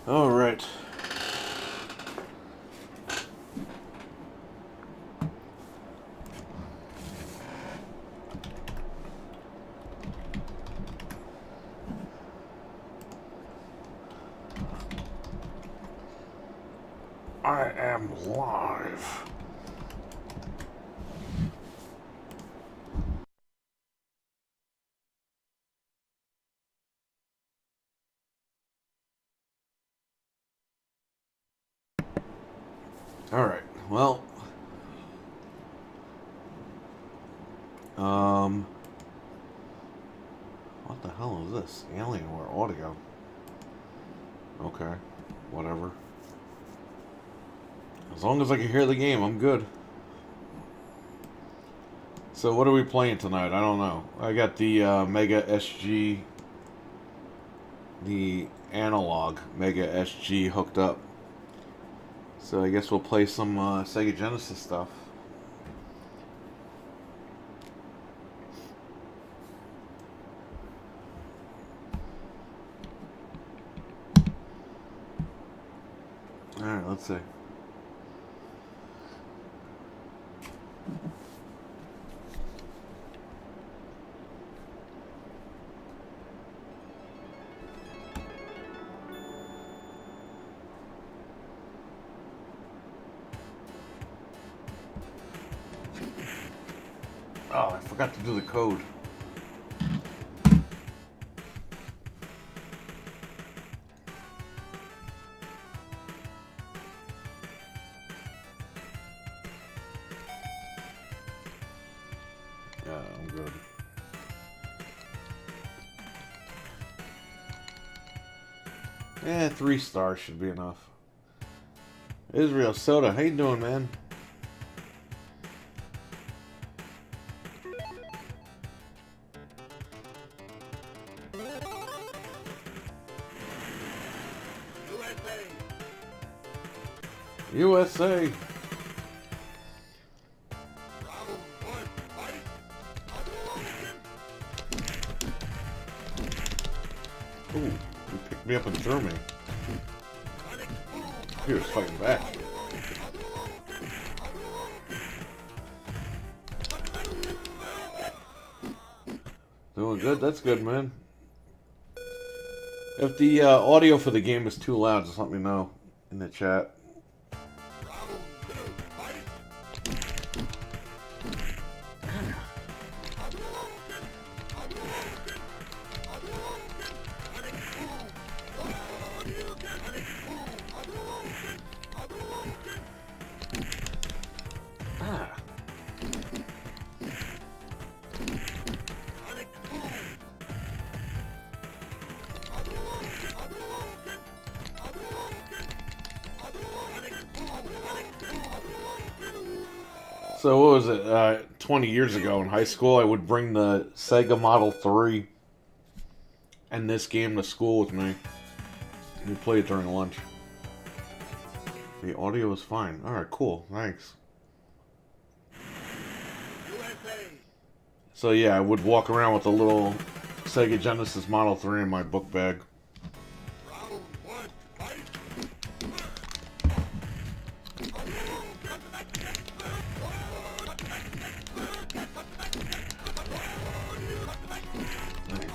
All right. I am live. All right. Well, um, what the hell is this? Alienware audio. Okay, whatever. As long as I can hear the game, I'm good. So what are we playing tonight? I don't know. I got the Mega SG, the analog Mega SG hooked up. So I guess we'll play some Sega Genesis stuff. Alright, let's see. Oh, I forgot to do the code. Yeah, I'm good. Yeah, 3 stars should be enough. Israel Soda, how you doing, man? USA. Ooh, he picked me up and threw me. He was fighting back. Doing good? That's good, man. If the audio for the game is too loud, just let me know in the chat. So what was it? 20 years ago in high school, I would bring the Sega Model 3 and this game to school with me. We played it during lunch. The audio is fine. Alright, cool. Thanks. So yeah, I would walk around with a little Sega Genesis Model 3 in my book bag.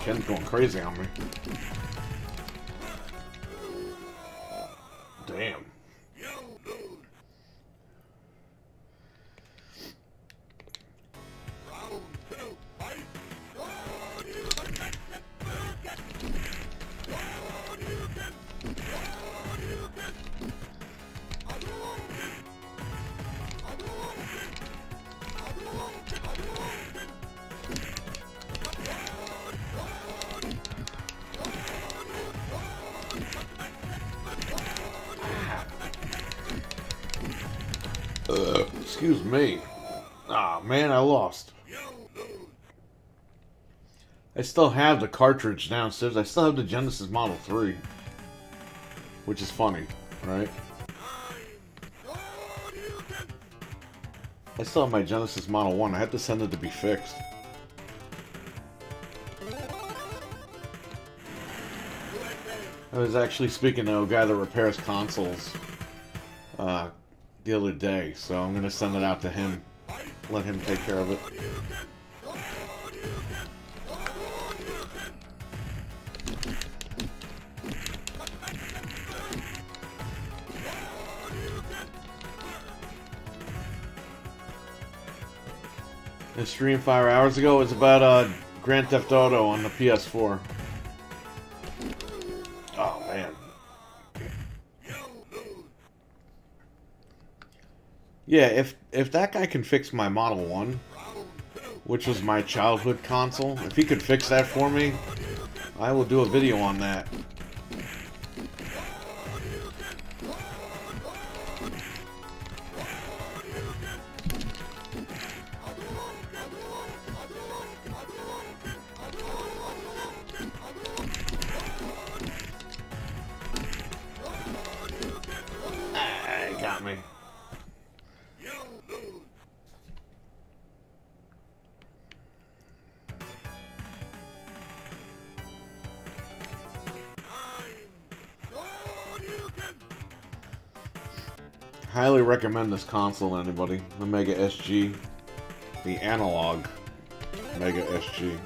Ken's going crazy on me. Damn. Excuse me. Ah, man, I lost. I still have the cartridge downstairs. I still have the Genesis Model 3. Which is funny, right? I still have my Genesis Model 1. I have to send it to be fixed. I was actually speaking to a guy that repairs consoles the other day, so I'm gonna send it out to him. Let him take care of it. The stream 5 hours ago was about Grand Theft Auto on the PS4. Oh man. Yeah, if that guy can fix my Model 1, which was my childhood console, if he could fix that for me, I will do a video on that. Got me. Highly recommend this console to anybody. The Mega SG. The analog Mega SG.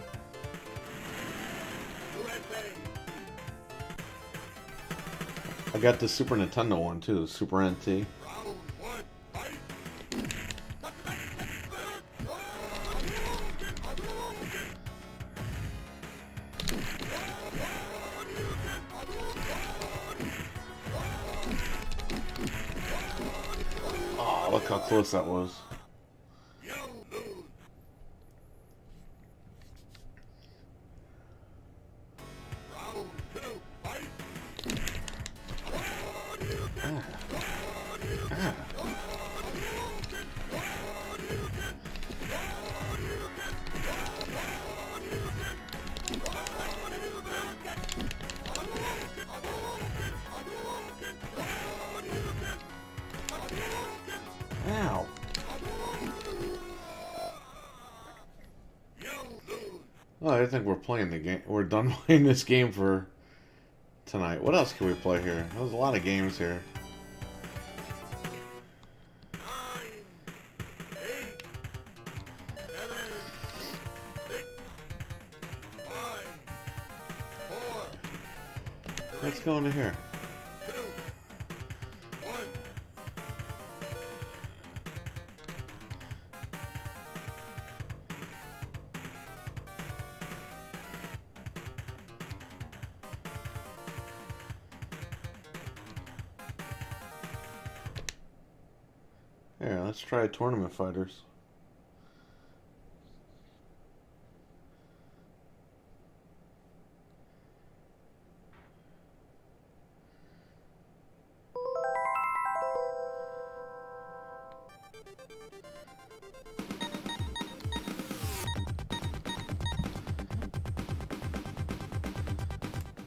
I got the Super Nintendo one too, Super NT. Oh, look how close that was. Ow. Oh, I think we're playing the game. We're done playing this game for tonight. What else can we play here? There's a lot of games here. Let's go into here. Here, let's try Tournament Fighters.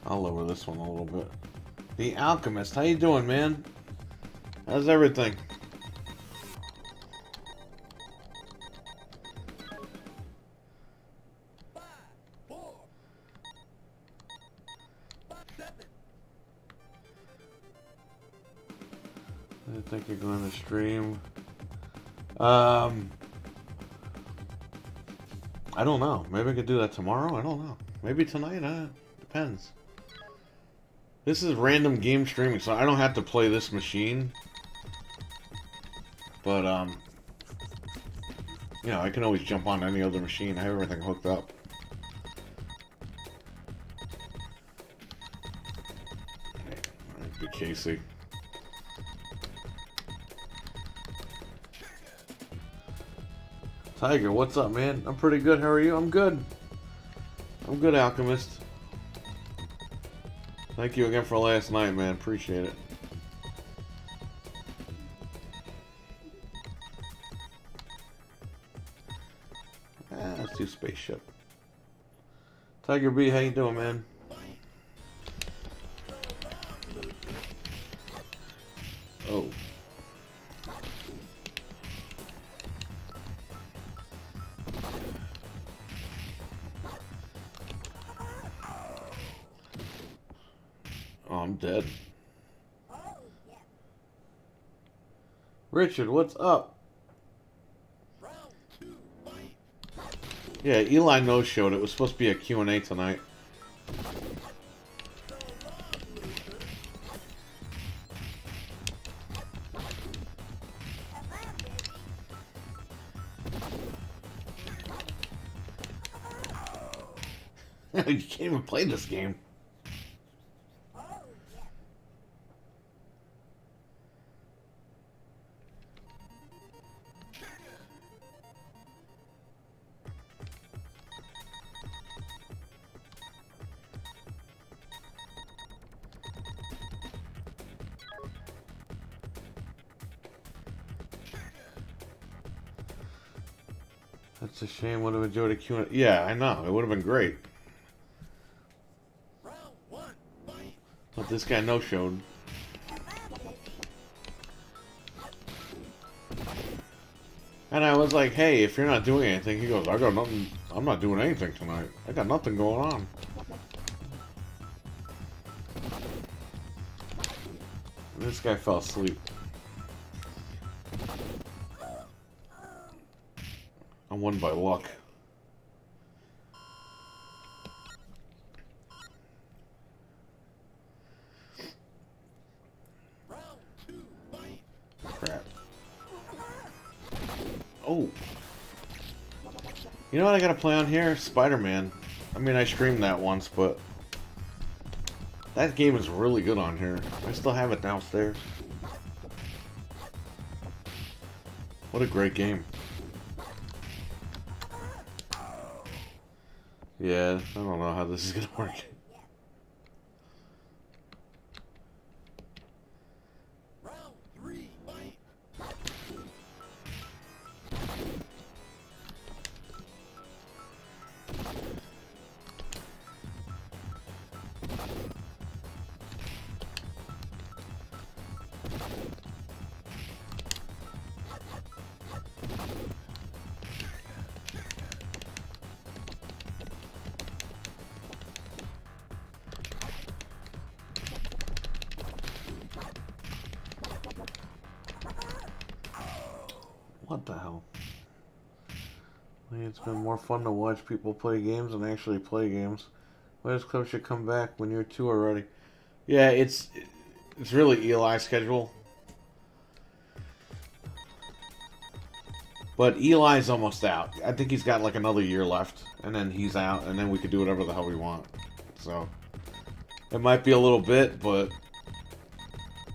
I'll lower this one a little bit. The Alchemist, how you doing, man? How's everything? I think you're going to stream. I don't know. Maybe I could do that tomorrow. I don't know. Maybe tonight. Depends. This is random game streaming, so I don't have to play this machine. But you know, I can always jump on any other machine. I have everything hooked up. Alright, be Casey. Tiger, what's up, man? I'm pretty good. How are you? I'm good. I'm good, Alchemist. Thank you again for last night, man. Appreciate it. Let's do Spaceship. Tiger B, how you doing, man? Oh. I'm dead. Richard, what's up? Yeah, Eli no-showed. It was supposed to be a Q&A tonight. You can't even play this game. That's a shame. Would have enjoyed a Q&A. Yeah, I know. It would have been great. But this guy no-showed. And I was like, hey, if you're not doing anything, he goes, I got nothing. I'm not doing anything tonight. I got nothing going on. And this guy fell asleep. I won by luck. Crap. Oh. You know what I gotta play on here? Spider-Man. I mean, I streamed that once, but that game is really good on here. I still have it downstairs. What a great game. Yeah, I don't know how this is gonna work. What the hell? It's been more fun to watch people play games than actually play games. Why does Club should come back when you're two already? Yeah, it's really Eli's schedule. But Eli's almost out. I think he's got like another year left, and then he's out, and then we could do whatever the hell we want. So it might be a little bit, but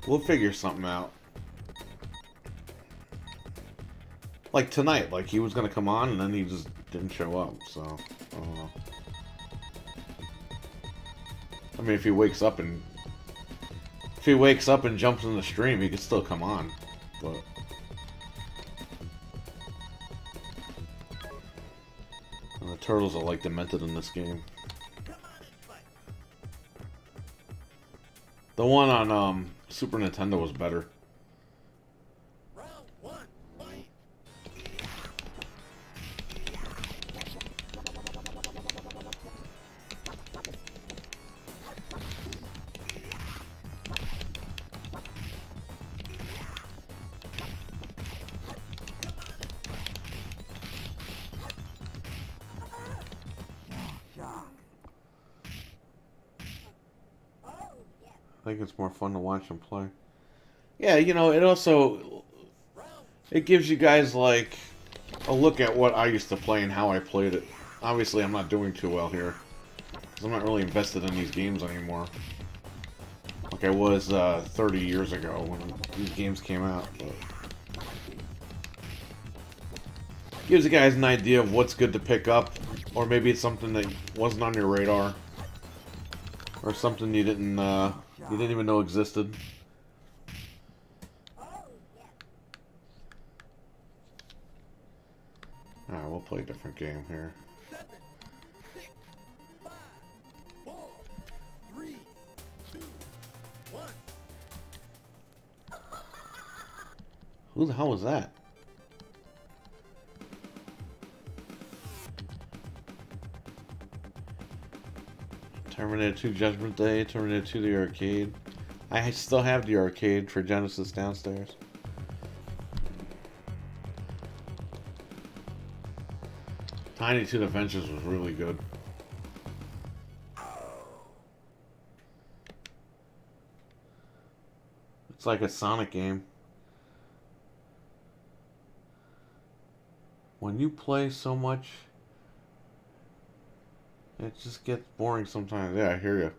we'll figure something out. Like tonight, like he was gonna come on and then he just didn't show up, so I don't know. I mean, if he wakes up and jumps in the stream, he could still come on, but and the turtles are like demented in this game. The one on Super Nintendo was better. I think it's more fun to watch him play. Yeah, you know, it gives you guys like a look at what I used to play and how I played it. Obviously, I'm not doing too well here because I'm not really invested in these games anymore, like I was 30 years ago when these games came out. But gives you guys an idea of what's good to pick up, or maybe it's something that wasn't on your radar, or something you didn't even know existed. Alright, we'll play a different game here. 7, 6, 5, 4, 3, 2, 1. Who the hell was that? Terminator 2 Judgment Day, Terminator 2 the arcade. I still have the arcade for Genesis downstairs. Tiny Toon Adventures was really good. It's like a Sonic game. When you play so much, it just gets boring sometimes. Yeah, I hear you.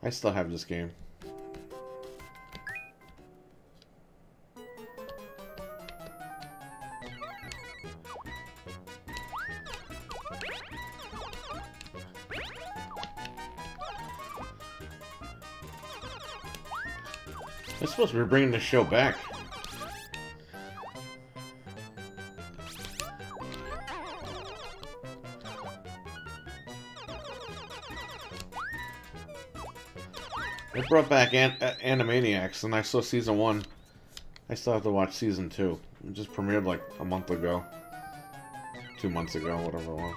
I still have this game. They're supposed to be bringing the show back. They brought back Animaniacs, and I saw season 1. I still have to watch season 2. It just premiered like a month ago. 2 months ago, whatever it was.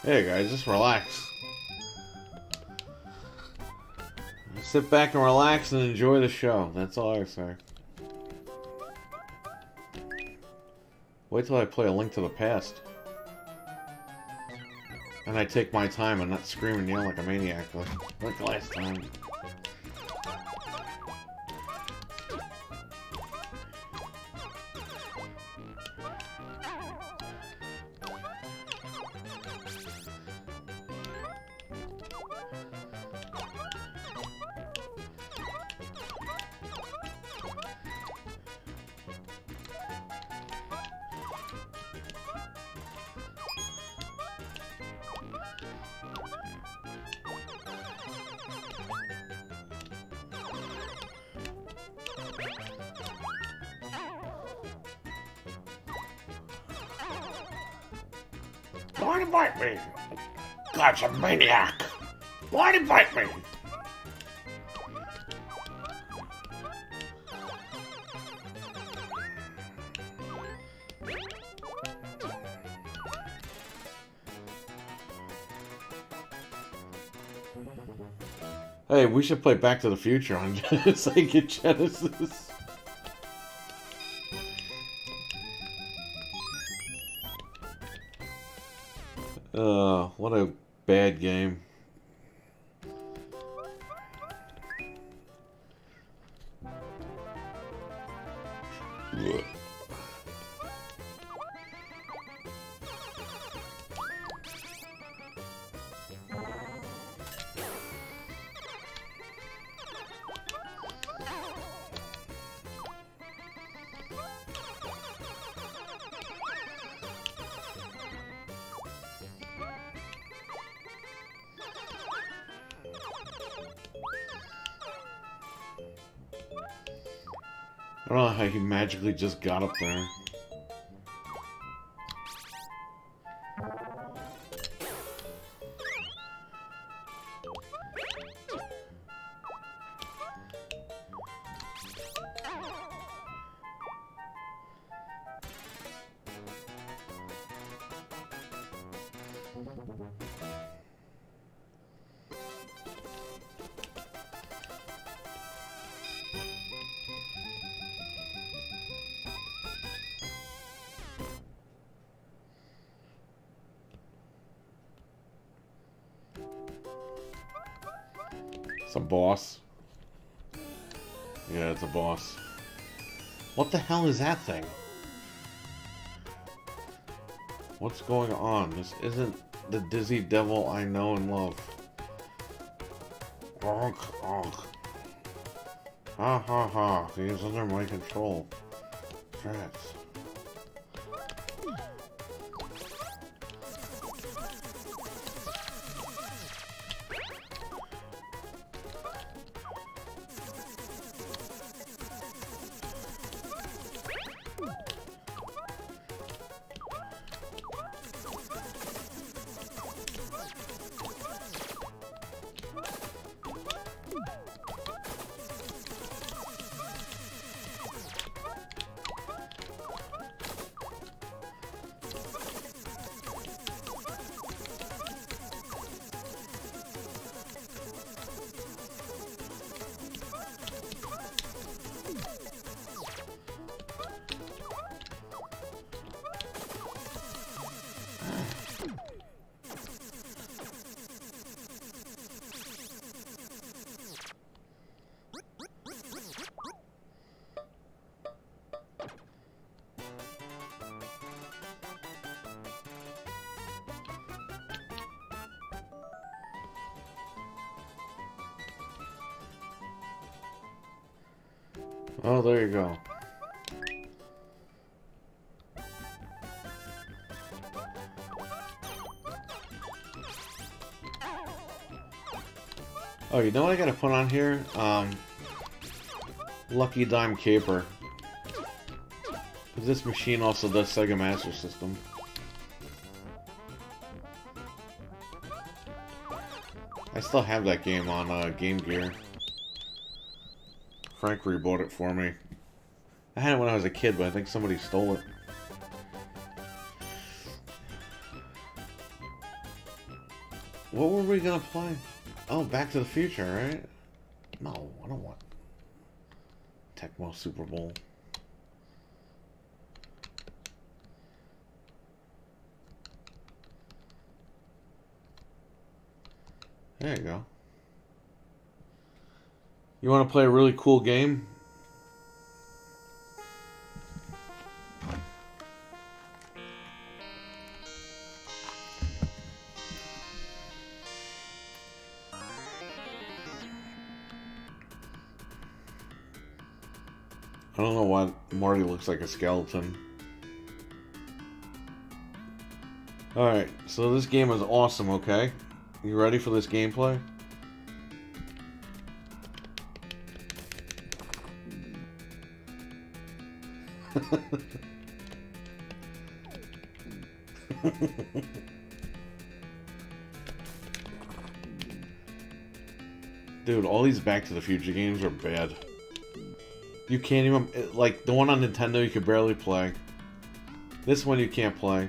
Hey guys, just relax. Sit back and relax and enjoy the show. That's all I say. Wait till I play A Link to the Past. And I take my time and not scream and yell like a maniac like last time. Why'd you bite me? God's a maniac. Why'd you bite me? Hey, we should play Back to the Future on Sega Genesis. What a bad game. Ugh. I don't know how he magically just got up there. It's a boss. Yeah, it's a boss. What the hell is that thing? What's going on? This isn't the dizzy devil I know and love. Onk, onk. Ha ha ha. He is under my control. Tracks. Oh, there you go. Oh, you know what I gotta put on here? Lucky Dime Caper. This machine also does Sega Master System. I still have that game on Game Gear. Frank rebought it for me. I had it when I was a kid, but I think somebody stole it. What were we gonna play? Oh, Back to the Future, right? No, I don't want Tecmo Super Bowl. There you go. You want to play a really cool game? I don't know why Marty looks like a skeleton. Alright, so this game is awesome, okay? You ready for this gameplay? Dude, all these Back to the Future games are bad. You can't even... Like, the one on Nintendo you could barely play. This one you can't play.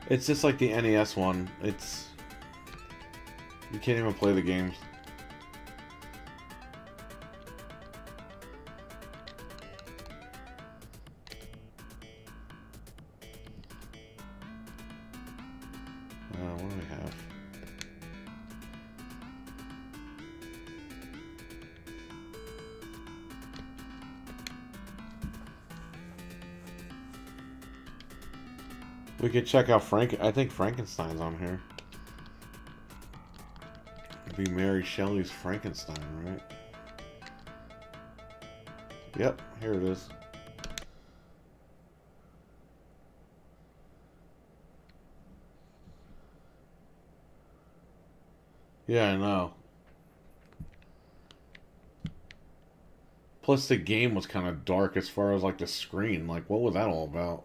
It's just like the NES one. It's... You can't even play the games. What do we have? We could check out I think Frankenstein's on here. It'd be Mary Shelley's Frankenstein, right? Yep, here it is. Yeah, I know. Plus the game was kind of dark as far as like the screen. Like, what was that all about?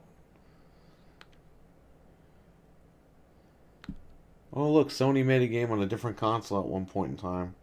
Oh, look, Sony made a game on a different console at one point in time.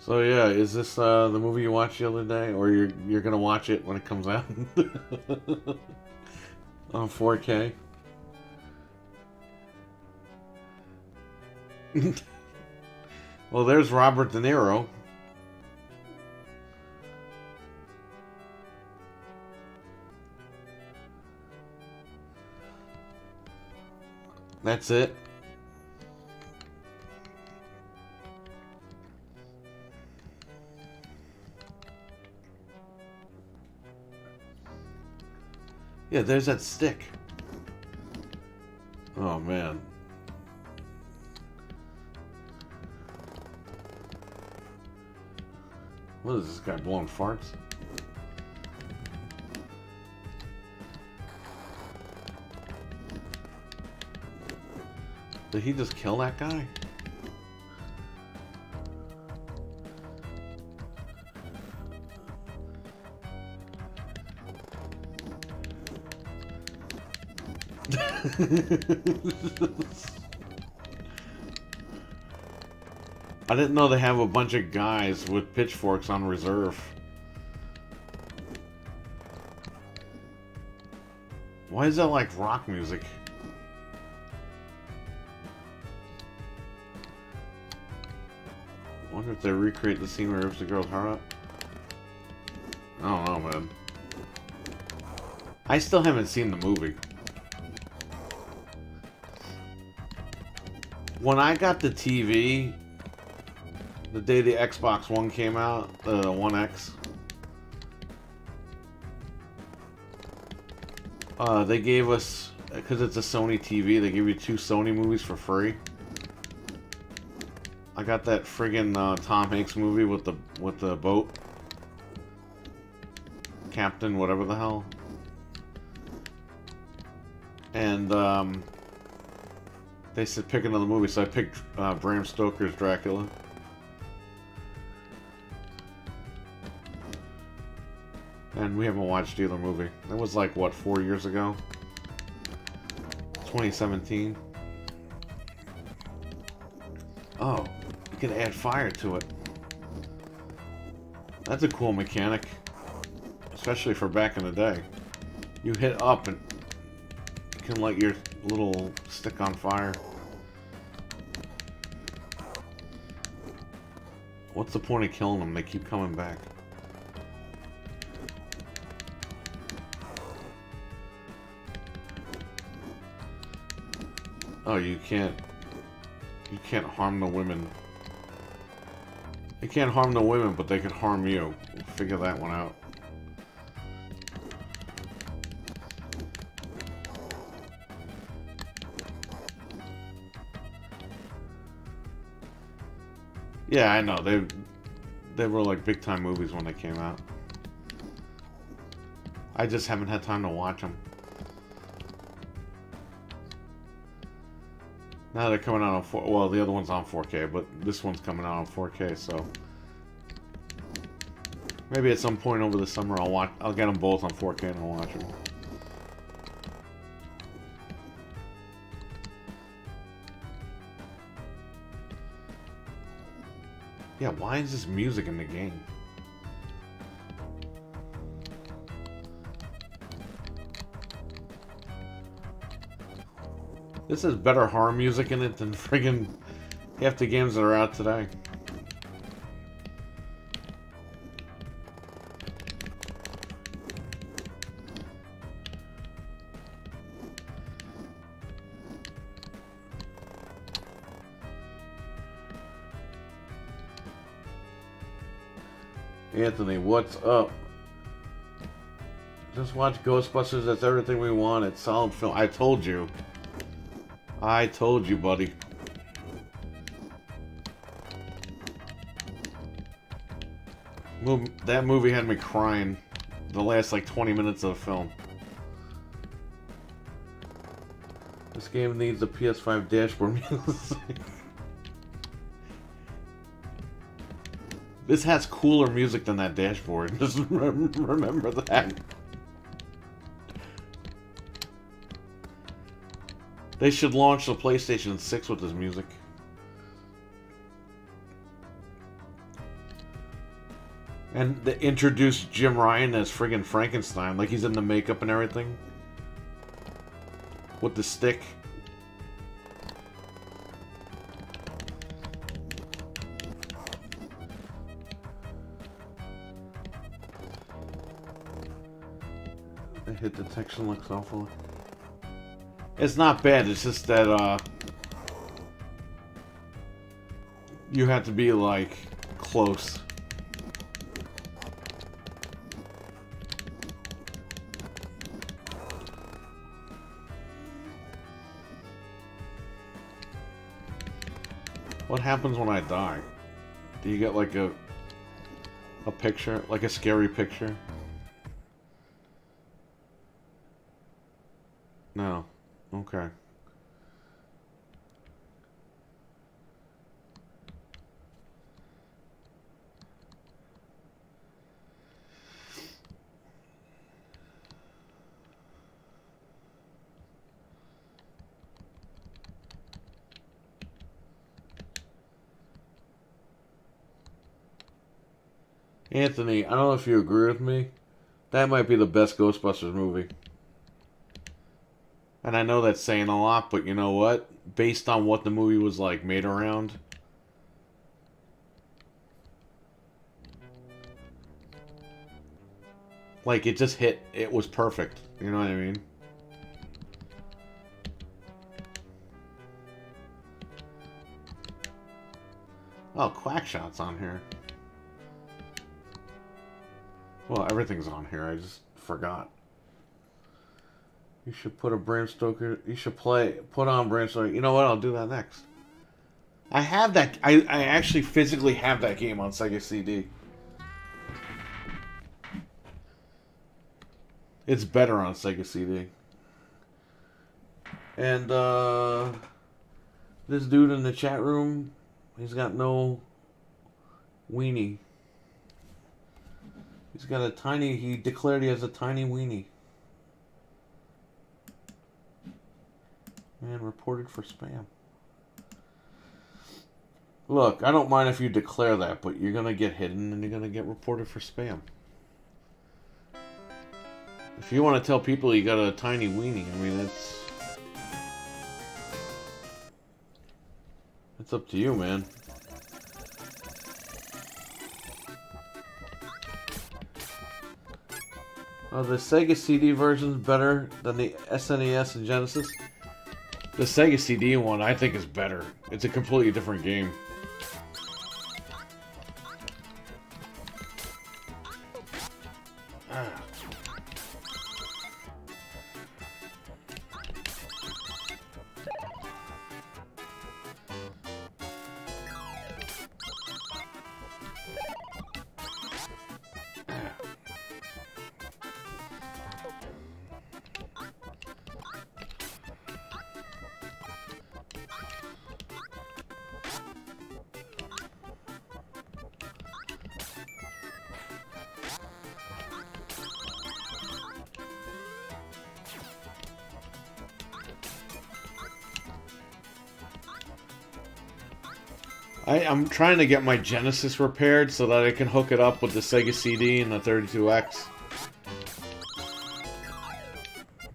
So yeah, is this the movie you watched the other day, or you're gonna watch it when it comes out on 4K? Well, there's Robert De Niro. That's it. Yeah, there's that stick. Oh, man. What is this guy blowing farts? Did he just kill that guy? I didn't know they have a bunch of guys with pitchforks on reserve. Why is that like rock music? I wonder if they recreate the scene where he rips the girl's heart out. I don't know, man. I still haven't seen the movie. When I got the TV, the day the Xbox One came out, the One X, they gave us, because it's a Sony TV, they give you 2 Sony movies for free. I got that friggin' Tom Hanks movie with the boat. Captain, whatever the hell. And, they said pick another movie, so I picked Bram Stoker's Dracula. And we haven't watched either movie. That was like, what, 4 years ago? 2017. Oh, you can add fire to it. That's a cool mechanic. Especially for back in the day. You hit up and you can light your little stick on fire. What's the point of killing them? They keep coming back. Oh, you can't harm the women. You can't harm the women, but they can harm you. We'll figure that one out. Yeah, I know. They were like big time movies when they came out. I just haven't had time to watch them. Now they're coming out on 4. Well, the other one's on 4K, but this one's coming out on 4K, so maybe at some point over the summer I'll get them both on 4K and I'll watch them. Yeah, why is this music in the game? This has better horror music in it than friggin' half the games that are out today. Anthony, what's up? Just watch Ghostbusters, that's everything we want. It's solid film. I told you. I told you, buddy. That movie had me crying the last like 20 minutes of the film. This game needs a PS5 dashboard music. This has cooler music than that dashboard. Just remember that. They should launch the PlayStation 6 with this music. And they introduced Jim Ryan as friggin' Frankenstein, like he's in the makeup and everything. With the stick. The hit detection looks awful. It's not bad, it's just that, you have to be, like, close. What happens when I die? Do you get, like, a picture? Like a scary picture? No. Okay. Anthony, I don't know if you agree with me. That might be the best Ghostbusters movie. And I know that's saying a lot, but you know what? Based on what the movie was like made around. Like it just hit, it was perfect. You know what I mean? Oh, Quackshot's on here. Well, everything's on here, I just forgot. You should put a Bram Stoker. You should put on Bram Stoker. You know what? I'll do that next. I have that. I actually physically have that game on Sega CD. It's better on Sega CD. And this dude in the chat room, he's got no weenie. He's got a tiny. He declared he has a tiny weenie. And reported for spam. Look, I don't mind if you declare that, but you're gonna get hidden and you're gonna get reported for spam. If you want to tell people you got a tiny weenie, I mean, it's up to you, man. Oh, the Sega CD version's better than the SNES and Genesis. The Sega CD one, I think, is better. It's a completely different game. Ah. I'm trying to get my Genesis repaired so that I can hook it up with the Sega CD and the 32X.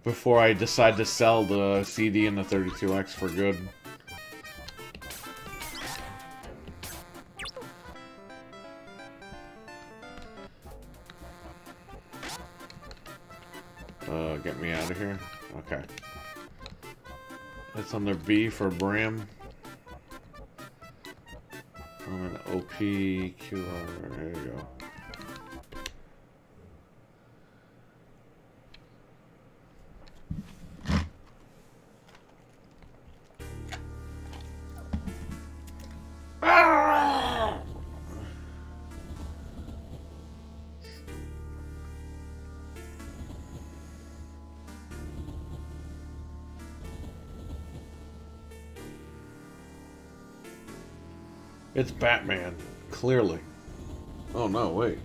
Before I decide to sell the CD and the 32X for good. Get me out of here. Okay. It's under B for Bram. I'm an OP, QR, there you go. It's Batman, clearly. Oh no, wait.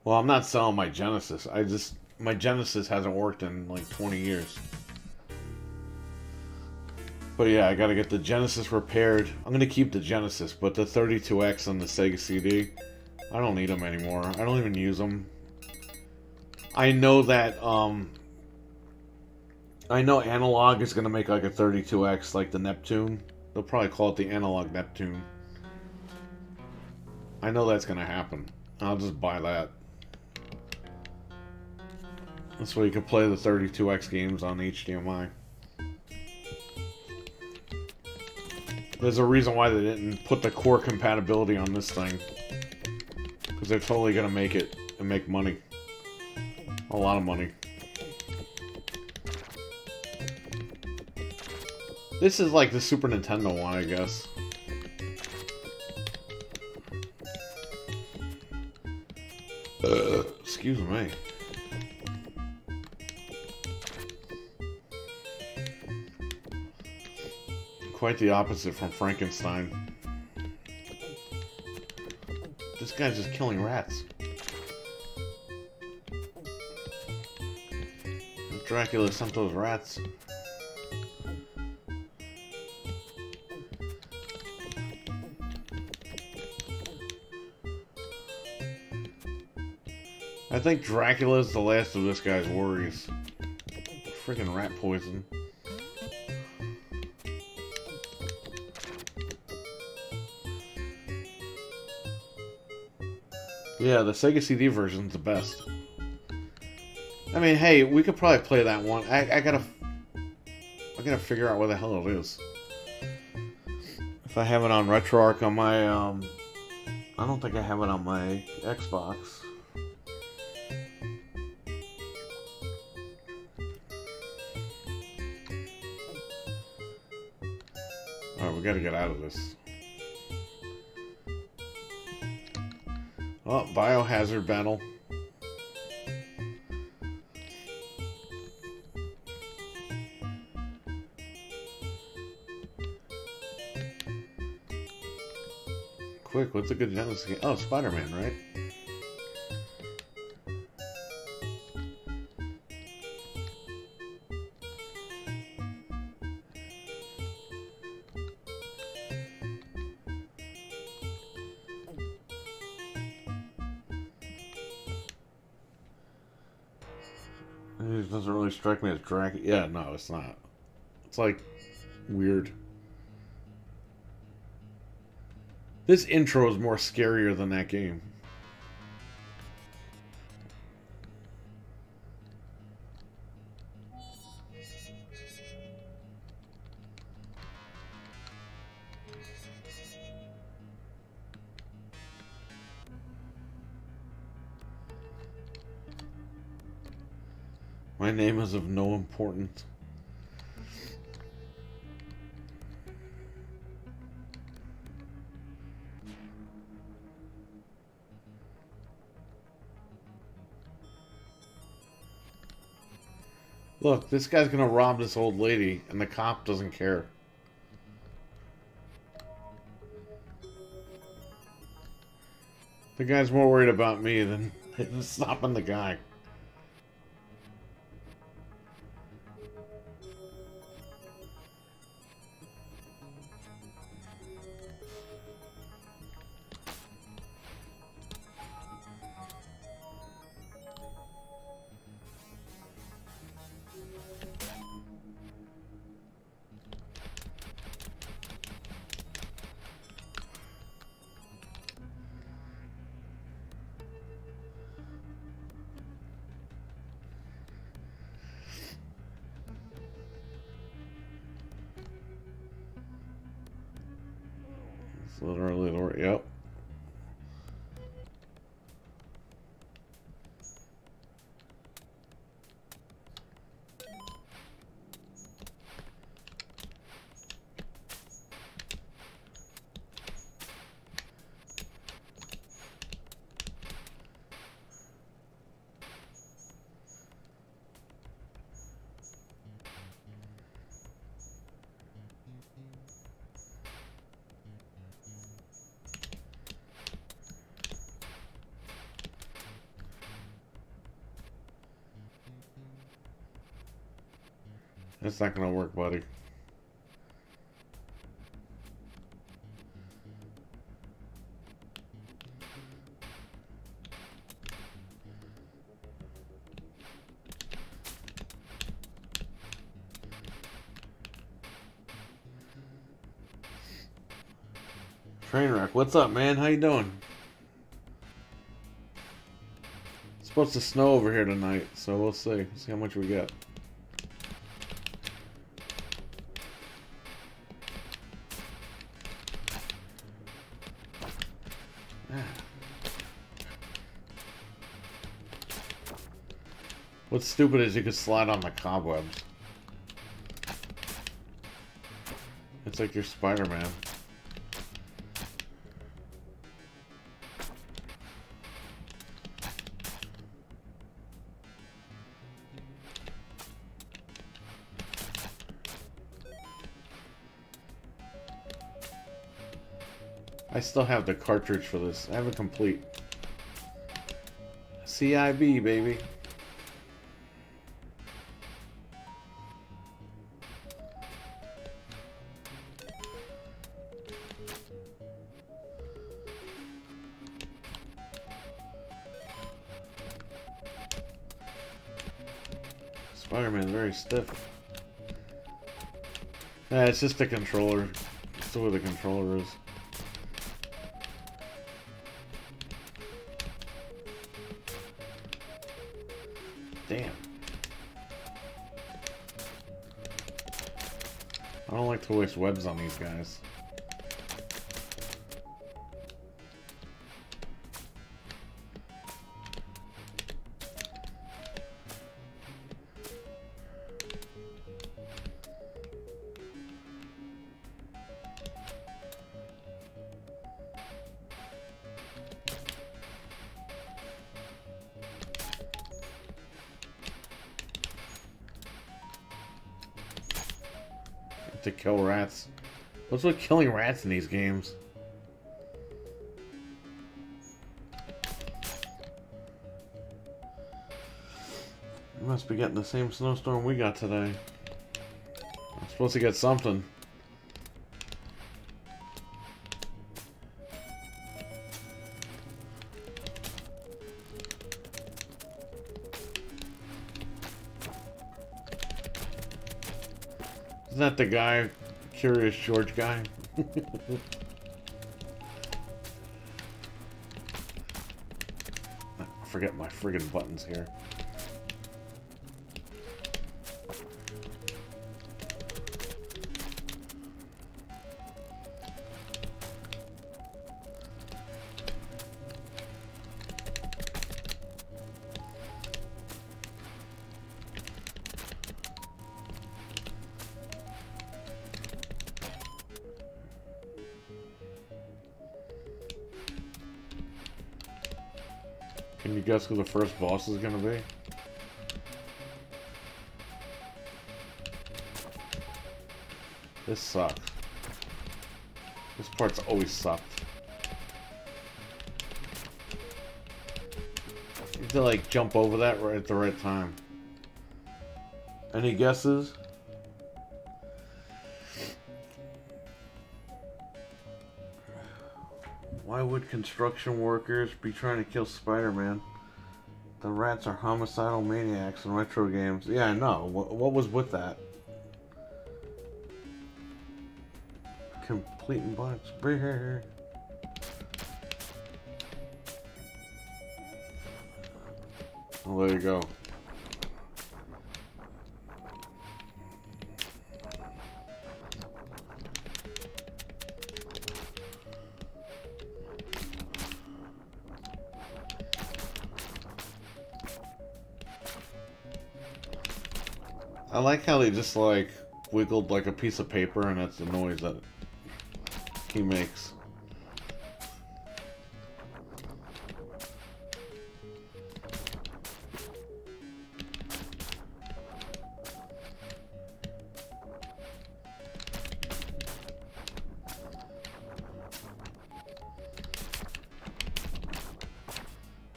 Well, I'm not selling my Genesis. My Genesis hasn't worked in like 20 years. But yeah, I gotta get the Genesis repaired. I'm gonna keep the Genesis, but the 32X and the Sega CD, I don't need them anymore. I don't even use them. I know that, I know Analog is gonna make like a 32X, like the Neptune. They'll probably call it the Analog Neptune. I know that's gonna happen. I'll just buy that. This way you can play the 32X games on HDMI. There's a reason why they didn't put the core compatibility on this thing. Because they're totally gonna make it and make money. A lot of money. This is like the Super Nintendo one, I guess. Excuse me. Quite the opposite from Frankenstein. This guy's just killing rats. Dracula sent those rats. I think Dracula's the last of this guy's worries. Freaking rat poison. Yeah, the Sega CD version's the best. I mean, hey, we could probably play that one. I gotta figure out where the hell it is. If I have it on RetroArch on my, I don't think I have it on my Xbox. Alright, we gotta get out of this. Oh, biohazard battle. Quick, what's a good Genesis game? Oh, Spider-Man, right? It doesn't really strike me as Dracula. Yeah, no, it's not. It's like weird. This intro is more scarier than that game. My name is of no importance. Look, this guy's gonna rob this old lady, and the cop doesn't care. The guy's more worried about me than stopping the guy. It's literally the yep. That's not gonna work, buddy. Trainwreck, what's up, man? How you doing? It's supposed to snow over here tonight, so we'll see. See how much we get. What's stupid is you can slide on the cobwebs. It's like you're Spider-Man. I still have the cartridge for this. I have it complete. CIB, baby. Spider-Man very stiff. Yeah, it's just the controller. It's the way the controller is. Damn. I don't like to waste webs on these guys. To kill rats. What's with killing rats in these games? You must be getting the same snowstorm we got today. I'm supposed to get something. Isn't that the guy, Curious George guy? I forget my friggin' buttons here. Can you guess who the first boss is gonna be? This sucks. This part's always sucked. You have to like jump over that right at the right time. Any guesses? Why would construction workers be trying to kill Spider-Man? The rats are homicidal maniacs in retro games. Yeah, I know. What was with that? Completing blocks. Brrr. Well, there you go. I like how they just like wiggled like a piece of paper, and that's the noise that he makes.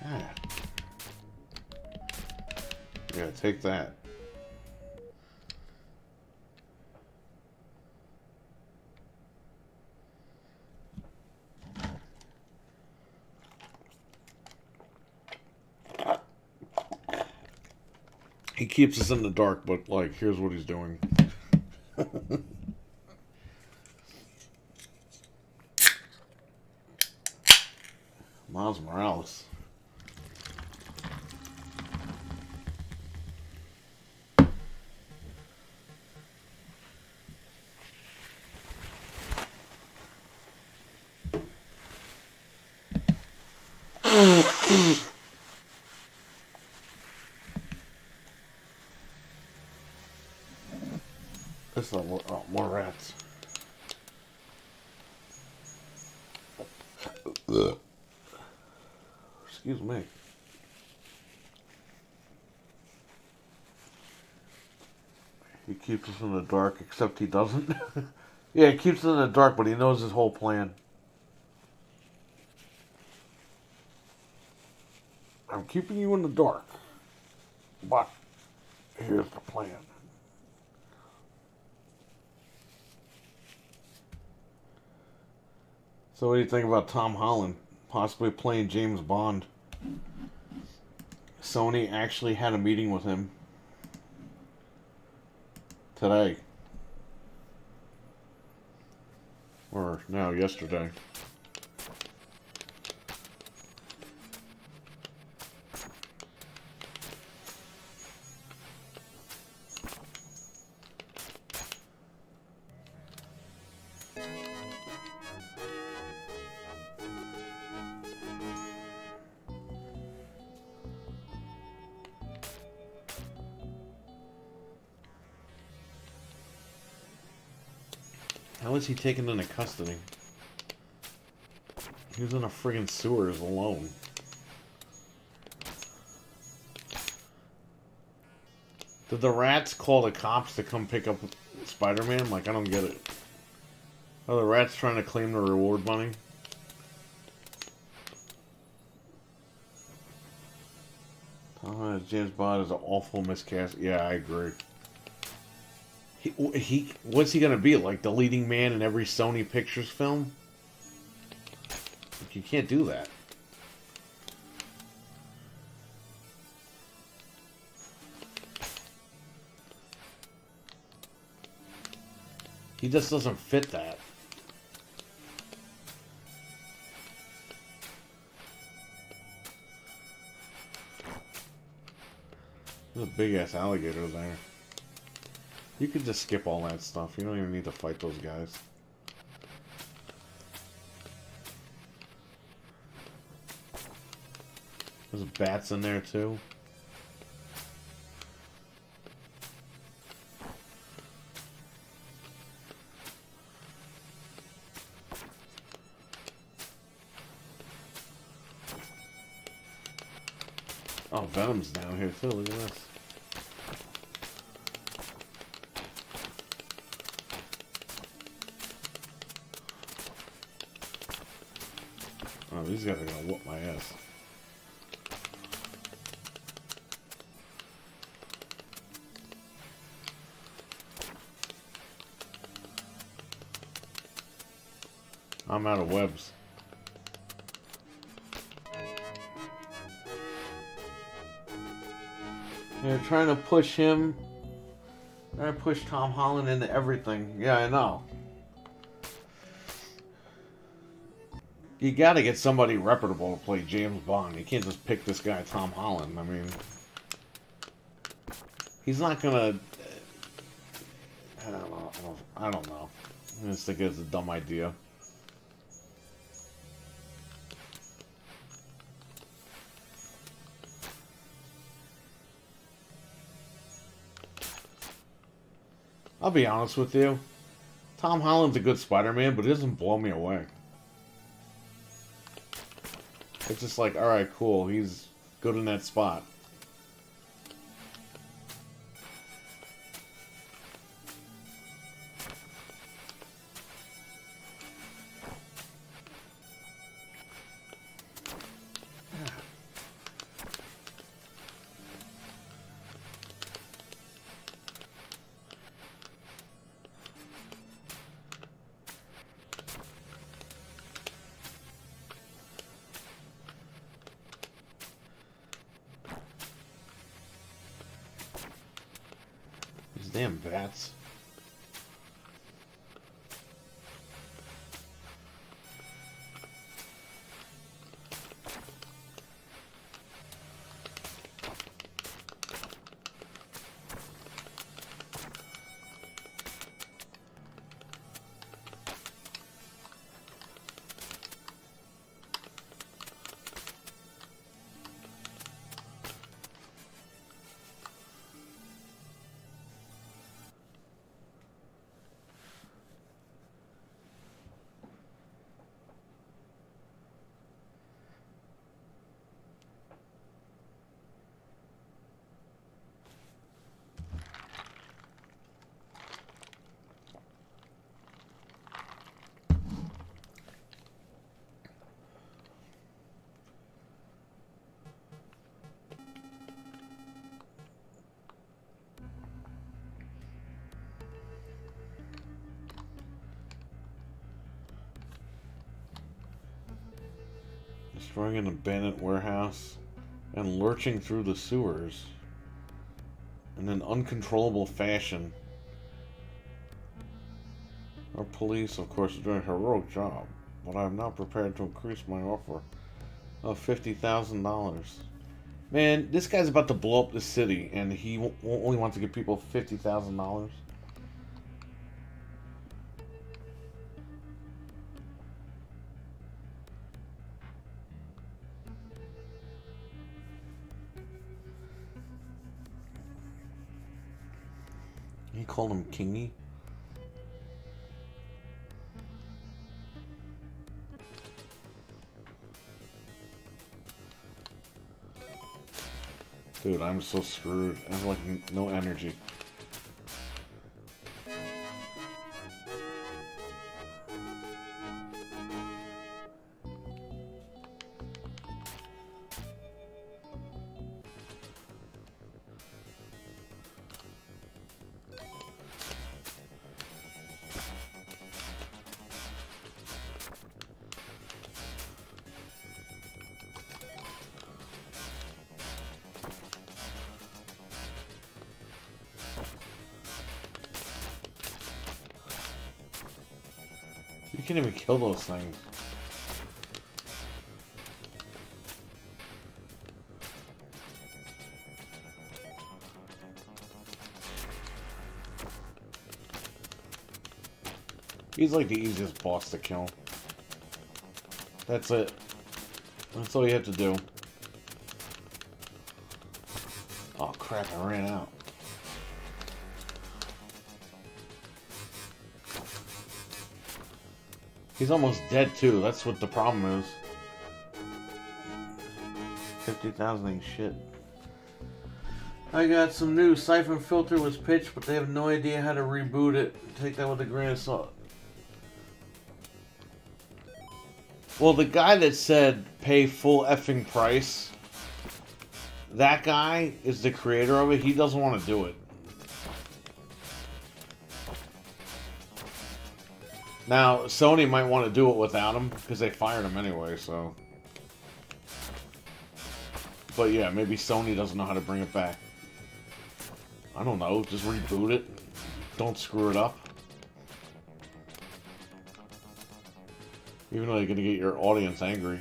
Ah. Yeah, take that. He keeps us in the dark, but like, here's what he's doing. Miles Morales. This is more rats. Ugh. Excuse me. He keeps us in the dark, except he doesn't. Yeah, he keeps us in the dark, but he knows his whole plan. I'm keeping you in the dark, but here's the plan. So what do you think about Tom Holland possibly playing James Bond? Sony actually had a meeting with him today. Or no, yesterday. How is he taken into custody? He was in a friggin' sewers alone. Did the rats call the cops to come pick up Spider-Man? Like, I don't get it. Are the rats trying to claim the reward money? James Bond is an awful miscast. Yeah, I agree. What's he gonna be, like the leading man in every Sony Pictures film? Like, you can't do that. He just doesn't fit that. There's a big ass alligator there. You could just skip all that stuff. You don't even need to fight those guys. There's bats in there too. Oh, Venom's down here too. Look at this. Oh, these guys are gonna whoop my ass. I'm out of webs. They're trying to push him. They're trying to push Tom Holland into everything. Yeah, I know. You gotta get somebody reputable to play James Bond. You can't just pick this guy, Tom Holland. I mean, he's not gonna. I don't know. I don't know. I just think it's a dumb idea. I'll be honest with you. Tom Holland's a good Spider-Man, but it doesn't blow me away. It's just like, alright, cool, he's good in that spot. Damn bats. Destroying an abandoned warehouse and lurching through the sewers in an uncontrollable fashion. Our police, of course, are doing a heroic job, but I am not prepared to increase my offer of $50,000. Man, this guy's about to blow up the city, and he only wants to give people $50,000. He called him Kingy. Dude, I'm so screwed. I have like no energy. You can't even kill those things. He's like the easiest boss to kill. That's it. That's all you have to do. Oh crap, I ran out. He's almost dead too, that's what the problem is. 50,000 ain't shit. I got some news. Siphon Filter was pitched, but they have no idea how to reboot it. Take that with a grain of salt. Well, the guy that said pay full effing price, that guy is the creator of it. He doesn't want to do it. Now, Sony might want to do it without him, because they fired him anyway, so... But yeah, maybe Sony doesn't know how to bring it back. I don't know, just reboot it. Don't screw it up. Even though you're gonna get your audience angry.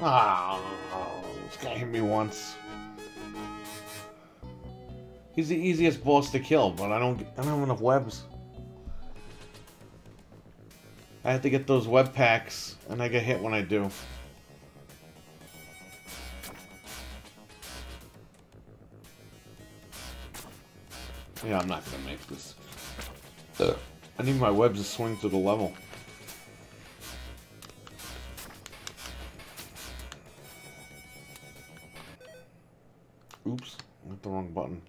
Ah, this guy hit me once. He's the easiest boss to kill, but I don't have enough webs. I have to get those web packs, and I get hit when I do. Yeah, I'm not gonna make this. I need my webs to swing to the level. Oops, I hit the wrong button.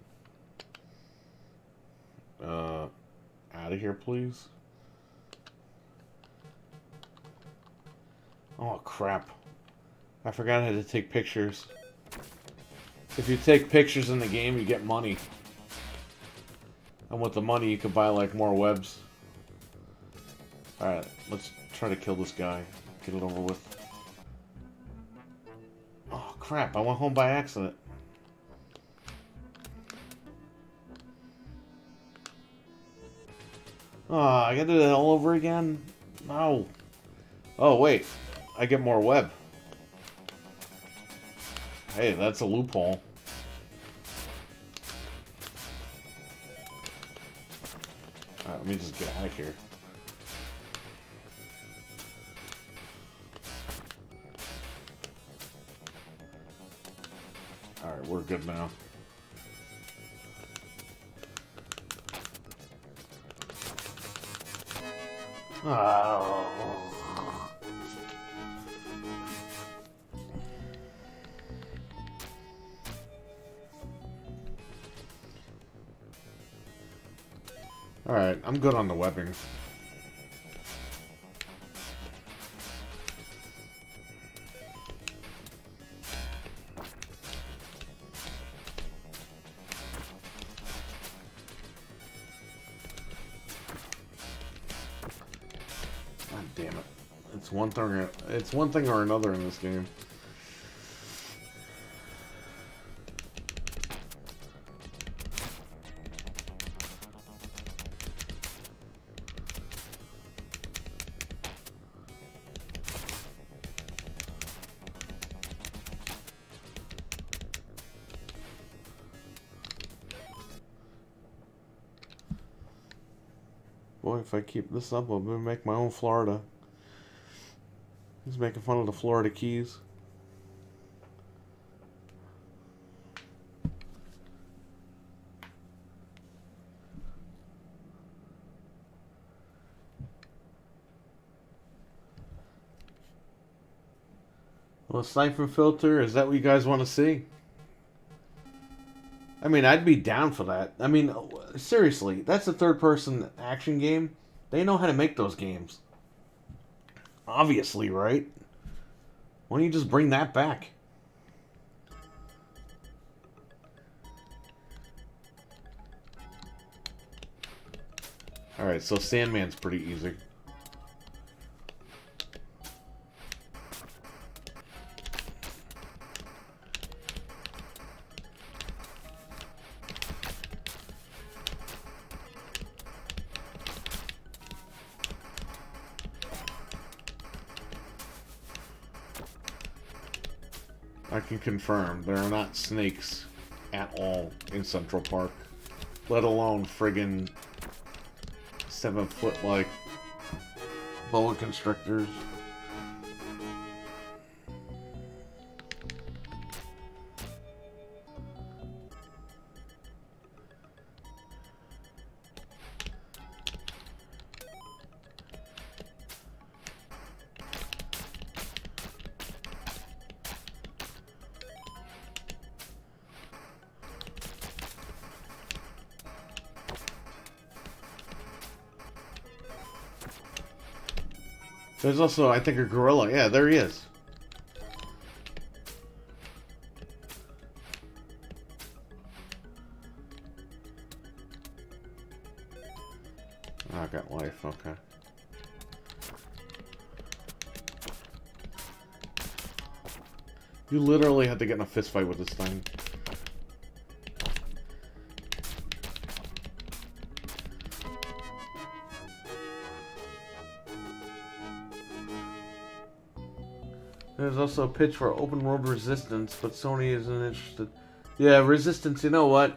Out of here, please. Oh, crap. I forgot how to take pictures. If you take pictures in the game, you get money. And with the money, you can buy, like, more webs. Alright, let's try to kill this guy. Get it over with. Oh, crap. I went home by accident. Oh, I gotta do that all over again? No. Oh, wait. I get more web. Hey, that's a loophole. Alright, let me just get out of here. Alright, we're good now. Oh. Alright, I'm good on the webbing. It's one thing. It's one thing or another in this game. Boy, if I keep this up, I'll make my own Florida. He's making fun of the Florida Keys. Well, siphon filter, is that what you guys want to see? I mean, I'd be down for that. I mean, seriously, that's a third-person action game. They know how to make those games. Obviously, right? Why don't you just bring that back? Alright, so Sandman's pretty easy. I can confirm there are not snakes at all in Central Park, let alone friggin' 7-foot like boa constrictors. There's also, I think, a gorilla. Yeah, there he is. Oh, I got life, okay. You literally had to get in a fist fight with this thing. There's also a pitch for open world Resistance, but Sony isn't interested. Yeah, Resistance, you know what?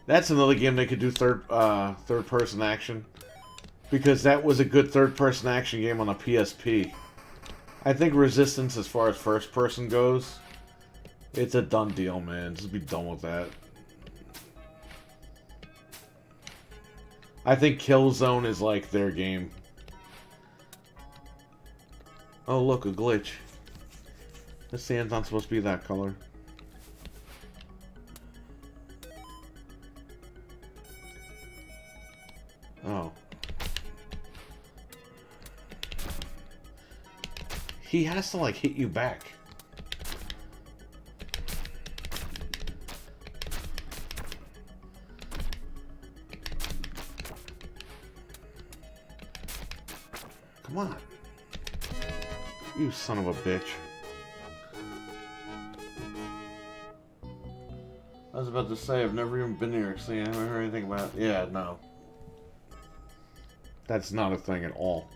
That's another game they could do third person action. Because that was a good third person action game on a PSP. I think Resistance, as far as first person goes, it's a done deal, man. Just be done with that. I think Killzone is like their game. Oh, look, a glitch. The sand's not supposed to be that color. Oh. He has to, like, hit you back. Come on. You son of a bitch. I was about to say, I've never even been here, so I haven't heard anything about it. Yeah, no. That's not a thing at all.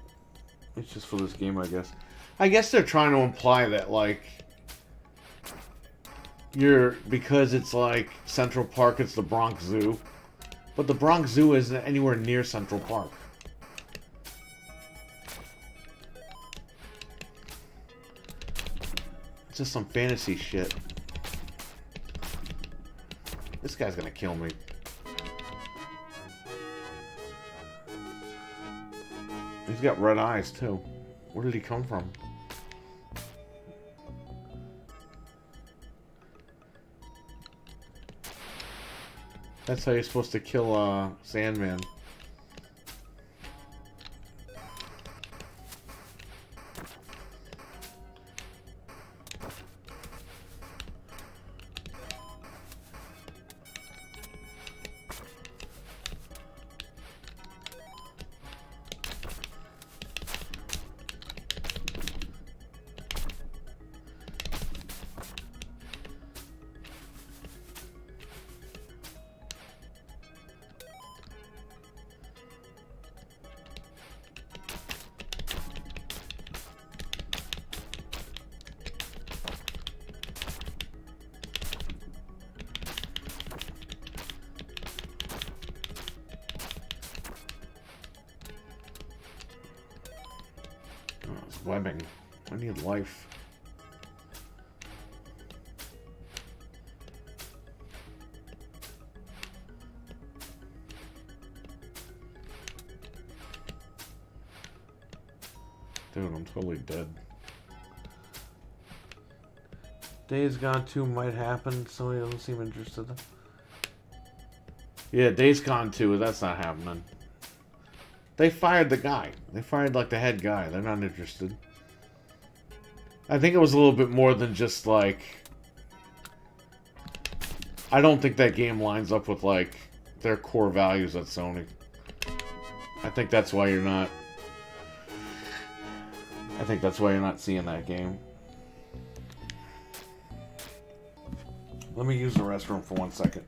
It's just for this game, I guess. I guess they're trying to imply that, like, because it's like Central Park, it's the Bronx Zoo. But the Bronx Zoo isn't anywhere near Central Park. It's just some fantasy shit. This guy's gonna kill me. He's got red eyes, too. Where did he come from? That's how you're supposed to kill, Sandman. webbing. I need life. Dude, I'm totally dead. Days Gone 2 might happen. Somebody doesn't seem interested. Yeah, Days Gone 2, that's not happening. They fired the guy. They fired, like, the head guy. They're not interested. I think it was a little bit more than just, like... I don't think that game lines up with, like, their core values at Sony. I think that's why you're not... I think that's why you're not seeing that game. Let me use the restroom for 1 second.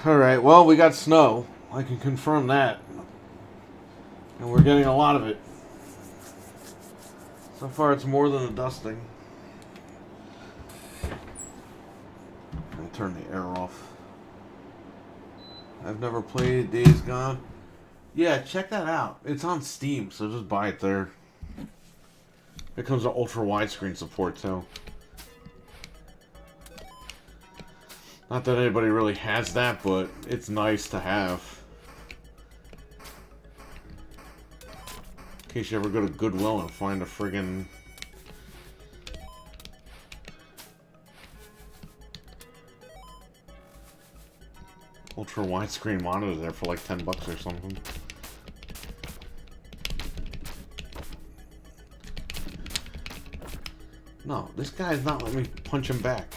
Alright, well, we got snow. I can confirm that. And we're getting a lot of it. So far, it's more than a dusting. I'll turn the air off. I've never played Days Gone. Yeah, check that out. It's on Steam, so just buy it there. It comes with ultra widescreen support, too. Not that anybody really has that, but it's nice to have. In case you ever go to Goodwill and find a friggin' ultra widescreen monitor there for like $10 or something. No, this guy's not letting me punch him back.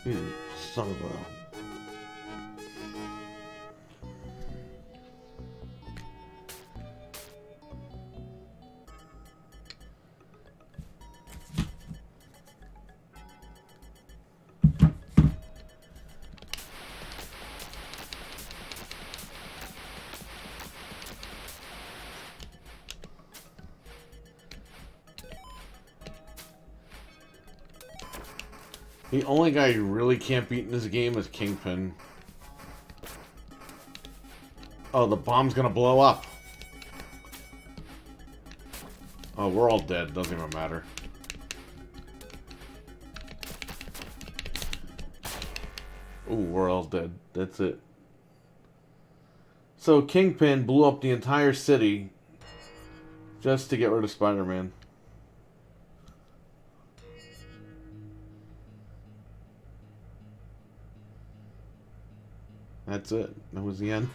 You son of a... The only guy you really can't beat in this game is Kingpin. Oh, the bomb's gonna blow up. Oh, we're all dead. Doesn't even matter. Ooh, we're all dead. That's it. So, Kingpin blew up the entire city just to get rid of Spider-Man. That's it. That was the end.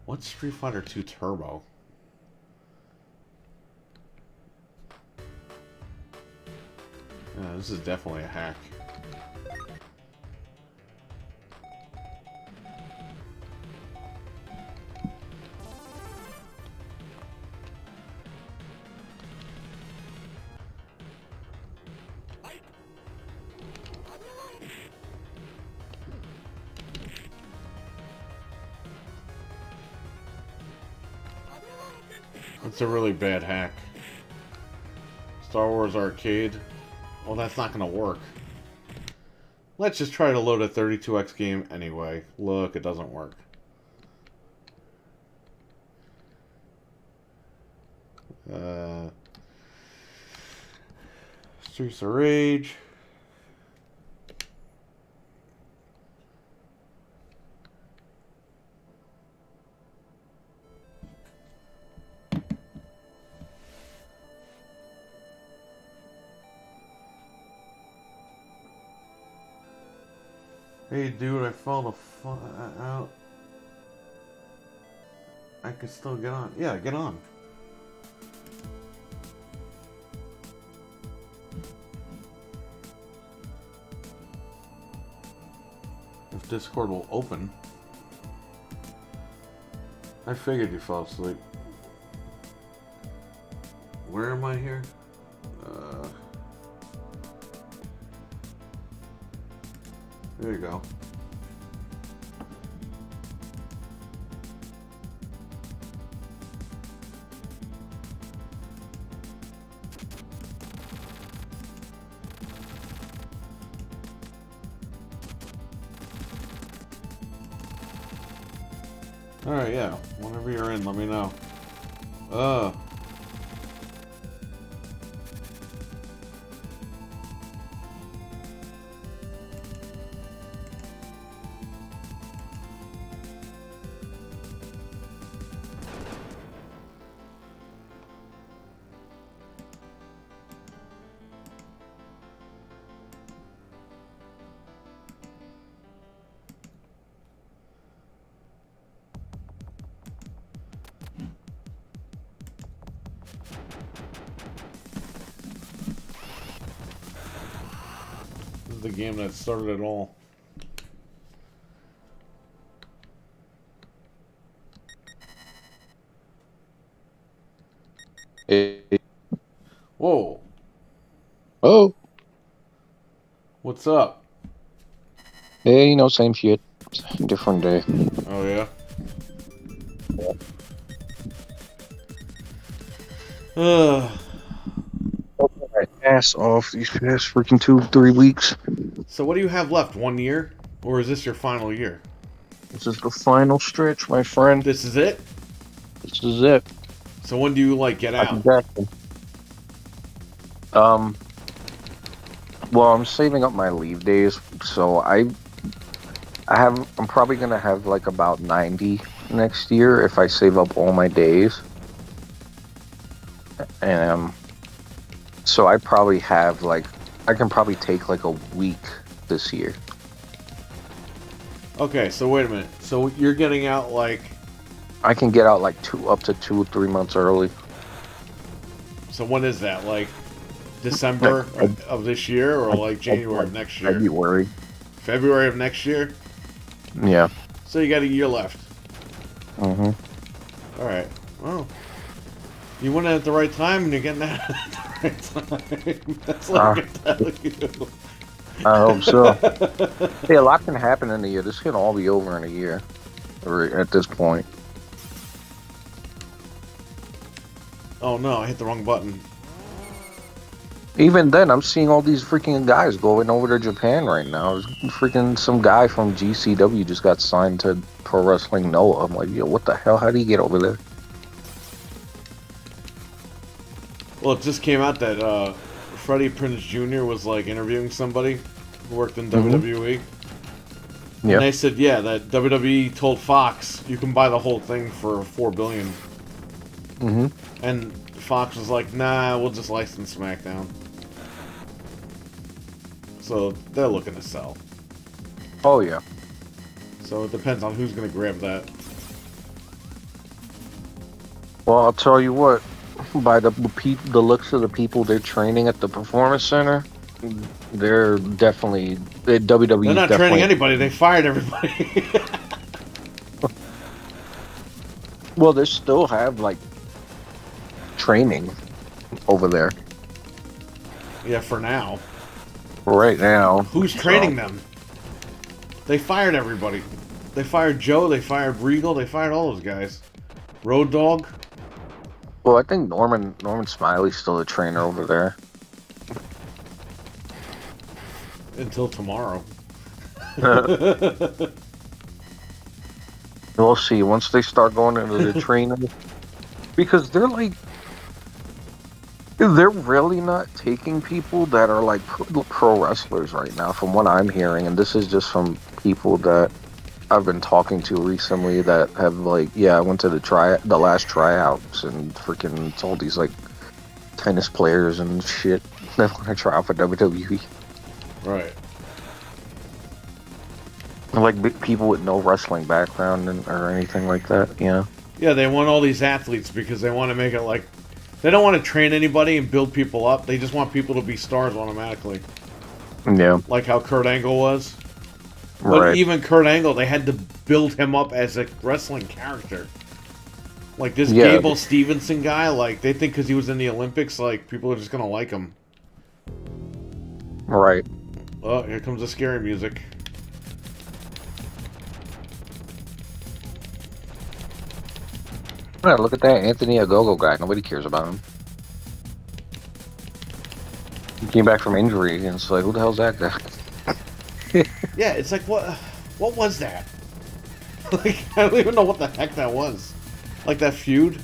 What's Street Fighter 2 Turbo? Yeah, this is definitely a hack. It's a really bad hack. Star Wars Arcade. Well, that's not gonna work. Let's just try to load a 32X game anyway. Look, it doesn't work. Streets of Rage. Hey dude, I fell the fuck out. I can still get on. Yeah, get on. If Discord will open. I figured you fell asleep. Where am I here? There you go. Alright, yeah. Whenever you're in, let me know. The game that started it all. Hey. Whoa. Oh. What's up? Hey, you know, same shit. Different day. Oh, yeah? My ass off these past freaking 2-3 weeks. So what do you have left? 1 year? Or is this your final year? This is the final stretch, my friend. This is it? This is it. So when do you, like, get out? Exactly. Well, I'm saving up my leave days, so I'm probably gonna have like about 90 next year if I save up all my days. And so I probably have like I can probably take like a week this year. Okay, so wait a minute. So you're getting out like... I can get out like up to 2 or 3 months early. So when is that? Like December of this year or like January of next year? February. February of next year? Yeah. So you got a year left. Mm-hmm. Alright. Well, you went at the right time and you're getting out at the right time. That's what I can tell you. I hope so. Hey, a lot can happen in a year. This can all be over in a year. Or at this point. Oh no, I hit the wrong button. Even then, I'm seeing all these freaking guys going over to Japan right now. Freaking some guy from GCW just got signed to Pro Wrestling Noah. I'm like, yo, what the hell? How did he get over there? Well, it just came out that Freddie Prinze Jr. was like interviewing somebody who worked in WWE. Yeah. And they said, yeah, that WWE told Fox you can buy the whole thing for $4 billion. Mm-hmm. And Fox was like, nah, we'll just license SmackDown. So they're looking to sell. Oh, yeah. So it depends on who's going to grab that. Well, I'll tell you what. By the looks of the people they're training at the Performance Center, they're definitely... WWE They're not training anybody. They fired everybody. Well, they still have, like, training over there. Yeah, for now. Right now. Who's training them? They fired everybody. They fired Joe, they fired Regal, they fired all those guys. Road Dogg. Well, I think Norman Smiley's still a trainer over there. Until tomorrow. We'll see once they start going into the training. Because they're really not taking people that are like pro wrestlers right now, from what I'm hearing. And this is just from people that I've been talking to recently that have like, yeah, I went to the last tryouts and freaking it's all these like tennis players and shit that want to try out for WWE. Right. Like people with no wrestling background or anything like that, you know? Yeah, they want all these athletes because they want to make it like... They don't want to train anybody and build people up. They just want people to be stars automatically. Yeah. Like how Kurt Angle was. But Right. even Kurt Angle, they had to build him up as a wrestling character. Like this Gable Stevenson guy, like they think because he was in the Olympics, like people are just gonna like him. Right. Oh, here comes the scary music. Yeah, look at that Anthony Ogogo guy. Nobody cares about him. He came back from injury, and it's like, who the hell's that guy? Yeah, it's like what was that? Like I don't even know what the heck that was. Like that feud.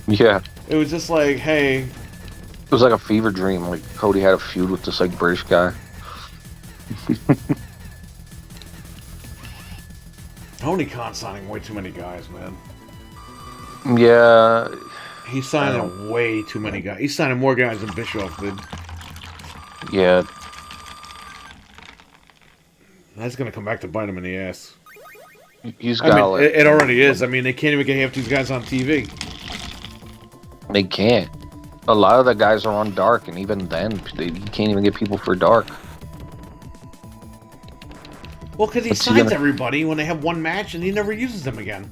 Yeah. It was just like, hey. It was like a fever dream. Like Cody had a feud with this like British guy. Tony Khan's signing way too many guys, man. Yeah. He's signing way too many guys. He's signing more guys than Bischoff did. Yeah. That's gonna come back to bite him in the ass. He's got it already is. I mean, they can't even get half these guys on TV. They can't. A lot of the guys are on Dark, and even then, you can't even get people for Dark. Well, because he signs everybody when they have one match, and he never uses them again.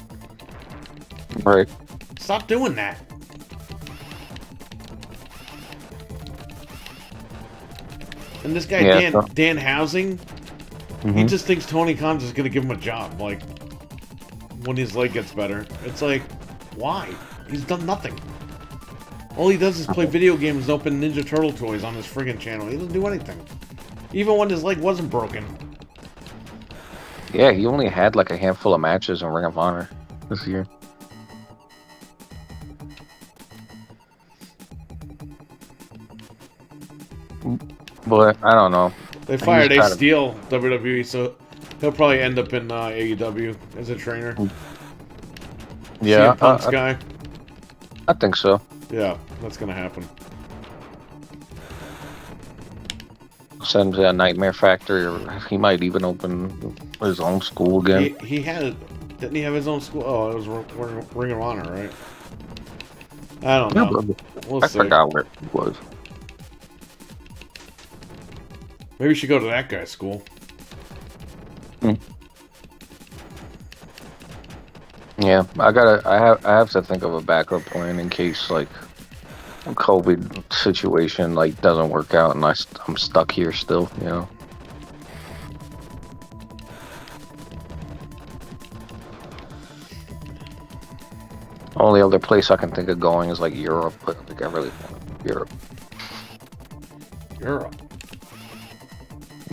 Right. Stop doing that. And this guy, Dan Housing, he just thinks Tony Khan's just going to give him a job, like, when his leg gets better. It's like, why? He's done nothing. All he does is play video games and open Ninja Turtle toys on his friggin' channel. He doesn't do anything. Even when his leg wasn't broken. Yeah, he only had like a handful of matches in Ring of Honor this year. But I don't know. They fired Ace Steel, WWE, so he'll probably end up in AEW as a trainer. Yeah, CM Punk's guy. I think so. Yeah, that's gonna happen. Send him to a Nightmare Factory, or he might even open his own school again. He had, didn't he have his own school? Oh, it was Ring of Honor, right? I don't Yeah, know. but We'll I see. forgot where he was. Maybe we should go to that guy's school. Yeah, I have to think of a backup plan in case like COVID situation like doesn't work out and I'm stuck here still. You know. Only other place I can think of going is like Europe, but like I really want Europe. Europe.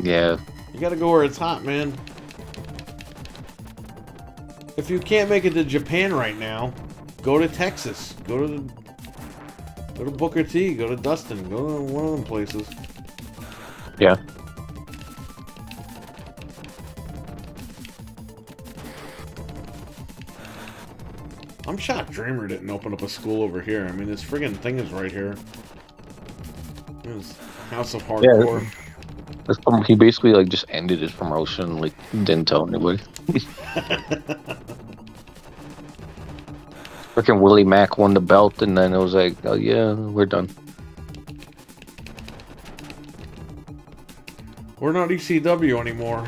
Yeah. You gotta go where it's hot, man. If you can't make it to Japan right now, go to Texas. Go to Booker T. Go to Dustin. Go to one of them places. Yeah. I'm shocked Dreamer didn't open up a school over here. I mean, this friggin' thing is right here. It's House of Hardcore. He basically like just ended his promotion, like didn't tell anybody. Freaking Willie Mack won the belt, and then it was like, oh yeah, we're done. We're not ECW anymore.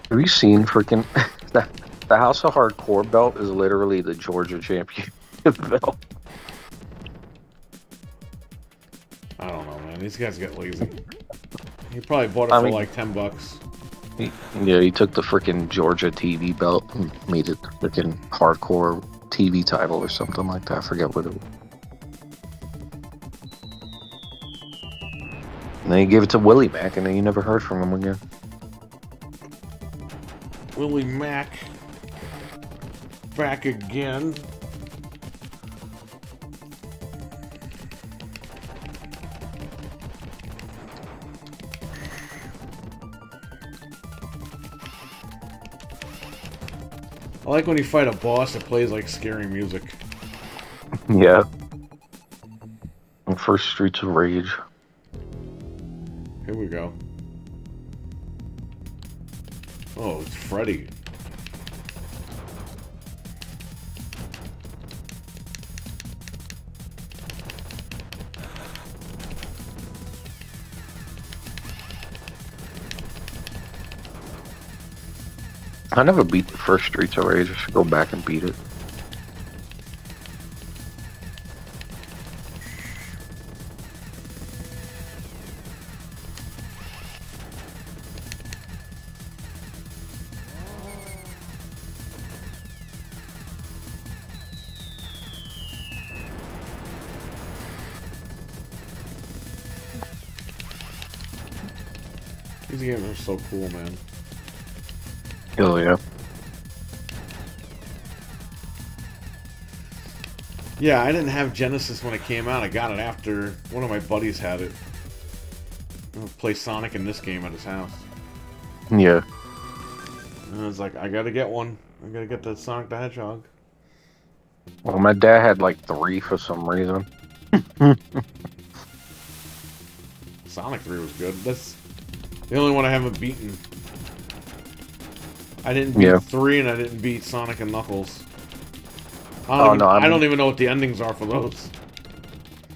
Have you seen freaking the House of Hardcore belt is literally the Georgia Championship belt. I don't know, man. These guys get lazy. He probably bought it for like $10. He took the freaking Georgia TV belt and made it freaking hardcore TV title or something like that. I forget what it was. And then he gave it to Willie Mack, and then you never heard from him again. Willie Mack. Back again. I like when you fight a boss that plays like scary music. Yeah. And first Streets of Rage. Here we go. Oh, it's Freddy. I never beat the first Streets of Rage. I should go back and beat it. These games are so cool, man. Oh, yeah. Yeah, I didn't have Genesis when it came out. I got it after one of my buddies had it. I would play Sonic in this game at his house. Yeah. And I was like, I gotta get one. I gotta get the Sonic the Hedgehog. Well, my dad had like 3 for some reason. Sonic 3 was good. That's the only one I haven't beaten. I didn't beat 3 and I didn't beat Sonic and Knuckles. I don't even know what the endings are for those.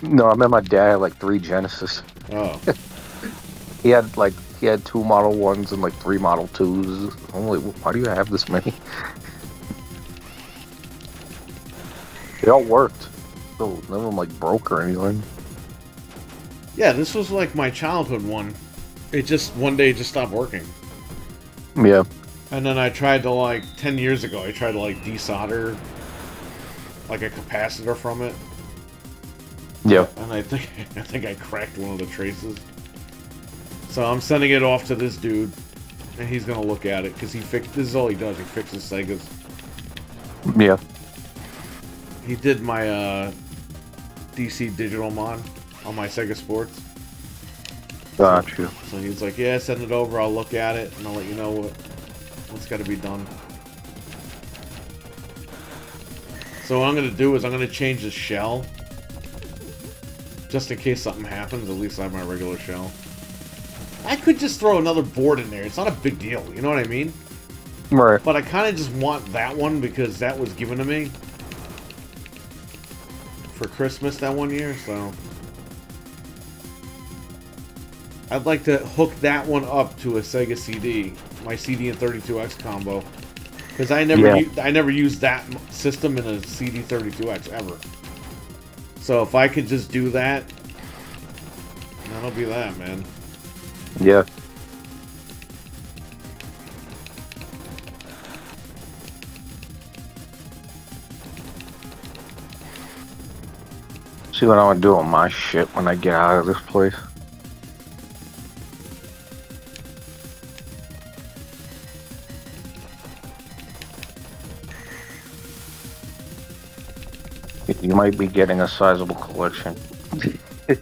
No, I meant my dad had like 3 Genesis. Oh. He had 2 Model 1s and like 3 Model 2s. I'm like, why do you have this many? They all worked. So none of them like broke or anything. Yeah, this was like my childhood one. It just one day just stopped working. Yeah. And then I tried to, like, 10 years ago, I tried to, like, desolder, like, a capacitor from it. Yeah. And I think I cracked one of the traces. So I'm sending it off to this dude, and he's gonna look at it, because this is all he does, he fixes Segas. Yeah. He did my, DC digital mod on my Sega Sports. Got you. So he's like, yeah, send it over, I'll look at it, and I'll let you know what's got to be done. So what I'm going to do is I'm going to change the shell. Just in case something happens, at least I have my regular shell. I could just throw another board in there. It's not a big deal, you know what I mean? Right. But I kind of just want that one because that was given to me for Christmas that one year, so... I'd like to hook that one up to a Sega CD, my CD and 32X combo, because I never used that system in a CD 32X ever. So if I could just do that, that'll be that, man. Yeah. See what I want to do on my shit when I get out of this place. You might be getting a sizable collection. Hey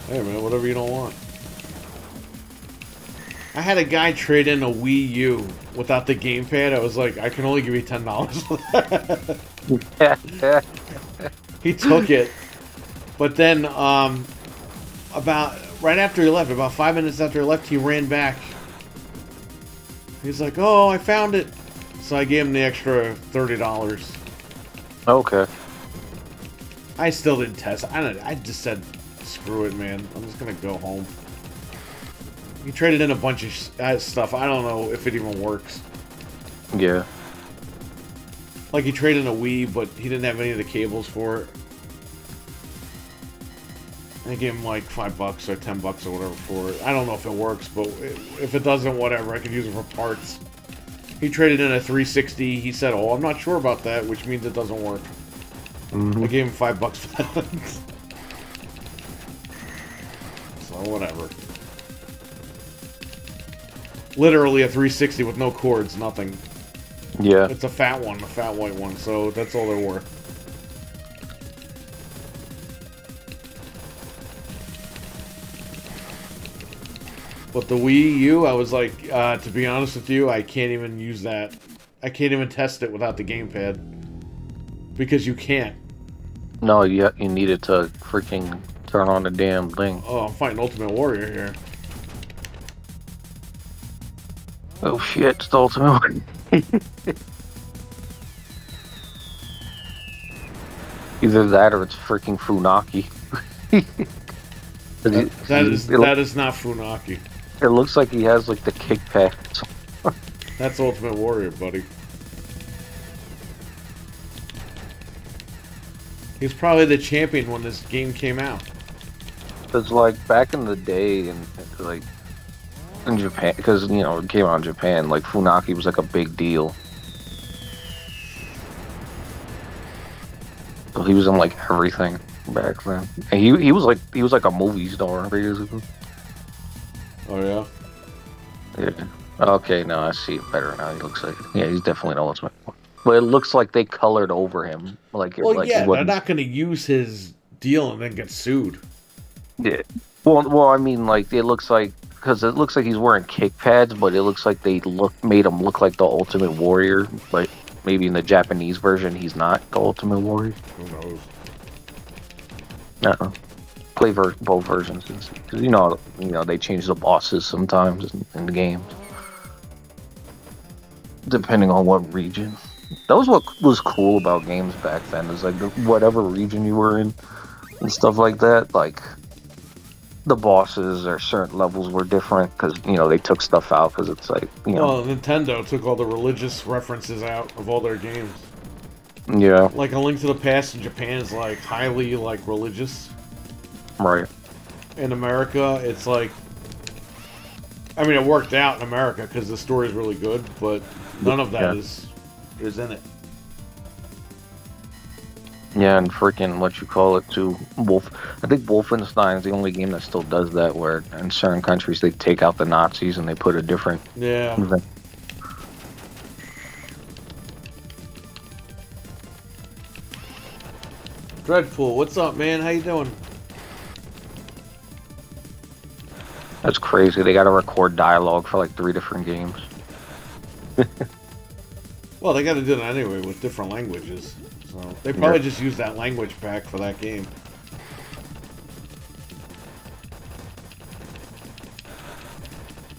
man, whatever you don't want. I had a guy trade in a Wii U without the gamepad. I was like, I can only give you $10 for that. He took it, but then about right after he left, about 5 minutes after he left, he ran back. He's like, "Oh, I found it," so I gave him the extra $30. Okay. I still didn't test. I just said, "Screw it, man. I'm just gonna go home." He traded in a bunch of stuff. I don't know if it even works. Yeah. Like he traded in a Wii, but he didn't have any of the cables for it. I gave him like $5 or $10 or whatever for it. I don't know if it works, but if it doesn't, whatever. I could use it for parts. He traded in a 360. He said, "Oh, I'm not sure about that," which means it doesn't work. I gave him $5 for that. So whatever. Literally a 360 with no cords, nothing. Yeah. It's a fat one, a fat white one, so that's all they're worth. But the Wii U, I was like, to be honest with you, I can't even use that. I can't even test it without the gamepad. Because you can't. No, you needed to freaking turn on the damn thing. Oh, I'm fighting Ultimate Warrior here. Oh shit, it's the Ultimate Warrior. Either that or it's freaking Funaki. That is not Funaki. It looks like he has like the kick pads. That's Ultimate Warrior, buddy. He's probably the champion when this game came out. It's like back in the day, and like in Japan, because you know it came out in Japan. Like Funaki was like a big deal. So he was in like everything back then. And he was like a movie star basically. Oh yeah. Yeah. Okay, no, I see it better now. He looks like he's definitely an Ultimate. But it looks like they colored over him. Like, Well, like yeah, they're not going to use his deal and then get sued. Yeah. Well, I mean, like it looks like because it looks like he's wearing kick pads, but it looks like they made him look like the Ultimate Warrior. But maybe in the Japanese version, he's not the Ultimate Warrior. Who knows? No. Play both versions, because you know they change the bosses sometimes in the games, depending on what region. That was what was cool about games back then. Is like whatever region you were in and stuff like that. Like the bosses or certain levels were different because they took stuff out because it's like Well, Nintendo took all the religious references out of all their games. Yeah. Like A Link to the Past in Japan is like highly like religious. Right. In America, it's like, I mean, it worked out in America because the story is really good, but none of that is in it. Yeah, and freaking what you call it too, I think Wolfenstein is the only game that still does that, where in certain countries they take out the Nazis and they put a different. Yeah. Event. Dreadpool, what's up, man? How you doing? That's crazy. They got to record dialogue for like 3 different games. Well, they got to do that anyway with different languages. So they probably just use that language pack for that game.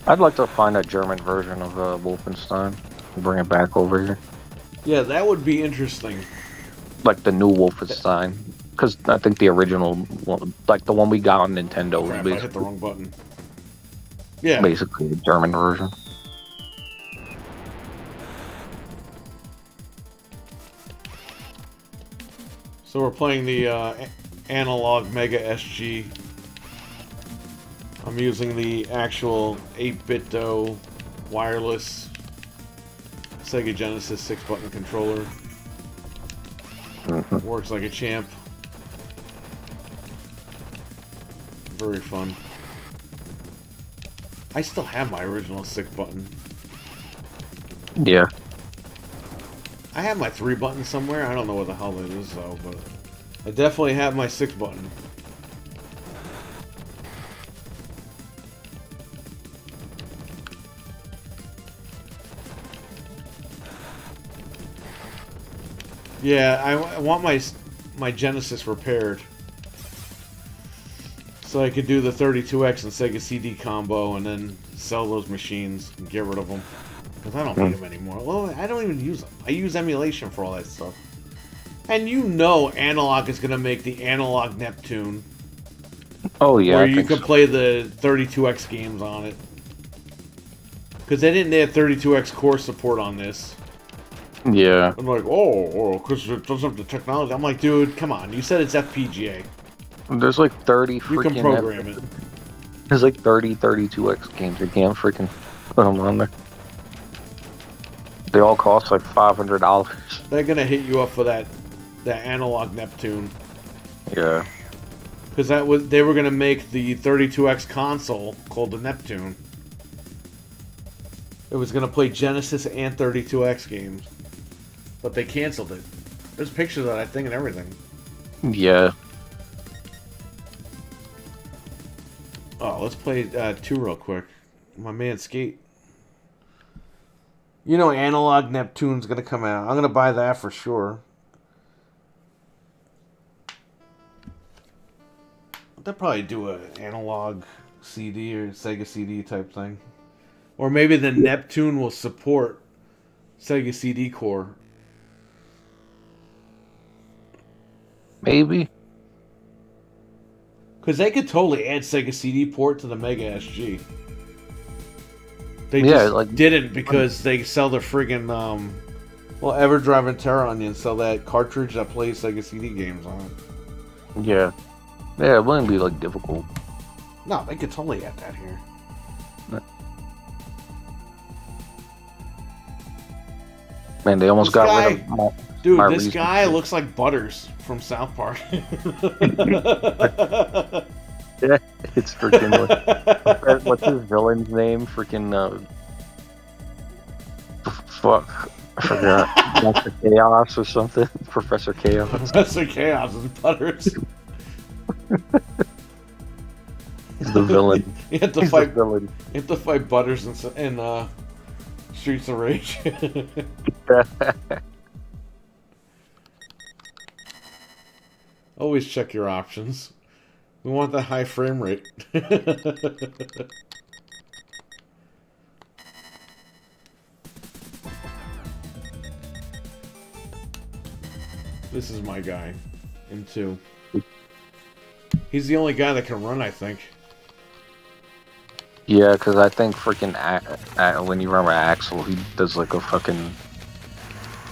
I'd like to find a German version of Wolfenstein and bring it back over here. Yeah, that would be interesting. Like the new Wolfenstein. Because I think the original one, like the one we got on Nintendo, Crap, was I hit the wrong button. Yeah. basically the German version. So we're playing the analog Mega SG. I'm using the actual 8-bit wireless Sega Genesis 6-button controller. Works like a champ. Very fun. I still have my original 6-button. Yeah. I have my 3-button somewhere. I don't know what the hell it is though, but I definitely have my 6-button. Yeah, I want my Genesis repaired. So I could do the 32X and Sega CD combo and then sell those machines and get rid of them. Because I don't need them anymore. Well, I don't even use them. I use emulation for all that stuff. And you know Analog is going to make the Analog Neptune. Oh, yeah. Where you can play the 32X games on it. Because they didn't have 32X core support on this. Yeah. I'm like, oh, because it doesn't have the technology. I'm like, dude, come on. You said it's FPGA. There's like 30 freaking... You can program it. There's like 30 32X games. You can't freaking put them on there. They all cost like $500. They're going to hit you up for that Analog Neptune. Yeah. Because they were going to make the 32X console called the Neptune. It was going to play Genesis and 32X games. But they canceled it. There's pictures of that thing and everything. Yeah. Oh, let's play 2 real quick. My man Skate. You know Analog Neptune's going to come out. I'm going to buy that for sure. They'll probably do an analog CD or Sega CD type thing. Or maybe the Neptune will support Sega CD core. Maybe. Because they could totally add Sega CD port to the Mega SG. They just didn't because they sell the friggin' EverDrive and Terra Onion sell that cartridge that plays Sega CD games on it. Yeah. Yeah, it wouldn't be like difficult. No, they could totally add that here. Man, they almost got rid of my Dude, this reason. guy looks like Butters from South Park. Yeah, it's freaking... what's his villain's name? Freaking... fuck. I forgot. Dr. Chaos or something? Professor Chaos. Professor Chaos is Butters. He's the villain. You have to fight Butters in Streets of Rage. Always check your options. We want that high frame rate. This is my guy in 2. He's the only guy that can run, I think. Yeah, because I think freaking when you remember Axel, he does like a fucking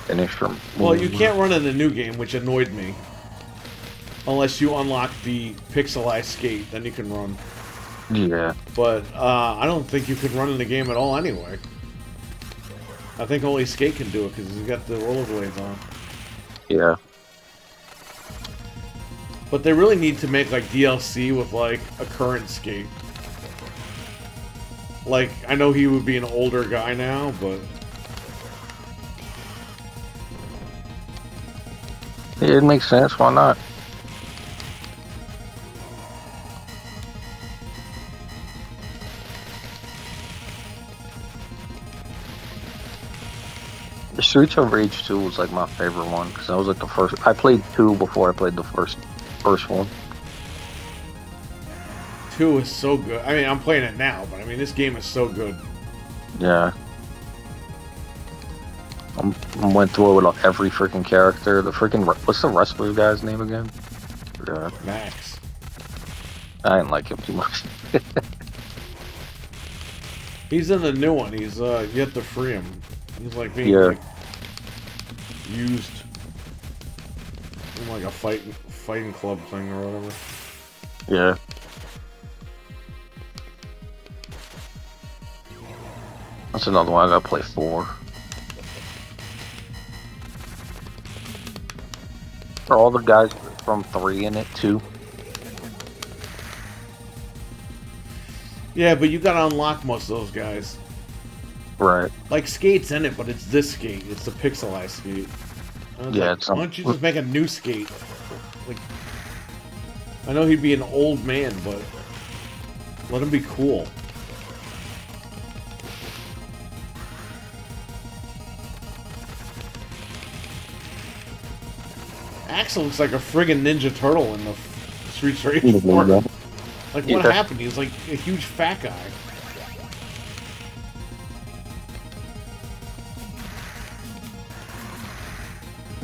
finisher. Well, you can't run in the new game, which annoyed me. Unless you unlock the pixelized skate, then you can run. Yeah. But I don't think you can run in the game at all anyway. I think only Skate can do it because he's got the rollerblades on. Yeah. But they really need to make like DLC with like a current Skate. Like, I know he would be an older guy now, but... Yeah, it makes sense. Why not? Streets of Rage 2 was like my favorite one because that was like the first. I played 2 before I played the first one. 2 is so good. I mean, I'm playing it now, but I mean, this game is so good. Yeah. I went through it with every freaking character. The freaking what's the wrestler guy's name again? Max. I didn't like him too much. He's in the new one. He's you have to free him. He's like being like used in like a fighting club thing or whatever. Yeah. That's another one I gotta play 4. Are all the guys from 3 in it too? Yeah, but you gotta unlock most of those guys. Right. Like Skate's in it, but it's this Skate. It's the pixelized Skate. Yeah. Like, why don't you just make a new Skate? Like, I know he'd be an old man, but let him be cool. Axel looks like a friggin' Ninja Turtle in the Streets of Rage 4. Like, what happened? He was like a huge fat guy.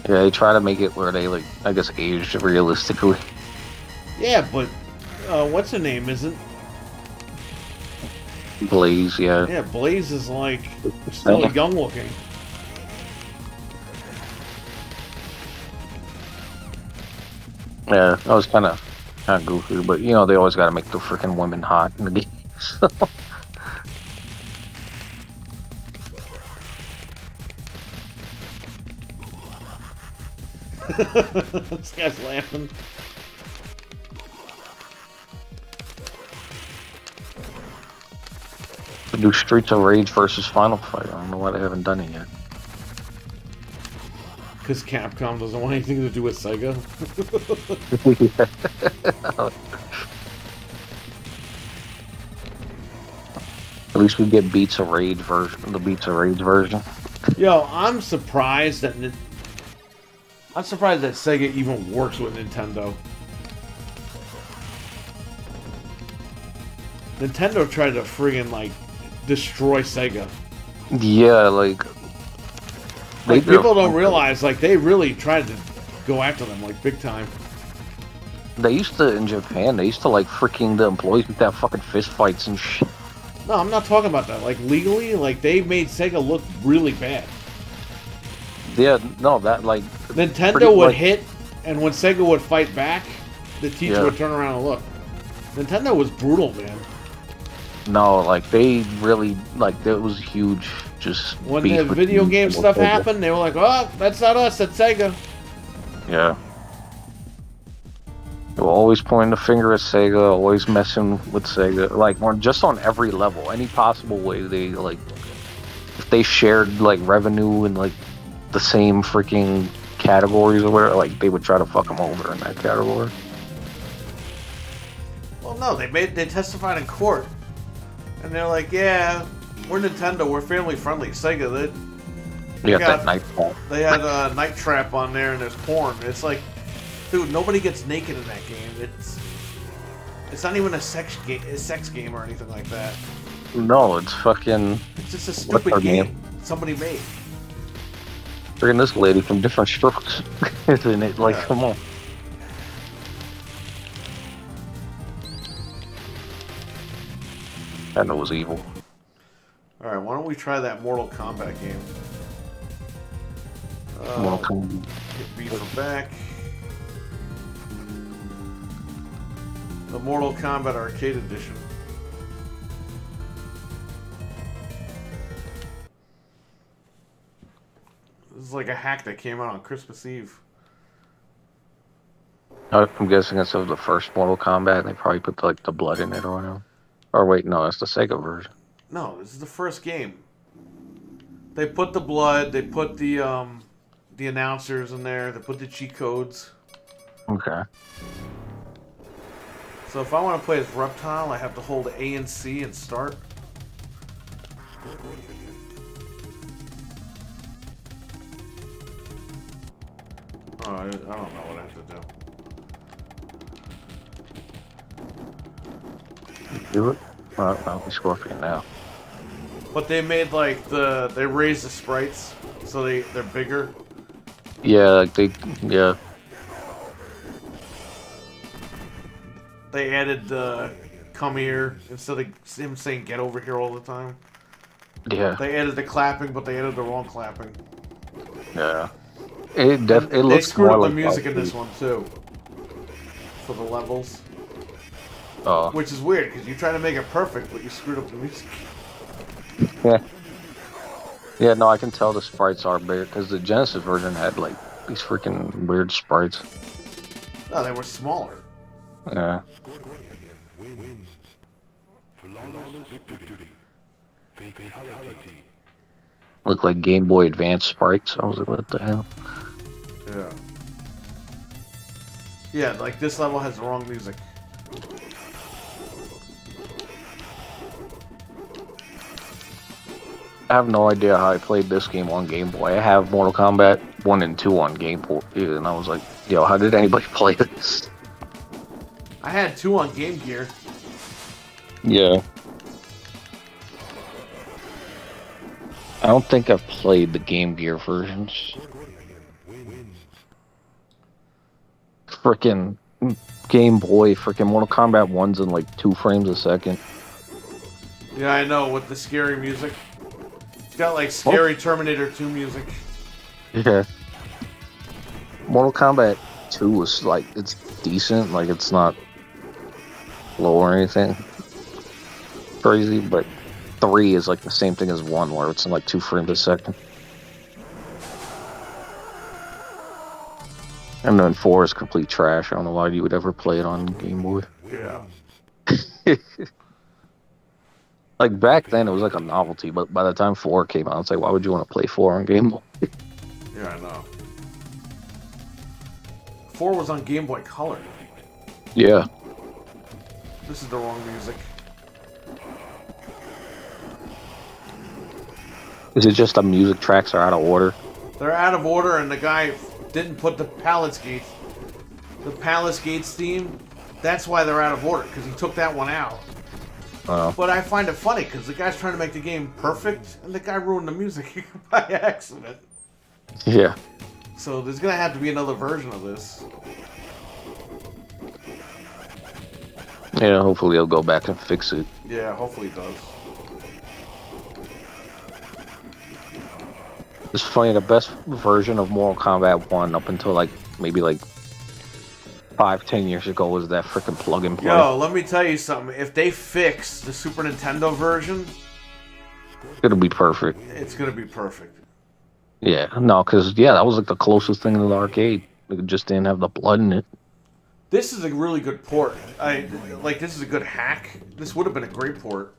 Yeah, they try to make it where they, like, I guess, aged realistically. Yeah, but what's her name isn't? Blaze, yeah. Yeah, Blaze is like still young looking. Yeah, that was kind of goofy, but you know they always got to make the freaking women hot in the game. So. This guy's laughing. Do Streets of Rage versus Final Fight. I don't know why they haven't done it yet. Because Capcom doesn't want anything to do with Sega. At least we get Beats of Rage version. The Beats of Rage version. Yo, I'm surprised that Sega even works with Nintendo. Nintendo tried to friggin' like destroy Sega. Yeah, like people don't realize like they really tried to go after them like big time. They used to in Japan. They used to like freaking the employees with that fucking fist fights and shit. No, I'm not talking about that. Like legally, like they made Sega look really bad. Yeah, no, that like Nintendo would hit, and when Sega would fight back, the teacher would turn around and look. Nintendo was brutal, man. No, like they really like there was huge. Just when the video game stuff happened, they were like, "Oh, that's not us. That's Sega." Yeah. They were always pointing the finger at Sega, always messing with Sega, like just on every level, any possible way. They like if they shared like revenue and like the same freaking categories or whatever, like they would try to fuck them over in that category. Well, no, they testified in court, and they're like, "Yeah, we're Nintendo. We're family friendly. Sega, they that Night Trap. They had a Night Trap on there, and there's porn. It's like, dude, nobody gets naked in that game. It's not even a sex game or anything like that. No, it's fucking. It's just a stupid game somebody made. Freaking this lady from Different Strokes, isn't it? Like, come on. I know it was evil. Alright, why don't we try that Mortal Kombat game? Mortal Kombat. Hit B for back. The Mortal Kombat Arcade Edition. This is like a hack that came out on Christmas Eve. I'm guessing it's of the first Mortal Kombat. They probably put like the blood in it or whatever. Or wait, no, that's the Sega version. No, this is the first game. They put the blood. They put the announcers in there. They put the cheat codes. Okay. So if I want to play as Reptile, I have to hold A and C and start. I don't know what I have to do. Do it? I'll be Scorpion now. But they made like they raised the sprites so they're bigger. Yeah, like yeah. They added the come here instead of him saying get over here all the time. Yeah. They added the clapping, but they added the wrong clapping. Yeah. It They looks screwed more up the like music in this one too. For the levels. Oh. Which is weird, because you try to make it perfect, but you screwed up the music. Yeah. Yeah, no, I can tell the sprites are bigger, because the Genesis version had, like, these freaking weird sprites. No, they were smaller. Yeah. Look like Game Boy Advance sprites. I was like, what the hell? Yeah. Yeah, like this level has the wrong music. I have no idea how I played this game on Game Boy. I have Mortal Kombat 1 and 2 on Game Boy, and I was like, yo, how did anybody play this? I had 2 on Game Gear. Yeah. I don't think I've played the Game Gear versions. Frickin' Game Boy, frickin' Mortal Kombat 1's in like 2 frames a second. Yeah, I know, with the scary music. It's got like scary Terminator 2 music. Yeah. Mortal Kombat 2 is like, it's decent, like it's not low or anything crazy, but 3 is like the same thing as 1, where it's in like 2 frames a second. And then 4 is complete trash. I don't know why you would ever play it on Game Boy. Yeah. Like back then, it was like a novelty, but by the time 4 came out, it's like, why would you want to play 4 on Game Boy? Yeah, I know. 4 was on Game Boy Color. Yeah. This is the wrong music. Is it just the music tracks are out of order? They're out of order, and the guy didn't put the Palace Gates. The Palace Gates theme. That's why they're out of order, because he took that one out. Oh. But I find it funny because the guy's trying to make the game perfect, and the guy ruined the music by accident. Yeah. So there's gonna have to be another version of this. Yeah, hopefully they'll go back and fix it. Yeah, hopefully it does. It's funny, the best version of Mortal Kombat 1 up until like maybe like 5-10 years ago was that freaking plug and play. Yo, let me tell you something. If they fix the Super Nintendo version, It'll be perfect. it's gonna be perfect. Yeah, no, because yeah, that was like the closest thing to the arcade. It just didn't have the blood in it. This is a really good port. This is a good hack. This would have been a great port.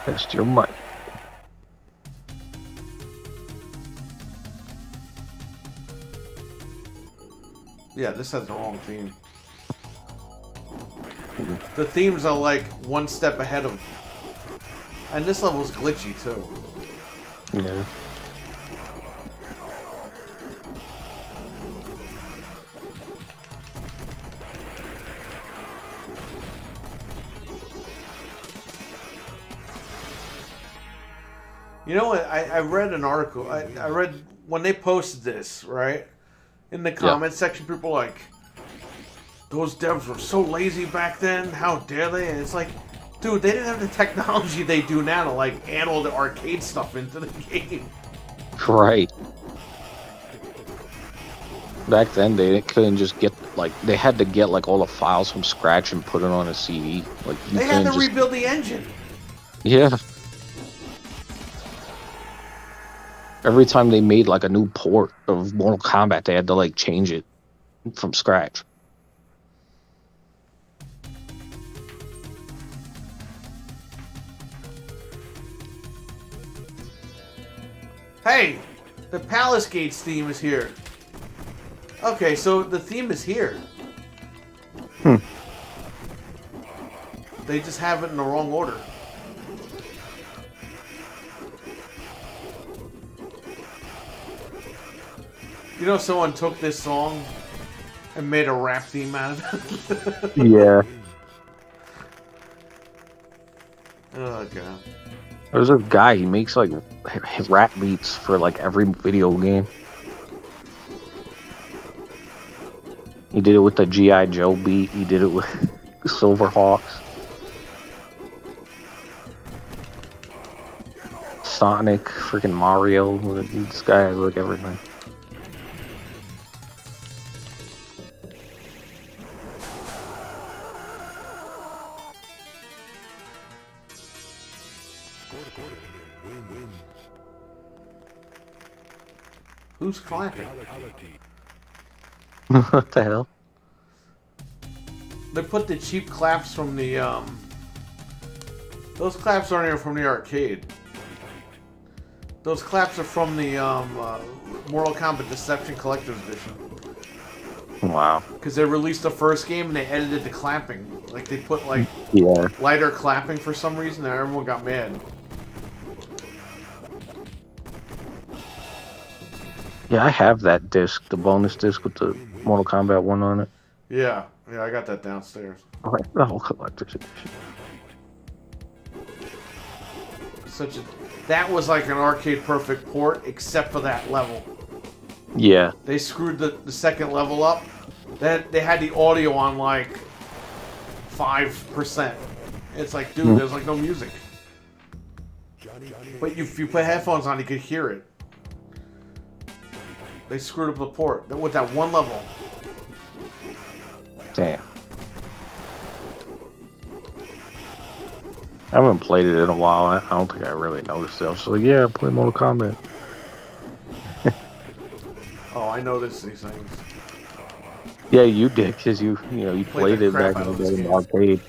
Test your mic. Yeah, this has the wrong theme. The themes are like one step ahead of... And this level's glitchy, too. Yeah. You know what? I read an article. I read when they posted this, right? In the comments section, people were like, those devs were so lazy back then. How dare they? And it's like, dude, they didn't have the technology they do now to like add all the arcade stuff into the game. Right. Back then, they couldn't just get like they had to get like all the files from scratch and put it on a CD. Like you They had to couldn't just... rebuild the engine. Yeah. Every time they made like a new port of Mortal Kombat, they had to like change it from scratch. Hey, the Palace Gates theme is here. Okay, so the theme is here. They just have it in the wrong order. You know, someone took this song and made a rap theme out of it. Yeah. Oh god. There's this guy, he makes like rap beats for like every video game. He did it with the G.I. Joe beat, he did it with Silverhawks. Sonic, freaking Mario. This guy has like everything. Who's clapping? What the hell? They put the cheap claps from the those claps aren't even from the arcade. Those claps are from the Mortal Kombat Deception Collector's Edition. Wow. Because they released the first game and they edited the clapping. Like they put like Yeah. lighter clapping for some reason and everyone got mad. Yeah, I have that disc, the bonus disc with the Mortal Kombat 1 on it. Yeah, I got that downstairs. Alright, the whole collector's edition. That was like an arcade perfect port, except for that level. Yeah. They screwed the second level up. They had the audio on like 5%. It's like, dude, there's like no music. But if you put headphones on, you could hear it. They screwed up the port with that one level. Damn. I haven't played it in a while. I don't think I really noticed it. I was like, yeah, I play Mortal Kombat. Oh, I noticed these things. Yeah, you did, because you played the it crap back out in of the this day in game. the arcade.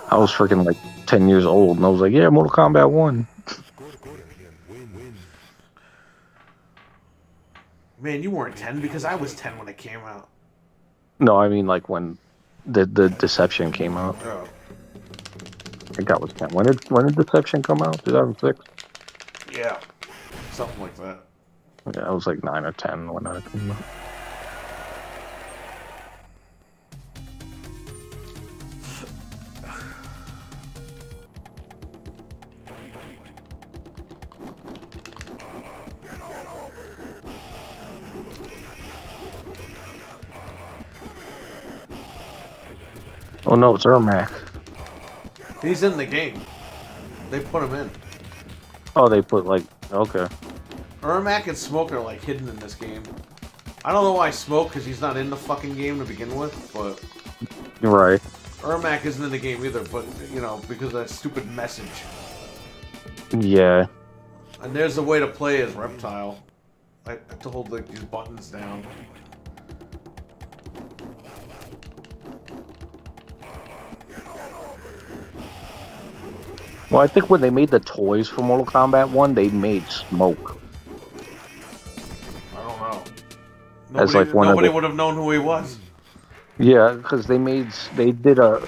I was freaking like 10 years old, and I was like, yeah, Mortal Kombat 1. Man, you weren't 10 because I was 10 when it came out. No, I mean like when the Deception came out. Oh. I think that was 10. When did Deception come out? 2006? Yeah. Something like that. Yeah, I was like 9 or 10 when that came out. Oh no, it's Ermac. He's in the game. They put him in. Oh, they put like, okay. Ermac and Smoke are like hidden in this game. I don't know why Smoke, because he's not in the fucking game to begin with, but You're right. Ermac isn't in the game either, but, you know, because of that stupid message. Yeah. And there's a way to play as Reptile. I have to hold like these buttons down. Well, I think when they made the toys for Mortal Kombat 1, they made Smoke. I don't know. As, like, one of Nobody the- would have known who he was. Yeah, because they did a...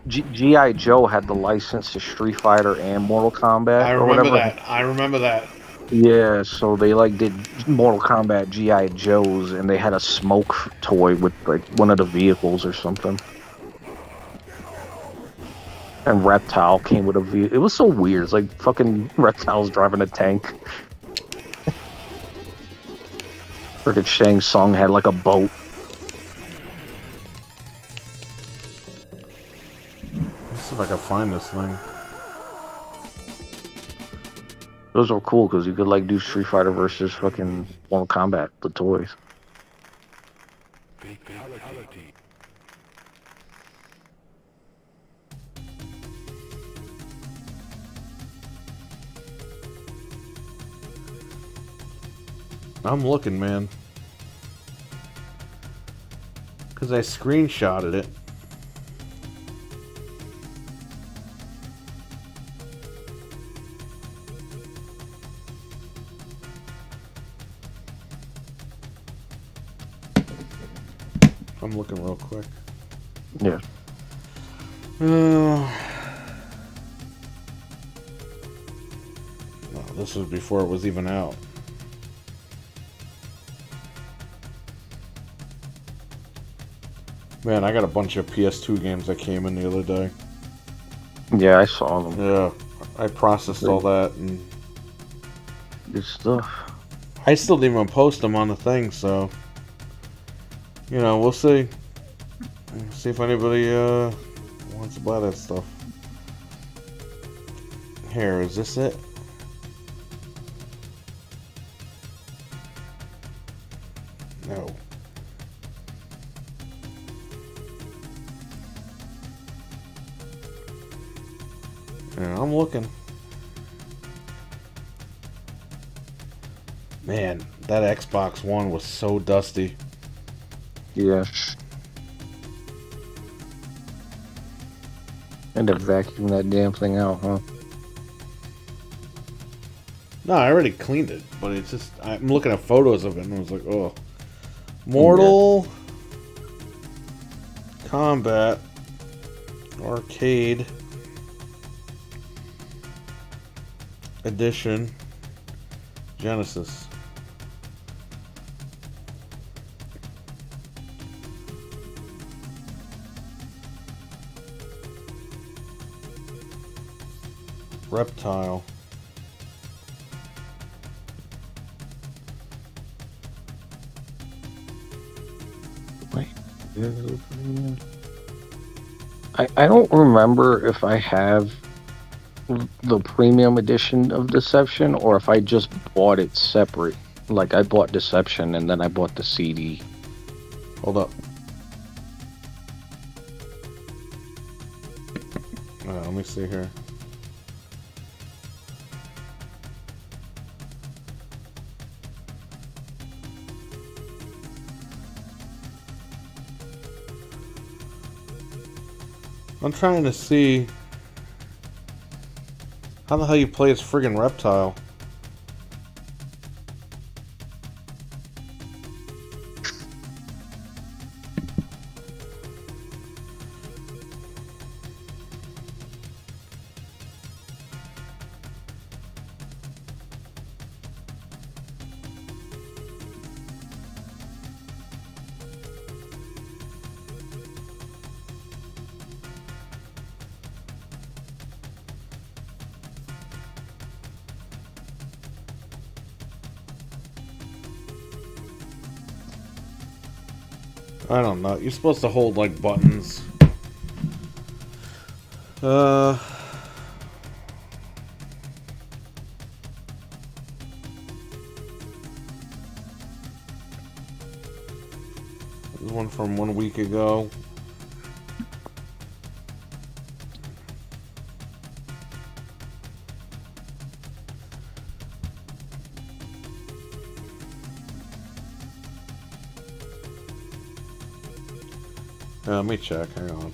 G.I. Joe had the license to Street Fighter and Mortal Kombat. I or remember whatever. that. I remember that. Yeah, so they like did Mortal Kombat G.I. Joes, and they had a Smoke toy with like one of the vehicles or something. And Reptile came with a vehicle. It was so weird. It's like fucking Reptile's driving a tank. Frickin' Shang Tsung had like a boat. Let's see if I can find this thing. Those were cool because you could like do Street Fighter versus fucking Mortal Kombat, the toys. I'm looking, man. Because I screenshotted it. I'm looking real quick. Yeah. No, this This was before it was even out. Man, I got a bunch of PS2 games that came in the other day. Yeah, I saw them. Yeah, I processed all that, and Good stuff. I still didn't even post them on the thing, so you know, we'll see. See if anybody wants to buy that stuff. Here, is this it? No. Yeah, I'm looking. Man, that Xbox One was so dusty. Yeah. End up vacuuming that damn thing out, huh? No, I already cleaned it, but it's just I'm looking at photos of it and I was like, oh. Mortal Kombat Arcade Edition Genesis. Reptile. Wait. I don't remember if I have the premium edition of Deception or if I just bought it separate. Like I bought Deception and then I bought the CD. Hold up. Let me see here. I'm trying to see how the hell you play as friggin' Reptile. I don't know. You're supposed to hold like buttons. There's one from 1 week ago. Let me check. Hang on.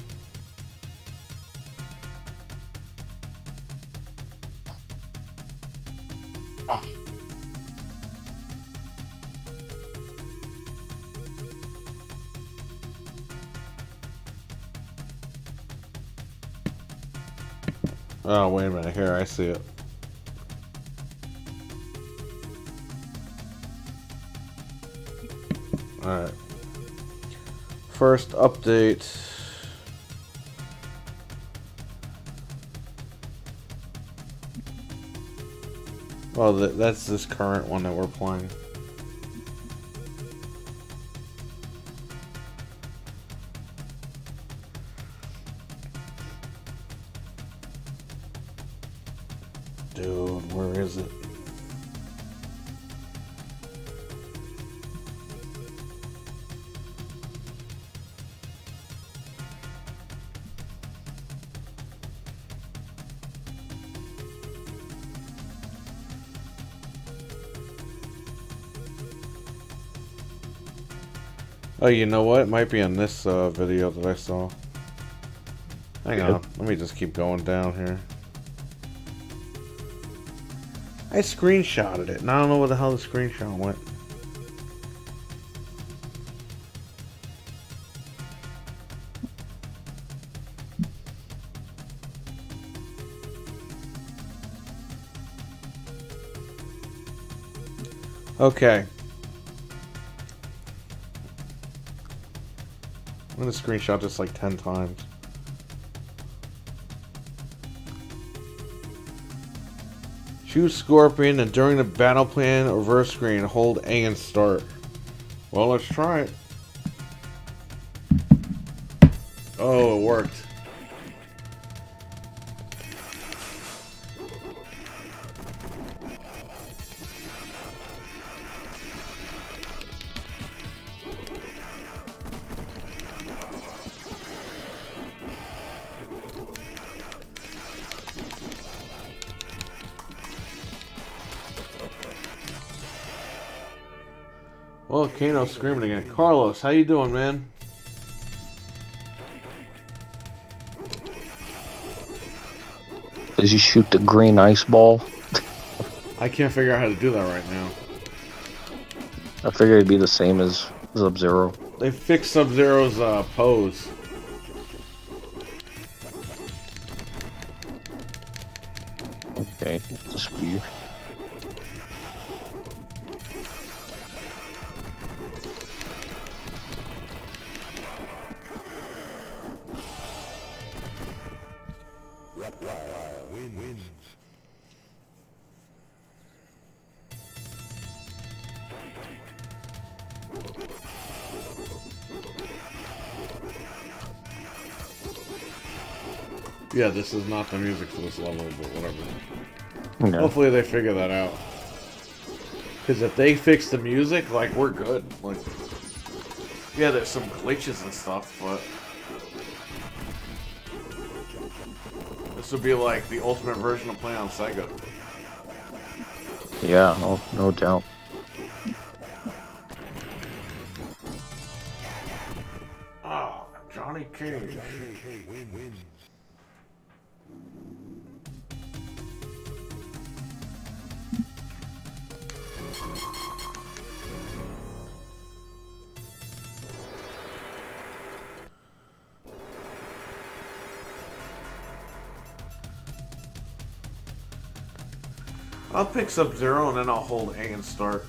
Oh, wait a minute. Here, I see it. Alright. First update. Oh, that's this current one that we're playing. Dude, where is it? Oh, you know what? It might be on this video that I saw. Hang on. Let me just keep going down here. I screenshotted it, and I don't know where the hell the screenshot went. Okay. I'm gonna screenshot this like 10 times. Choose Scorpion, and during the battle plan reverse screen, hold A and start. Well, let's try it. Oh, it worked. Well, Kano's screaming again. Carlos, how you doing, man? Does he shoot the green ice ball? I can't figure out how to do that right now. I figured it'd be the same as Sub-Zero. They fixed Sub-Zero's pose. Okay, just be. Win. Yeah, this is not the music for this level, but whatever. Yeah. Hopefully they figure that out. Because if they fix the music, like, we're good. Like, yeah, there's some glitches and stuff, but this would be like the ultimate version of playing on Sega. Yeah, no doubt. Ah, Johnny Cage. Win. I'll pick Sub-Zero and then I'll hold A and start.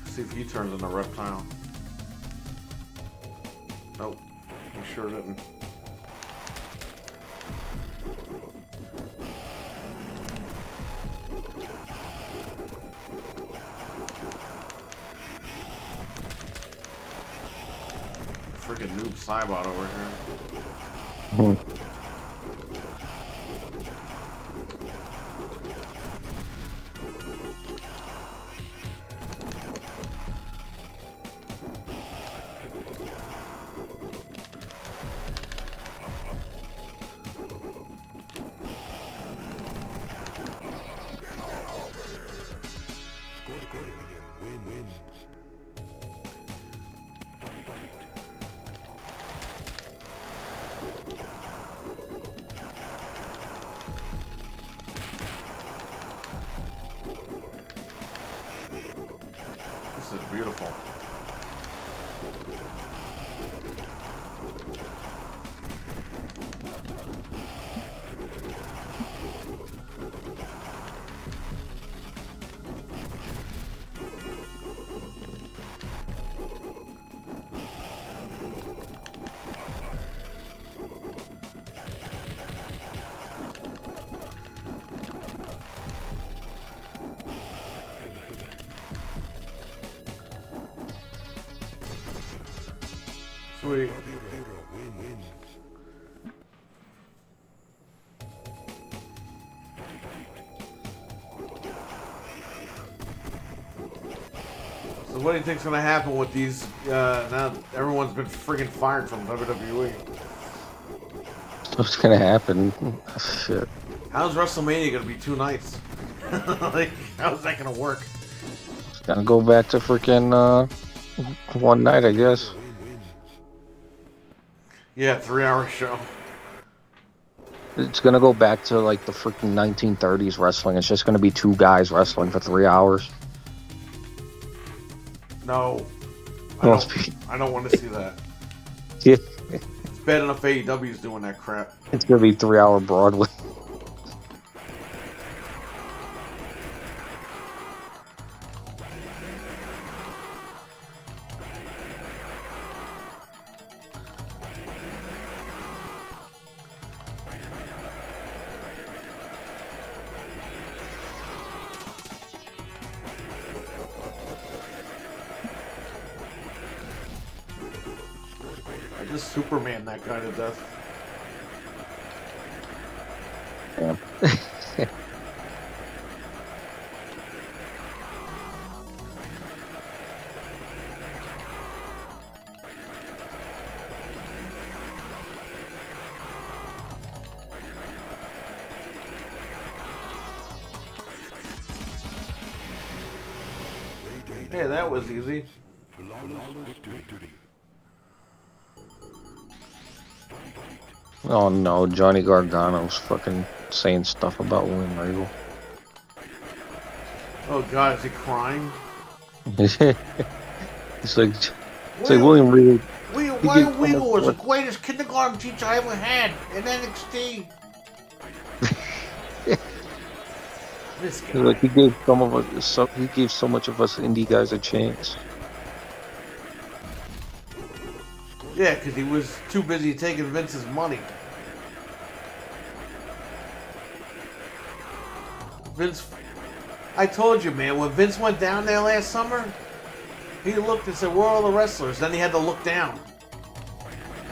See if he turns into a reptile. Nope, he sure didn't. Freaking noob Cybot over here. Win. This is beautiful. Sweet. Win. So what do you think's gonna happen with these, now that everyone's been friggin' fired from WWE? What's gonna happen? Shit. How's WrestleMania gonna be 2 nights? Like, how's that gonna work? Gotta go back to freaking one night, I guess. Yeah, 3-hour show. It's gonna go back to like the freaking 1930s wrestling. It's just gonna be 2 guys wrestling for 3 hours. No. Well, I don't want to see that. Yeah, It's bad enough AEW's doing that crap. it's gonna be 3-hour Broadway. This Superman, that guy to death. Yeah. Hey, that was easy. Oh no, Johnny Gargano's fucking saying stuff about William Regal. Oh God, is he crying? It's like William Regal. William Regal was the greatest kindergarten teacher I ever had in NXT. This guy. Like he gave he gave so much of us indie guys a chance. Yeah, because he was too busy taking Vince's money. Vince, I told you, man, when Vince went down there last summer, he looked and said, "Where are all the wrestlers?" Then he had to look down.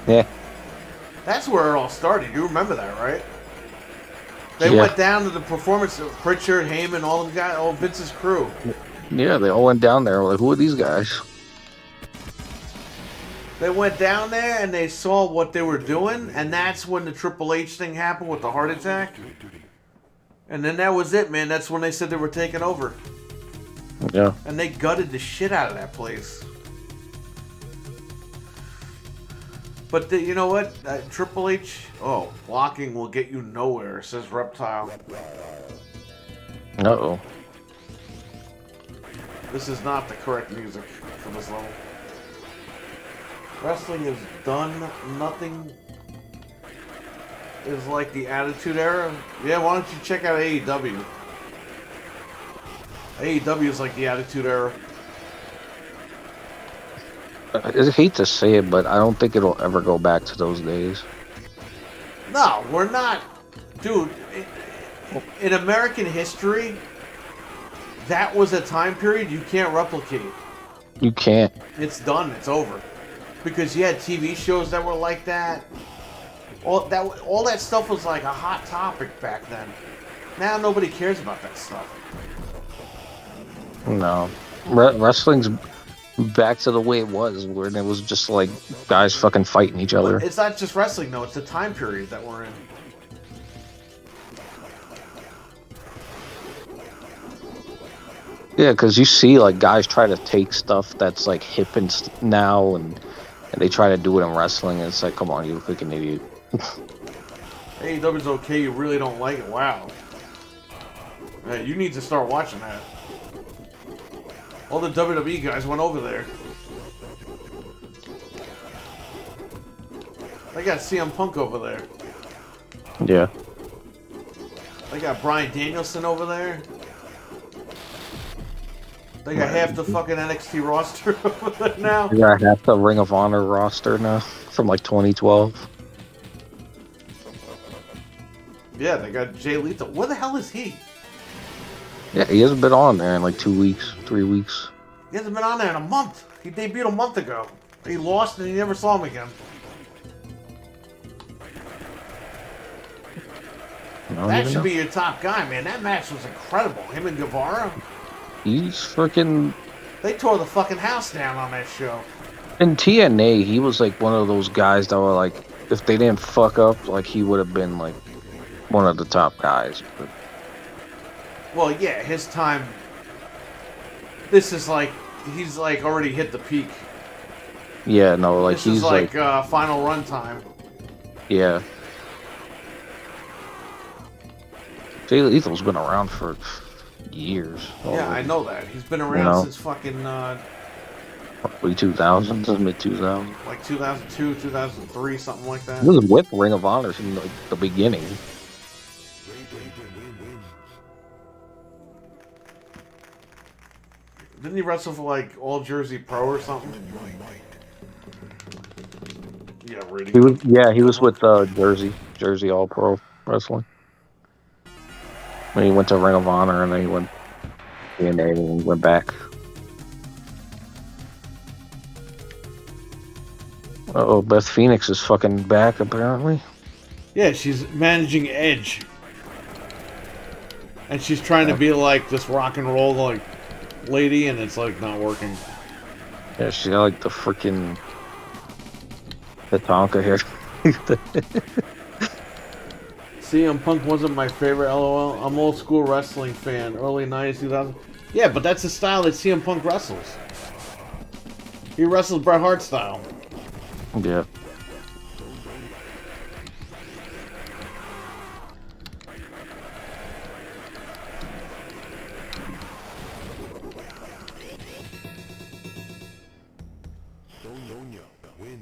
Yeah. That's where it all started. You remember that, right? They Yeah. went down to the performance of Pritchard, Heyman, all the guys, all Vince's crew. Yeah, they all went down there. Like, who are these guys? They went down there and they saw what they were doing, and that's when the Triple H thing happened with the heart attack. And then that was it, man. That's when they said they were taking over. Yeah. And they gutted the shit out of that place. But you know what? Triple H, blocking will get you nowhere, says Reptile. Uh-oh. This is not the correct music for this level. Wrestling is done. Nothing is like the Attitude Era. Yeah, why don't you check out AEW? AEW is like the Attitude Era. I hate to say it, but I don't think it'll ever go back to those days. No, we're not. Dude, in American history, that was a time period you can't replicate. You can't. It's done. It's over. Because you had TV shows that were like that. All that stuff was like a hot topic back then. Now nobody cares about that stuff. No. Wrestling's back to the way it was, where it was just like guys fucking fighting each other. But it's not just wrestling, though. It's the time period that we're in. Yeah, because you see like guys try to take stuff that's like hip and now, and they try to do it in wrestling, and it's like, come on, you look like an idiot. AEW's okay. You really don't like it. Wow. Hey, you need to start watching that. All the WWE guys went over there. They got CM Punk over there. Yeah. They got Bryan Danielson over there. They got half the fucking NXT roster over there now. They got half the Ring of Honor roster now from like 2012. Yeah, they got Jay Lethal. Where the hell is he? Yeah, he hasn't been on there in like 2 weeks, 3 weeks. He hasn't been on there in a month. He debuted a month ago. He lost and he never saw him again. That should be your top guy, man. That match was incredible. Him and Guevara. He's freaking... They tore the fucking house down on that show. In TNA, he was like one of those guys that were like, if they didn't fuck up, like he would have been like one of the top guys. But... Well, yeah, his time. This is like he's like already hit the peak. Yeah, no, like this he's is like final run time. Yeah. Jay Lethal's been around for years. Yeah, I know that. He's been around since fucking probably 2000s, mid 2000s. Like 2002, 2003, something like that. He was with Ring of Honor from like the beginning. Didn't he wrestle for like All Jersey Pro or something? Yeah, really. He was with Jersey All Pro Wrestling. When he went to Ring of Honor and then he went TNA and went back. Oh, Beth Phoenix is fucking back apparently. Yeah, she's managing Edge. And she's trying to be like this rock and roll like lady, and it's like not working. Yeah, she got like the freaking Tatanka hair. CM Punk wasn't my favorite, lol. I'm old school wrestling fan, early 90s, 2000s. Yeah, but that's the style that CM Punk wrestles. He wrestles Bret Hart style. Yeah.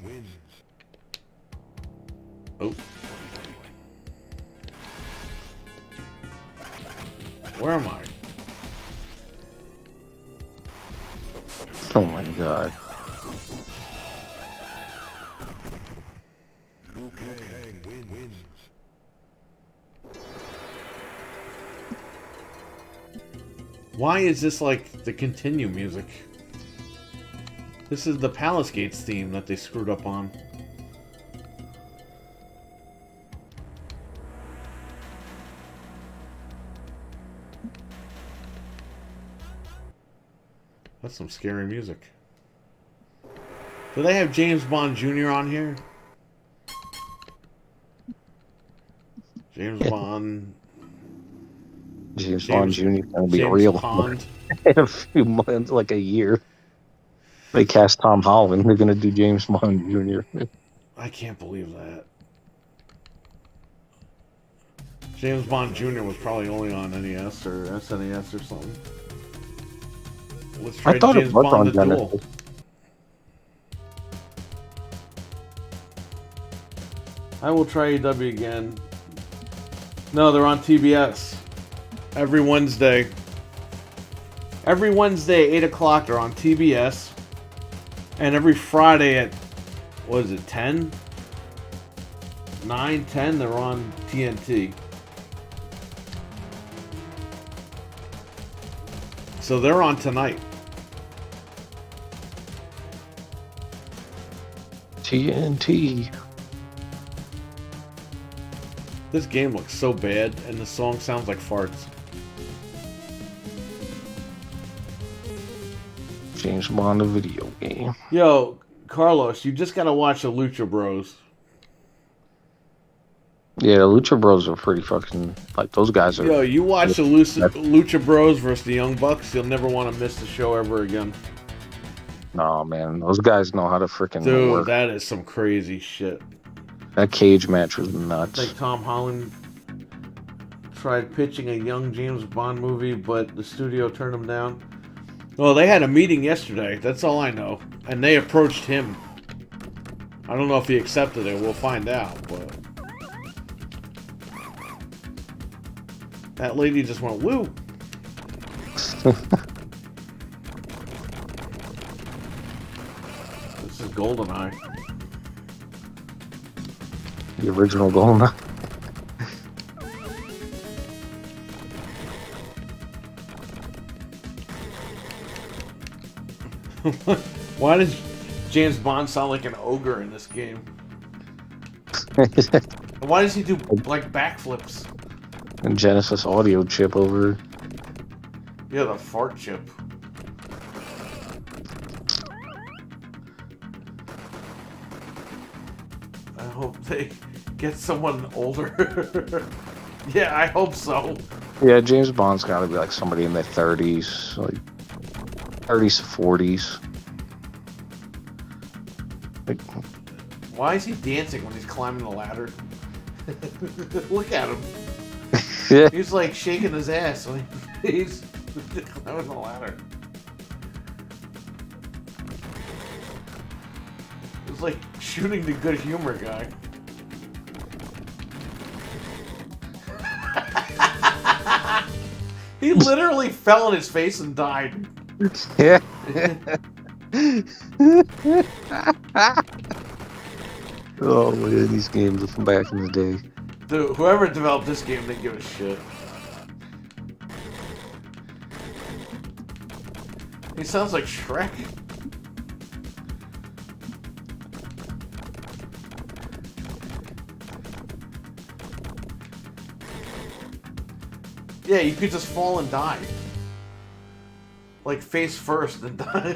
Win. Oh. Where am I? Oh my god. Win. Why is this like the continue music? This is the Palace Gates theme that they screwed up on. That's some scary music. Do they have James Bond Jr. on here? James Bond. James Bond Jr. is gonna be James real Bond. in a few months, like a year. They cast Tom Holland. They're gonna do James Bond Jr. I can't believe that. James Bond Jr. was probably only on NES or SNES or something. Let's try I thought James it was Bond on the Duel. Genesis. I will try AW again. No, they're on TBS. Every Wednesday. Every Wednesday at 8 o'clock they're on TBS. And every Friday at, what is it, 10? 9, 10, they're on TNT. So they're on tonight. TNT. This game looks so bad, and the song sounds like farts. James Bond, a video game. Yo, Carlos, you just gotta watch the Lucha Bros. Yeah, Lucha Bros are pretty fucking, like, those guys are. Yo, you watch the Lucha Bros versus the Young Bucks, you'll never want to miss the show ever again. No, man, those guys know how to freaking Dude, work. that is some crazy shit. That cage match was I nuts. think Tom Holland tried pitching a young James Bond movie, but the studio turned him down. Well, they had a meeting yesterday, that's all I know. And they approached him. I don't know if he accepted it, we'll find out, but... That lady just went, woo! This is GoldenEye. The original Golden. Why does James Bond sound like an ogre in this game? Why does he do, like, backflips? And Genesis audio chip over. Yeah, the fart chip. I hope they get someone older. Yeah, I hope so. Yeah, James Bond's got to be like somebody in their 30s, like 30s to 40s. Like, Why is he dancing when he's climbing the ladder? Look at him. yeah, He's like shaking his ass when he's climbing the ladder. It's like shooting the good humor guy. He literally fell on his face and died. yeah. Oh man, these games from back in the day. Dude, whoever developed this game didn't give a shit. He sounds like Shrek. Yeah, you could just fall and die. Like face first and die.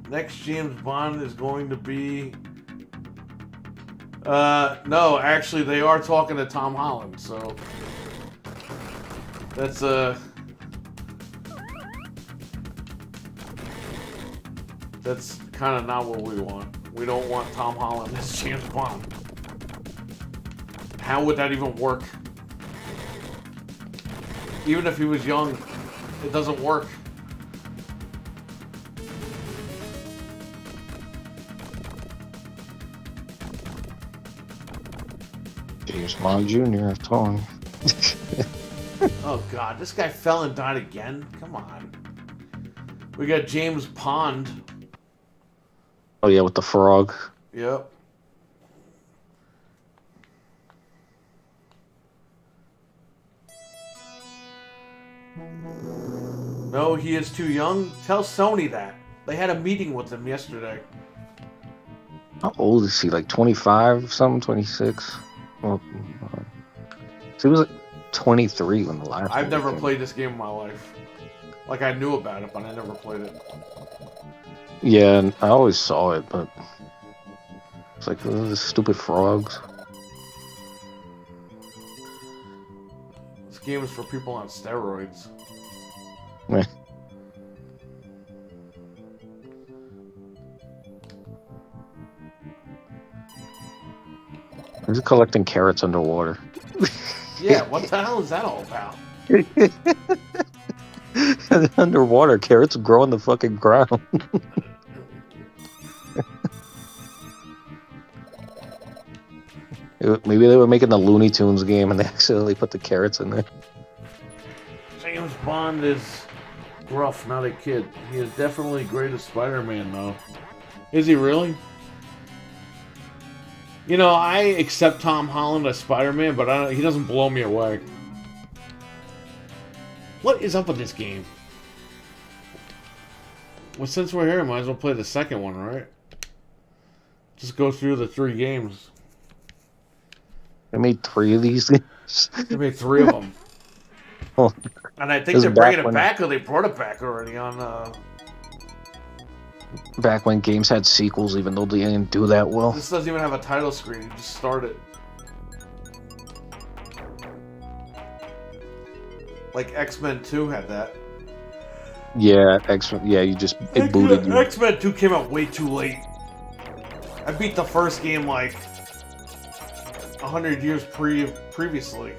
Next James Bond is going to be... no, actually they are talking to Tom Holland, so... That's, That's kind of not what we want. We don't want Tom Holland as James Bond. How would that even work? Even if he was young, it doesn't work. James Bond Jr., I'm telling you. Oh god, this guy fell and died again? Come on. We got James Pond. Oh yeah, with the frog. Yep. No, he is too young. Tell Sony that. They had a meeting with him yesterday. How old is he? Like 25 something, 26? Well, so he was like 23 when the last I've one never came. played this game in my life. Like, I knew about it, but I never played it. Yeah, and I always saw it, but it's like those stupid frogs. This game is for people on steroids. Meh. He's collecting carrots underwater. Yeah, what the hell is that all about? Underwater, carrots grow on the fucking ground. Maybe they were making the Looney Tunes game and they accidentally put the carrots in there. James Bond is gruff, not a kid. He is definitely great as Spider-Man, though. Is he really? You know, I accept Tom Holland as Spider-Man, but he doesn't blow me away. What is up with this game? Well, since we're here, might as well play the second one, right? Just go through the 3 games. They made 3 of these games. They made 3 of them. Oh, And I think they're bringing it back, or they brought it back already on... back when games had sequels, even though they didn't do that well. This doesn't even have a title screen. You just start it. Like X-Men 2 had that. Yeah, yeah, it booted you. X-Men 2 came out way too late. I beat the first game like 100 years previously.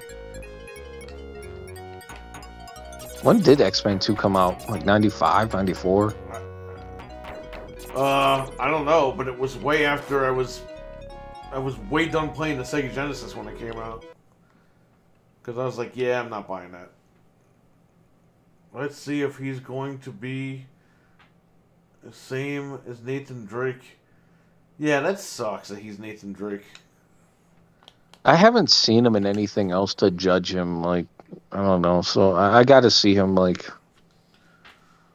When did X-Men 2 come out? Like 95, 94? I don't know, but it was way after I was way done playing the Sega Genesis when it came out. Because I was like, yeah, I'm not buying that. Let's see if he's going to be the same as Nathan Drake. Yeah, that sucks that he's Nathan Drake. I haven't seen him in anything else to judge him. Like, I don't know. So I got to see him like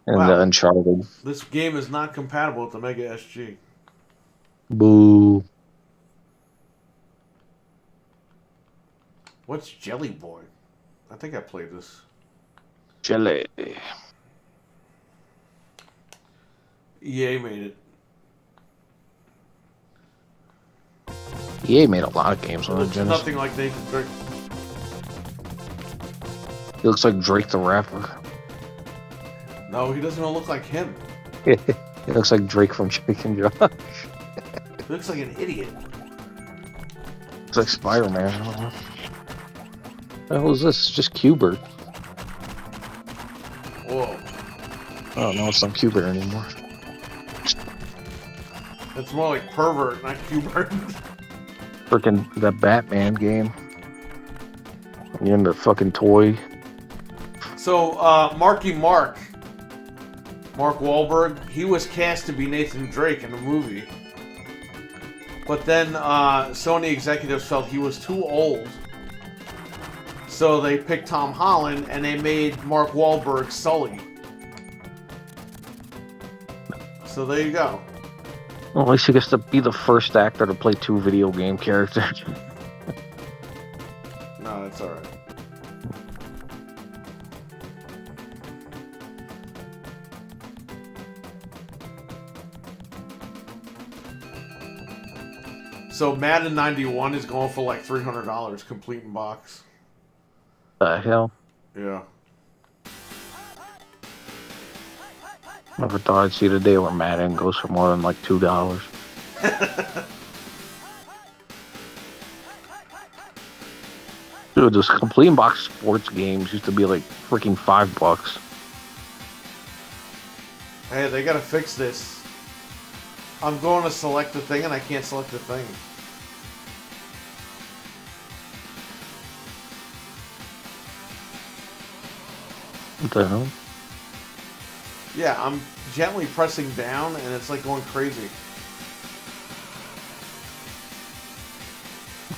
in the Uncharted. This game is not compatible with the Mega SG. Boo. What's Jelly Boy? I think I played this. Jelly. EA made it. EA made a lot of games on the Looks Genesis. nothing like Nathan Drake. He looks like Drake the rapper. No, he doesn't even look like him. He looks like Drake from Drake and Josh. He looks like an idiot. Looks like Spider-Man. I don't know. What the hell is this? It's just Qbert. Whoa. Oh no, it's not Qbert anymore. It's more like Pervert, not Qbert. Freaking the Batman game. You're in the fucking toy. So, Mark Wahlberg, he was cast to be Nathan Drake in the movie. But then Sony executives felt he was too old. So they picked Tom Holland and they made Mark Wahlberg Sully. So there you go. Well, at least he gets to be the first actor to play 2 video game characters. No, that's alright. So Madden 91 is going for like $300 complete in box. The hell? Yeah. Never thought I'd see the day where Madden goes for more than like $2. Dude, this complete in box sports games used to be like freaking $5. Hey, they gotta fix this. I'm going to select the thing and I can't select the thing. What the hell? Yeah, I'm gently pressing down and it's like going crazy.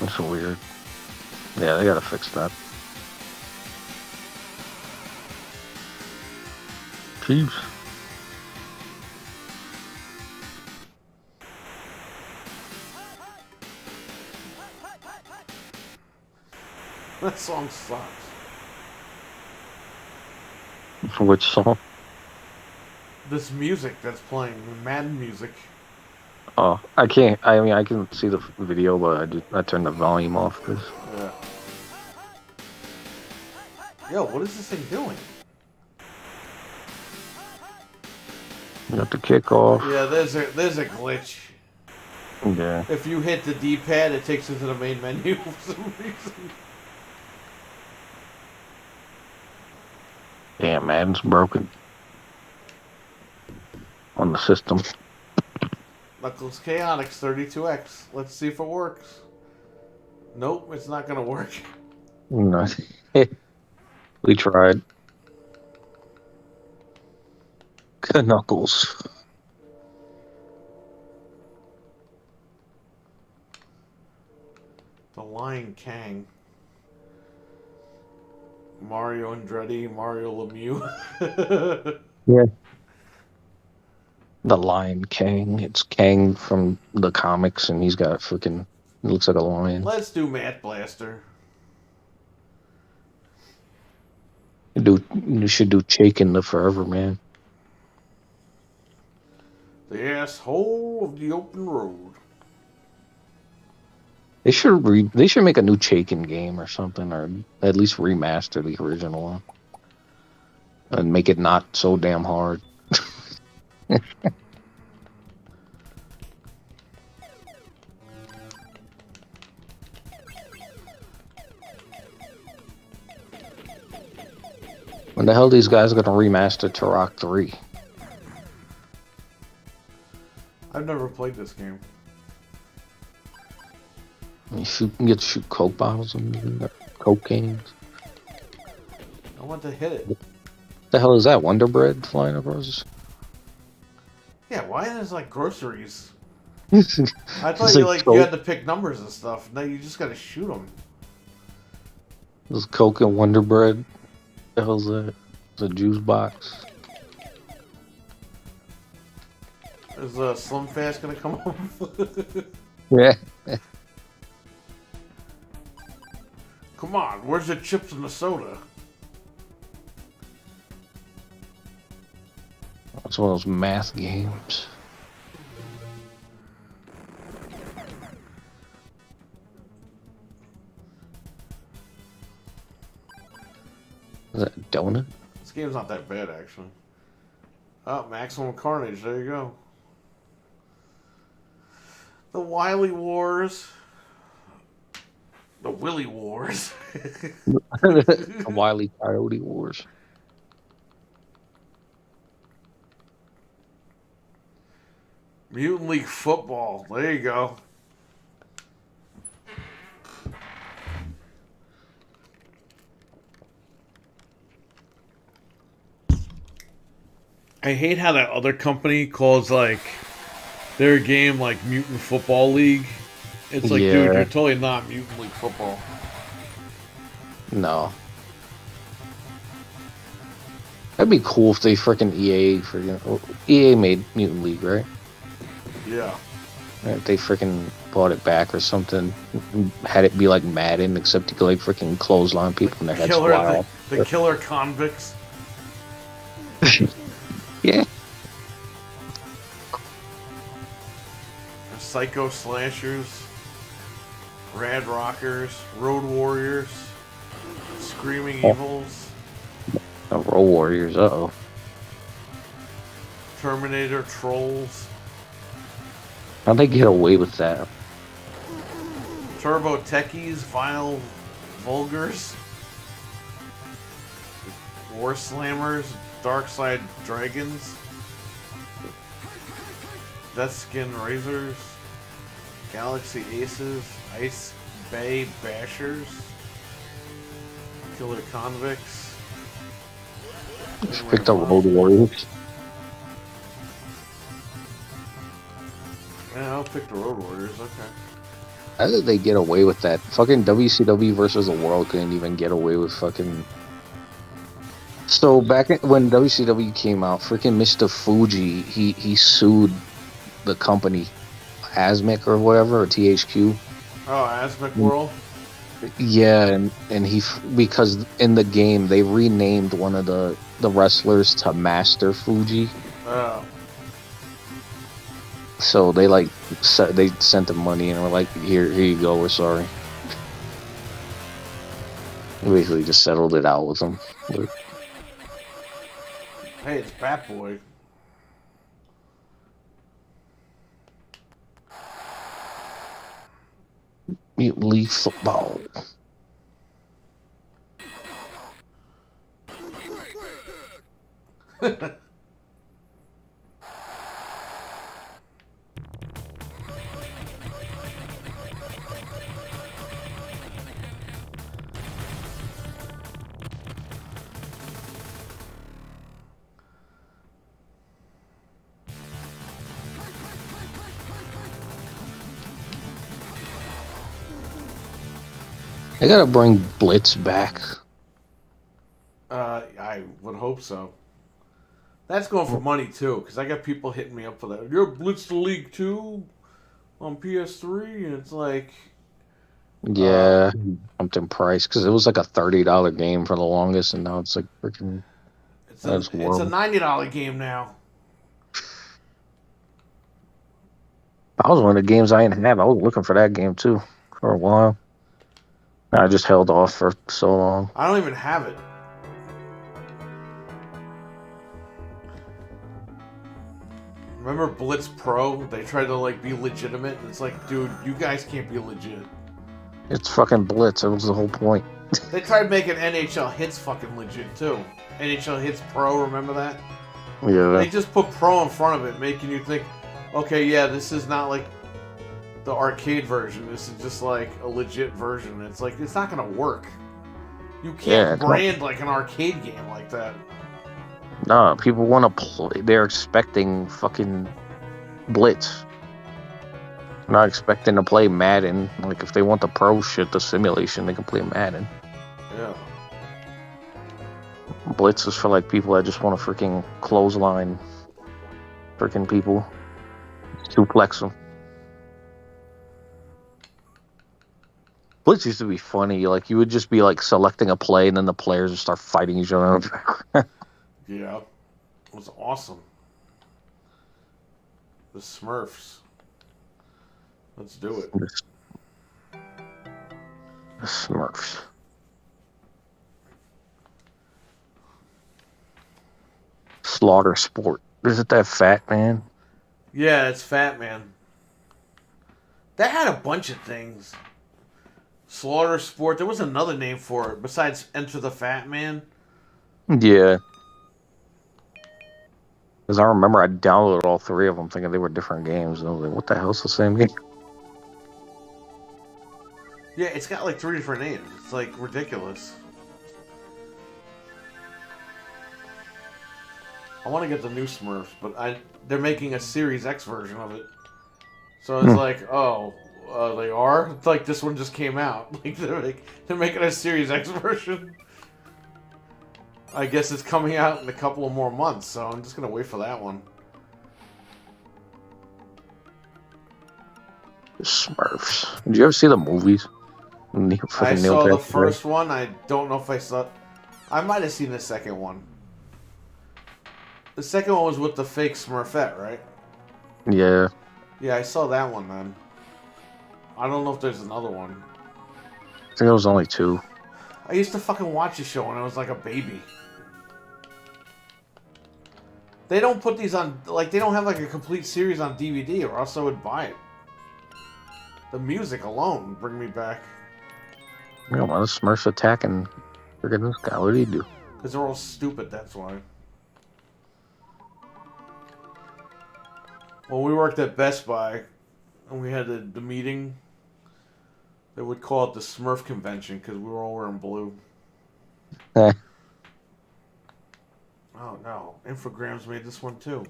That's weird. Yeah, they gotta fix that. Jeez. That song sucks. Which song? This music that's playing, the Madden music. Oh, I can't. I mean, I can see the video, but I turned the volume off because. Yeah. Yo, what is this thing doing? You got the kickoff. Yeah, there's a glitch. Yeah. If you hit the D-pad, it takes you to the main menu for some reason. Damn, Madden's broken on the system. Knuckles Chaotix 32X. Let's see if it works. Nope, it's not gonna work. No. We tried. Knuckles. The Lion Kang. Mario Andretti, Mario Lemieux. Yeah. The Lion King. It's Kang from the comics, and he's got freaking. It looks like a lion. Let's do Matt Blaster. You should do Shaking the Forever Man. The asshole of the open road. They should make a new Shaken game or something, or at least remaster the original one, and make it not so damn hard. When the hell these guys are gonna remaster Turok 3? I've never played this game. You get to shoot Coke bottles and Coke cans. I want to hit it. The hell is that? Wonder Bread flying across? Yeah, why is it like groceries? It's I thought you had to pick numbers and stuff. No, you just gotta shoot them. There's Coke and Wonder Bread. The hell's that? It's a juice box. Is Slim Fast gonna come up? Yeah. Come on, where's the chips and the soda? It's one of those math games. Is that a donut? This game's not that bad, actually. Oh, Maximum Carnage, there you go. The Wily Wars. The Willy Wars. The Wile E. Coyote Wars. Mutant League Football, there you go. I hate how that other company calls like their game like Mutant Football League. It's like, Yeah. dude, you're totally not Mutant League Football. No. That'd be cool if they freaking EA made Mutant League, right? Yeah. If they freaking brought it back or something. Had it be like Madden, except you could like freaking clothesline people and their heads fly off. The killer convicts. Yeah. Psycho slashers. Rad rockers. Road warriors. Screaming evils. Oh, Road Warriors, uh-oh. Terminator trolls. How'd they get away with that? Turbo techies. Vile vulgars. War slammers. Dark side dragons. Deathskin razors. Galaxy aces. Ice bay bashers. Killer convicts. Just picked up Road Warriors. Yeah, I'll pick the Road Warriors, okay. How did they get away with that? Fucking WCW versus the World couldn't even get away with fucking... So when WCW came out, freaking Mr. Fuji, he sued the company, Asmic or whatever, or THQ. Oh, Asmic World? Yeah, and because in the game they renamed one of the wrestlers to Master Fuji. Oh. So they they sent them money and were like, here you go, we're sorry. They basically just settled it out with them. Hey, it's Bat Boy. Mutant League Football. They gotta bring Blitz back. I would hope so. That's going for money too, because I got people hitting me up for that. You're Blitz the League 2 on PS3, and it's like... Yeah, jumped in price, because it was like a $30 game for the longest, and now it's like freaking... It's a $90 game now. That was one of the games I didn't have. I was looking for that game too for a while. I just held off for so long. I don't even have it. Remember Blitz Pro? They tried to like be legitimate. It's like, dude, you guys can't be legit. It's fucking Blitz. That was the whole point. They tried making NHL Hits fucking legit too. NHL Hits Pro, remember that? Yeah. They just put Pro in front of it, making you think, okay, yeah, this is not like the arcade version. This is just like a legit version. It's like, it's not gonna work. You can't brand like an arcade game like that. No, people want to play. They're expecting fucking Blitz. Not expecting to play Madden. Like, if they want the pro shit, the simulation, they can play Madden. Yeah. Blitz is for, like, people that just want to freaking clothesline freaking people. Suplex them. Blitz used to be funny. Like, you would just be, like, selecting a play, and then the players would start fighting each other. Yeah. It was awesome. The Smurfs. Let's do it. The Smurfs. Slaughter Sport. Is it that Fat Man? Yeah, it's Fat Man. That had a bunch of things. Slaughter Sport. There was another name for it besides Enter the Fat Man. Yeah. Because I remember I downloaded all three of them thinking they were different games. And I was like, what the hell's the same game? Yeah, it's got like 3 different names. It's like ridiculous. I want to get the new Smurfs, but they're making a Series X version of it. So it's like, oh, they are? It's like this one just came out. Like they're making a Series X version. I guess it's coming out in a couple of more months, so I'm just gonna wait for that one. Smurfs. Did you ever see the movies? I Freaking Neil saw the deGrasse Tyson. first one. I don't know if I saw. I might have seen the second one. The second one was with the fake Smurfette, right? Yeah. Yeah, I saw that one then. I don't know if there's another one. I think it was only 2. I used to fucking watch the show when I was like a baby. They don't put these on, like, they don't have like a complete series on DVD, or else I would buy it. The music alone would bring me back. You know, the Smurfs attacking freaking this guy. What did he do? Because they're all stupid, that's why. When we worked at Best Buy, and we had the meeting, they would call it the Smurf Convention, because we were all wearing blue. Eh. Oh no, Infogrames made this one too.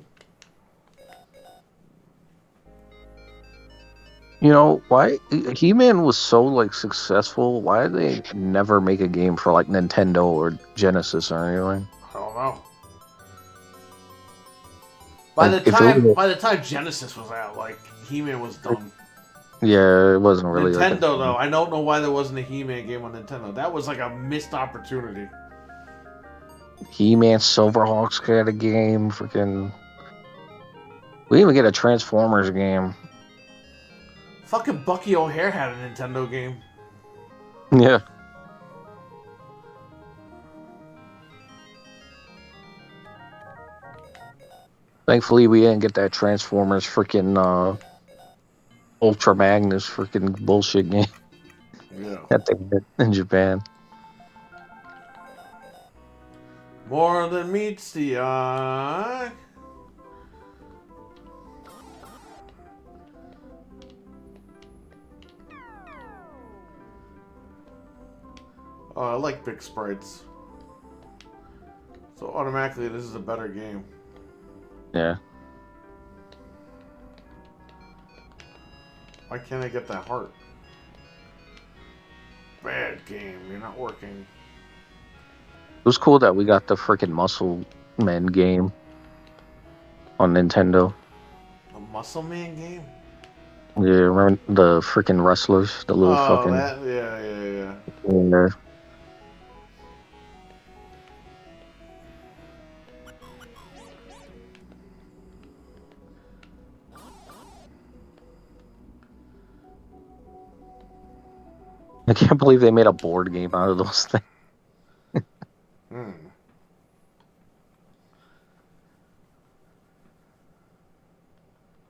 You know, why He-Man was so like successful, why did they never make a game for like Nintendo or Genesis or anything? I don't know. Like, By the time Genesis was out, like He-Man was done. Yeah, it wasn't really Nintendo like though, I don't know why there wasn't a He-Man game on Nintendo. That was like a missed opportunity. He-Man Silverhawks got a game, freaking we didn't even get a Transformers game. Fucking Bucky O'Hare had a Nintendo game. Yeah. Thankfully we didn't get that Transformers freaking Ultra Magnus freaking bullshit game Yeah. that they did in Japan. More than meets the eye. Oh, I like big sprites. So automatically this is a better game. Yeah. Why can't I get that heart? Bad game, you're not working. It was cool that we got the freaking Muscle Men game on Nintendo. A Muscle Man game? Yeah, remember the freaking wrestlers, the little Oh, fucking. that, yeah. Yeah. I can't believe they made a board game out of those things. Hmm.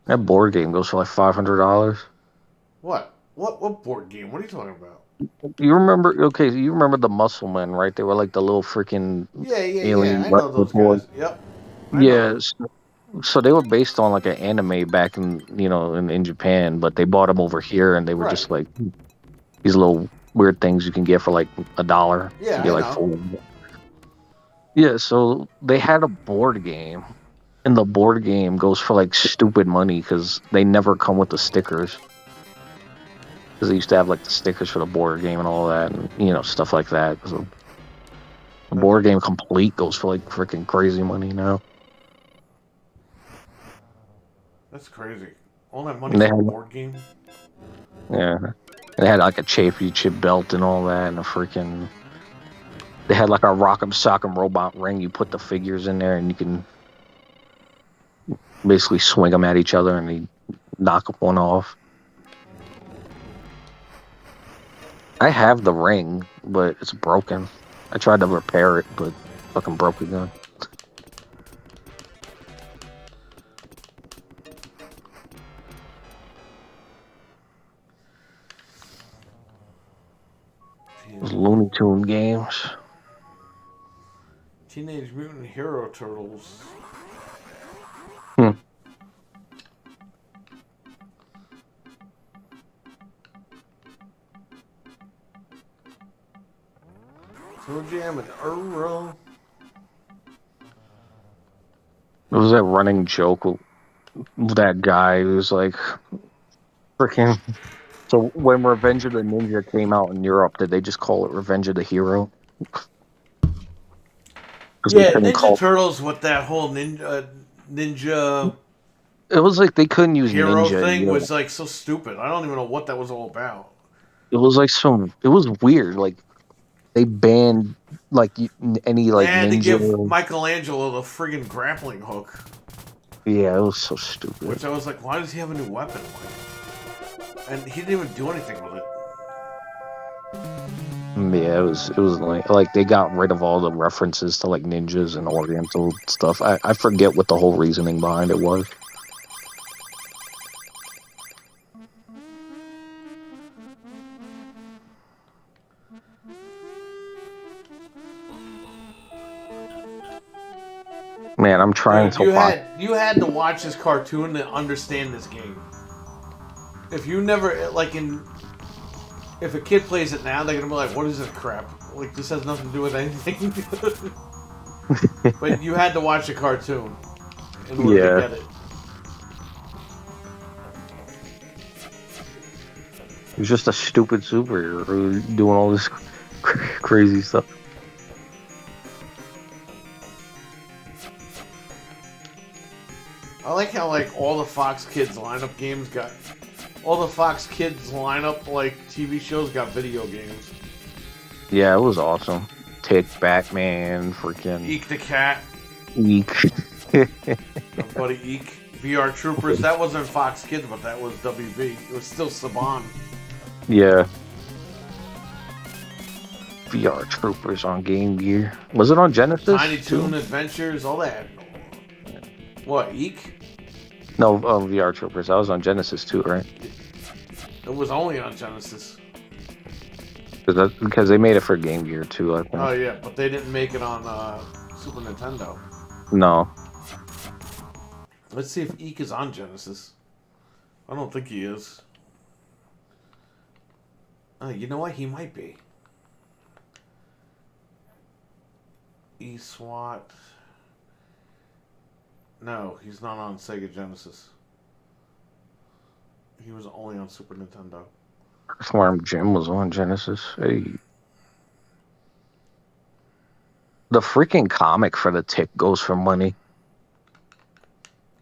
That board game goes for like $500. What? What board game? What are you talking about? You remember? Okay, you remember the Muscle Men, right? They were like the little freaking Yeah. alien I know those board. guys. Yep. I know. Yeah, so they were based on like an anime back in in Japan, but they bought them over here, and they were just like these little weird things you can get for like $1. Yeah, You get I like know. 4. Yeah, so they had a board game, and the board game goes for like stupid money because they never come with the stickers. Because they used to have like the stickers for the board game and all that, and stuff like that. So the board game complete goes for like freaking crazy money now. That's crazy. All that money And they for a had, board game? yeah, they had like a championship belt and all that, and a freaking. They had like a Rock'em Sock'em Robot ring. You put the figures in there, and you can basically swing them at each other, and they knock one off. I have the ring, but it's broken. I tried to repair it, but fucking broke again. Those Looney Tune games. Teenage Mutant Hero Turtles. Toe Jam and Earl. It was that running joke with that guy who was like, freaking. So when Revenge of the Ninja came out in Europe, did they just call it Revenge of the Hero? Yeah, Ninja Turtles with that whole ninja. It was like they couldn't use hero ninja. thing You know? was like so stupid. I don't even know what that was all about. It was like it was weird. Like they banned like any like And to give ninja. Michelangelo the friggin' grappling hook, Yeah, it was so stupid. which I was like, why does he have a new weapon? And he didn't even do anything with it. Yeah, it was like they got rid of all the references to like ninjas and Oriental stuff. I forget what the whole reasoning behind it was. Man, I'm trying Dude, to watch. you had to watch this cartoon to understand this game. If you never if a kid plays it now, they're gonna be like, "What is this crap? Like this has nothing to do with anything." But you had to watch a cartoon in order to get it. He's just a stupid superhero doing all this crazy stuff. I like how like all the Fox Kids lineup games got all the Fox Kids lineup like TV shows got video games. Yeah, it was awesome. Tick, Batman, freaking Eek the Cat, Eek. my buddy Eek, VR Troopers. That wasn't Fox Kids, but that was WB. It was still Saban. Yeah. VR Troopers on Game Gear. Was it on Genesis? Tiny too? Toon Adventures, all that. What, Eek? No, VR Troopers. That was on Genesis too, right? It was only on Genesis. Because they made it for Game Gear too, I think. Oh yeah, but they didn't make it on Super Nintendo. No. Let's see if Eek is on Genesis. I don't think he is. You know what? He might be. E-SWAT. No, he's not on Sega Genesis. He was only on Super Nintendo. Earthworm Jim was on Genesis. Hey. The freaking comic for the Tick goes for money.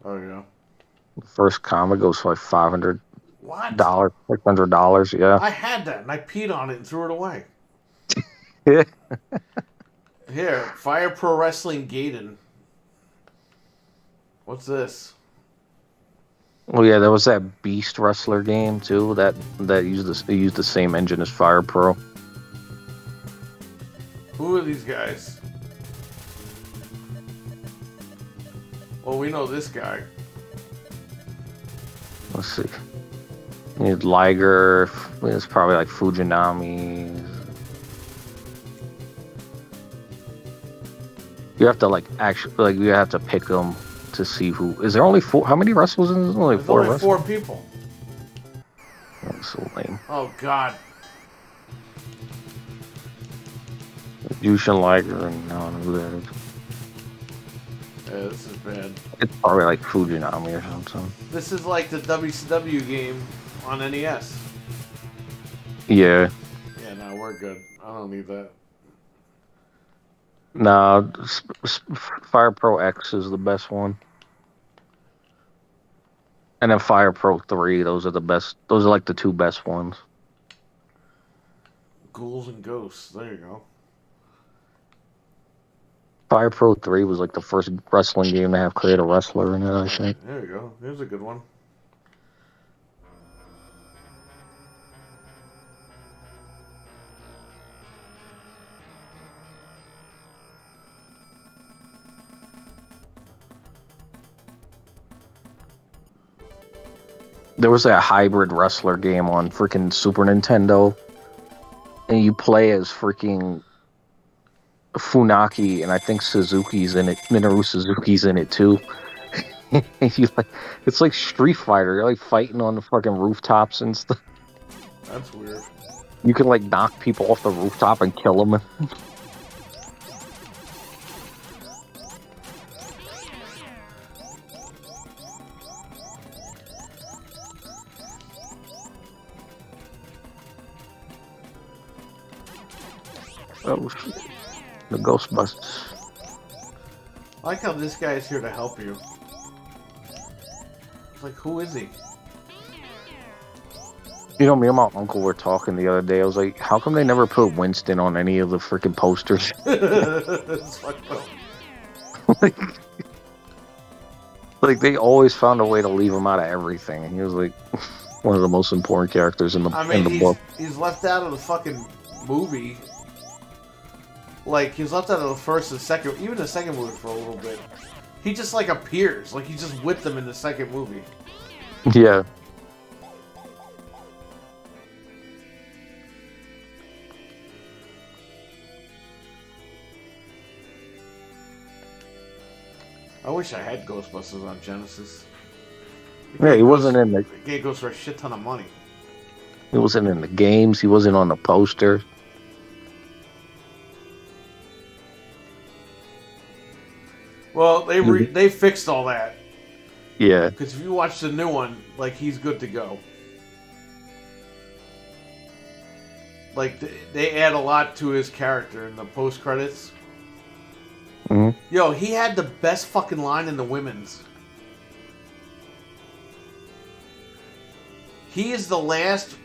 Oh yeah. The first comic goes for like $500. What? $600, yeah. I had that and I peed on it and threw it away. Here, Fire Pro Wrestling Gaiden. What's this? Well, yeah, there was that Beast Wrestler game too. That used the same engine as Fire Pro. Who are these guys? Well, we know this guy. Let's see. You need Liger. It's probably like Fujinami. You have to you have to pick them to see who. Is there only 4? How many wrestlers in this? Only There's 4 only wrestlers. 4 people. That's so lame. Oh God. Jushin Liger and I don't know who that is. Yeah, this is bad. It's probably like Fujinami or something. This is like the WCW game on NES. Yeah. Yeah, no, we're good. I don't need that. Nah, Fire Pro X is the best one. And then Fire Pro 3, those are the best. Those are like the 2 best ones. Ghouls and Ghosts. There you go. Fire Pro 3 was like the first wrestling game to have create a wrestler in it, I think. There you go. Here's a good one. There was that hybrid wrestler game on freaking Super Nintendo. And you play as freaking Funaki, and I think Suzuki's in it. Minoru Suzuki's in it too. It's like Street Fighter. You're like fighting on the fucking rooftops and stuff. That's weird. You can like knock people off the rooftop and kill them. Oh shit. The Ghostbusters. I like how this guy is here to help you. Like, who is he? You know, me and my uncle were talking the other day. I was like, how come they never put Winston on any of the freaking posters? It's fucked up. like, like, they always found a way to leave him out of everything. He was like one of the most important characters in the book. He's left out of the fucking movie. Like, he's left out of the first and second, even the second movie for a little bit. He just, like, appears. Like, he's just with them in the second movie. Yeah. I wish I had Ghostbusters on Genesis. Yeah, he wasn't in the... The game goes for a shit ton of money. He wasn't in the games. He wasn't on the poster. Well, they fixed all that. Yeah. Because if you watch the new one, like, he's good to go. Like, they add a lot to his character in the post-credits. Mm-hmm. Yo, he had the best fucking line in the women's. He is the last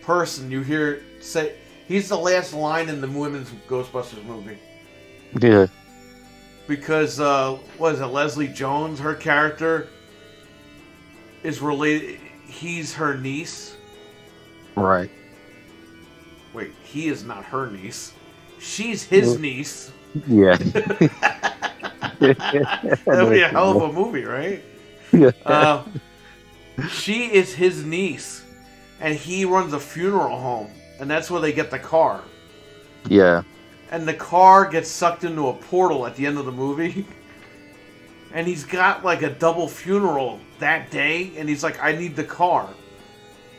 person you hear say... He's the last line in the women's Ghostbusters movie. Yeah. Because, what is it, Leslie Jones, her character, is related... He's her niece. Right. Wait, he is not her niece. She's his niece. Yeah. That would be a hell of a movie, right? Yeah. She is his niece, and he runs a funeral home, and that's where they get the car. Yeah. And the car gets sucked into a portal at the end of the movie, and he's got like a double funeral that day, and he's like, I need the car.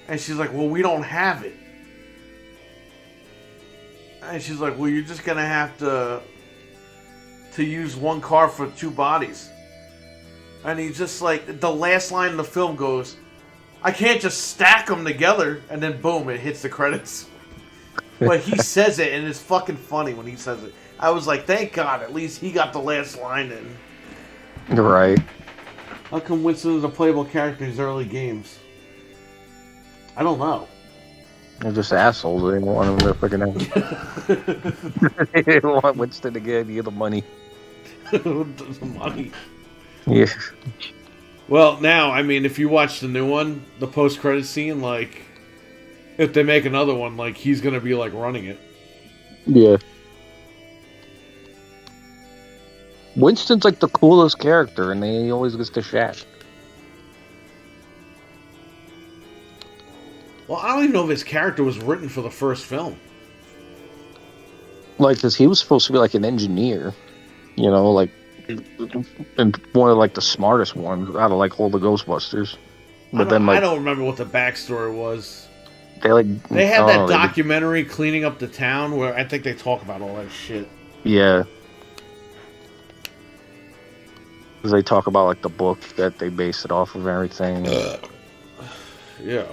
And she's like, well, we don't have it. And she's like, well, you're just going to have to use one car for two bodies. And he's just like, the last line in the film goes, I can't just stack them together. And then boom, it hits the credits. But he says it, and it's fucking funny when he says it. I was like, thank God, at least he got the last line in. Right. How come Winston is a playable character in his early games? I don't know. They're just assholes. They don't want him to freaking out. They don't want Winston to get any of the money. The money. Yeah. Well, now, I mean, if you watch the new one, the post-credit scene, like, if they make another one, like, he's gonna be, like, running it. Yeah. Winston's, like, the coolest character, and he always gets the shaft. Well, I don't even know if his character was written for the first film. Like, because he was supposed to be, like, an engineer. You know, like, and one of, like, the smartest ones out of, like, all the Ghostbusters. But then, like... I don't remember what the backstory was. They had that documentary, Cleaning Up the Town, where I think they talk about all that shit. Yeah. Because they talk about, like, the book that they based it off of and everything. Yeah.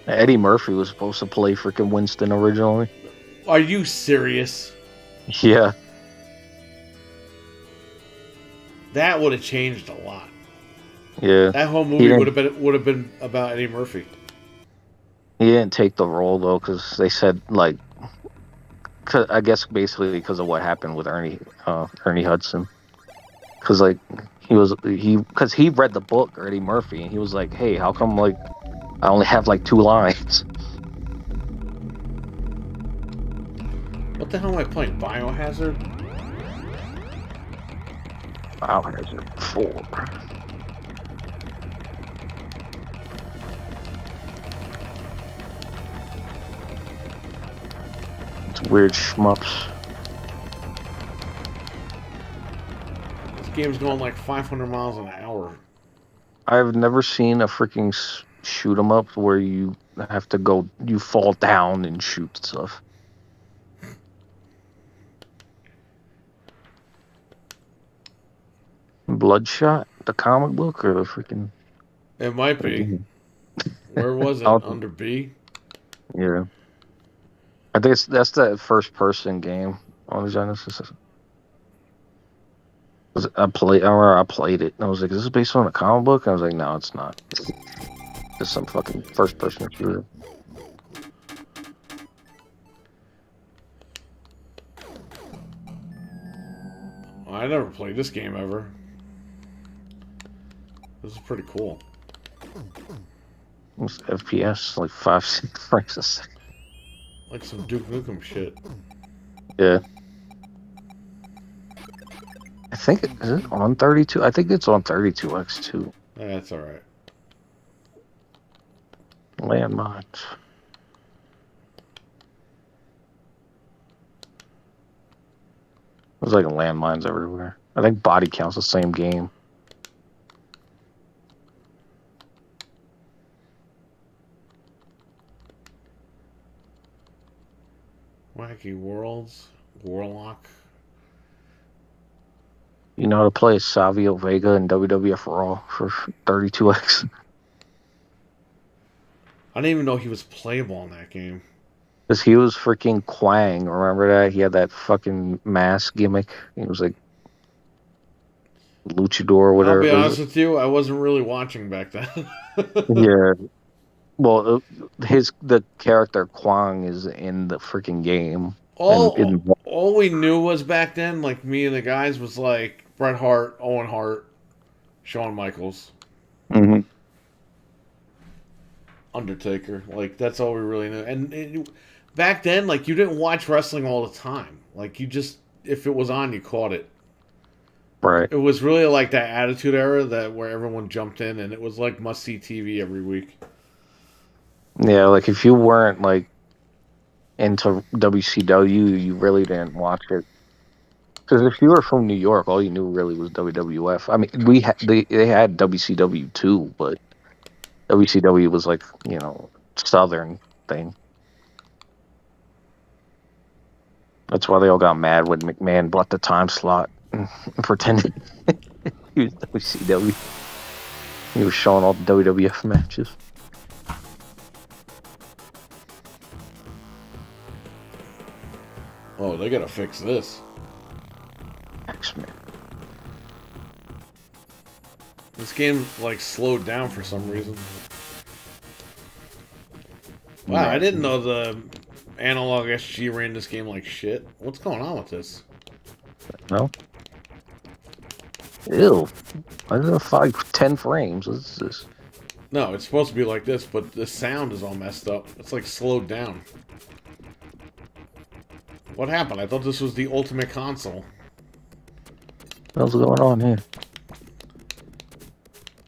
Eddie Murphy was supposed to play freaking Winston originally. Are you serious? Yeah. That would have changed a lot. Yeah. That whole movie would have been about Eddie Murphy. He didn't take the role though, because they said like, I guess basically because of what happened with Ernie Hudson. Because like because he read the book, Eddie Murphy, and he was like, hey, how come like I only have like 2 lines? What the hell am I playing? Biohazard? Biohazard 4. It's weird shmups. This game's going like 500 miles an hour. I've never seen a freaking shoot 'em up where you have to go, you fall down and shoot stuff. Bloodshot, the comic book, or the freaking... It might be. Where was it? Under B? Yeah. I think that's the first person game on the Genesis. I remember I played it, and I was like, "Is this based on a comic book?" And I was like, "No, it's not. It's just some fucking first-person shooter." I never played this game ever. This is pretty cool. It's FPS, like 5-6 frames a second. Like some Duke Nukem shit. Yeah. I think is it on 32? I think it's on 32X too. That's alright. Landmines. There's like landmines everywhere. I think body count's the same game. Wacky Worlds. Warlock. You know how to play Savio Vega in WWF Raw for 32X? I didn't even know he was playable in that game. Because he was freaking Quang. Remember that? He had that fucking mask gimmick. He was like Luchador or whatever. I'll be honest with you, I wasn't really watching back then. Yeah. Well, the character Quang is in the freaking game. All we knew was back then, like me and the guys, was like Bret Hart, Owen Hart, Shawn Michaels, Undertaker. Like that's all we really knew. And back then, like you didn't watch wrestling all the time. Like you just, if it was on, you caught it. Right. It was really like that Attitude Era where everyone jumped in, and it was like must see TV every week. Yeah, like if you weren't like into WCW, you really didn't watch it. Because if you were from New York, all you knew really was WWF. I mean, they had WCW too, but WCW was like, Southern thing. That's why they all got mad when McMahon bought the time slot and pretended he was WCW. He was showing all the WWF matches. Oh, they gotta fix this. X-Men. This game like slowed down for some reason. Wow, I didn't know the analog SG ran this game like shit. What's going on with this? No. Ew. I don't know, 10 frames. What is this? No, it's supposed to be like this, but the sound is all messed up. It's like slowed down. What happened? I thought this was the ultimate console. What's going on here?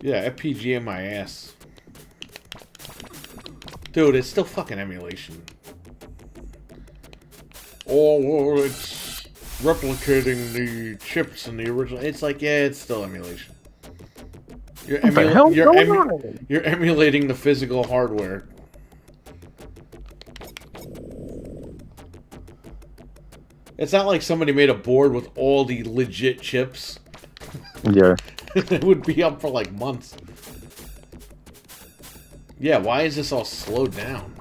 Yeah, FPG in my ass. Dude, it's still fucking emulation. Oh, it's replicating the chips in the original. It's like, yeah, it's still emulation. You're emulating the physical hardware. It's not like somebody made a board with all the legit chips. Yeah. It would be up for like months. Yeah, why is this all slowed down?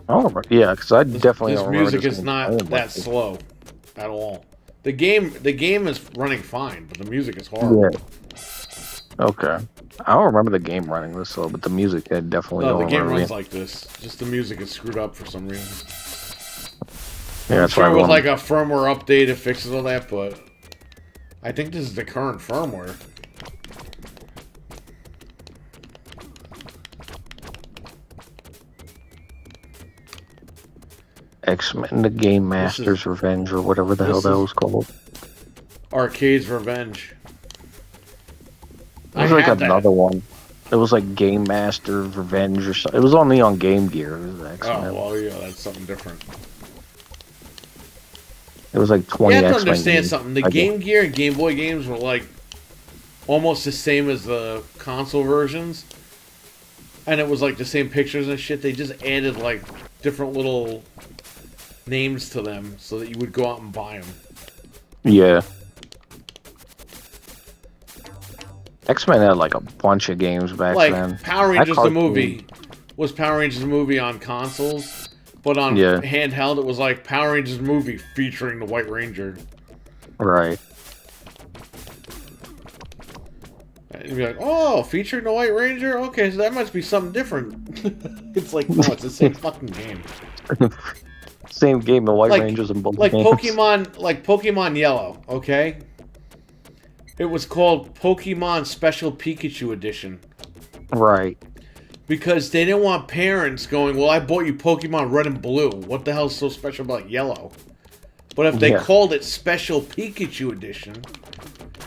I don't remember. Yeah, because I definitely don't remember. This music is not that slow at all. The game is running fine, but the music is horrible. Yeah. Okay. I don't remember the game running this slow, but the music, I definitely don't remember. No, the game runs like this. Just the music is screwed up for some reason. Yeah, I'm sure with like a firmware update it fixes all that, but I think this is the current firmware. X-Men, the Game Master's Revenge, or whatever the hell that was called. Arcade's Revenge. It was like another one. It was like Game Master's Revenge or something. It was only on Game Gear. It was X-Men. Oh, well, yeah, that's something different. It was like 20 You have to X-Men understand games. something. The Game Gear and Game Boy games were like almost the same as the console versions. And it was like the same pictures and shit. They just added like different little names to them so that you would go out and buy them. Yeah. X-Men had like a bunch of games back then. Like Power Rangers the movie was Power Rangers the movie on consoles, but on handheld it was like Power Rangers movie featuring the White Ranger. Right. And you'd be like, oh, featuring the White Ranger? Okay, so that must be something different. It's like, no, it's the same fucking game. Same game, the White Like, Rangers in both like games. Pokemon Yellow, okay? It was called Pokemon Special Pikachu Edition. Right. Because they didn't want parents going, well, I bought you Pokemon Red and Blue. What the hell's so special about Yellow? But if they called it Special Pikachu Edition,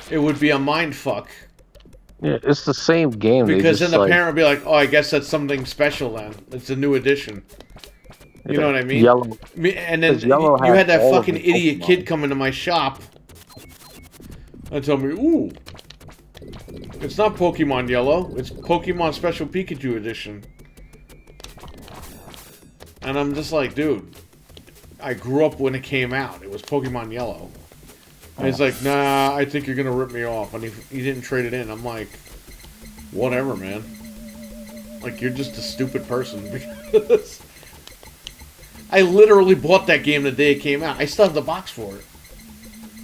it would be a mindfuck. Yeah, it's the same game. Because then the parent would be like, oh, I guess that's something special then. It's a new edition. You know what I mean? Yellow. And then you had that fucking idiot kid come into my shop and tell me, ooh, it's not Pokemon Yellow. It's Pokemon Special Pikachu Edition. And I'm just like, dude, I grew up when it came out. It was Pokemon Yellow. And he's like, nah, I think you're going to rip me off. And he didn't trade it in. I'm like, whatever, man. Like, you're just a stupid person. Because I literally bought that game the day it came out. I still have the box for it.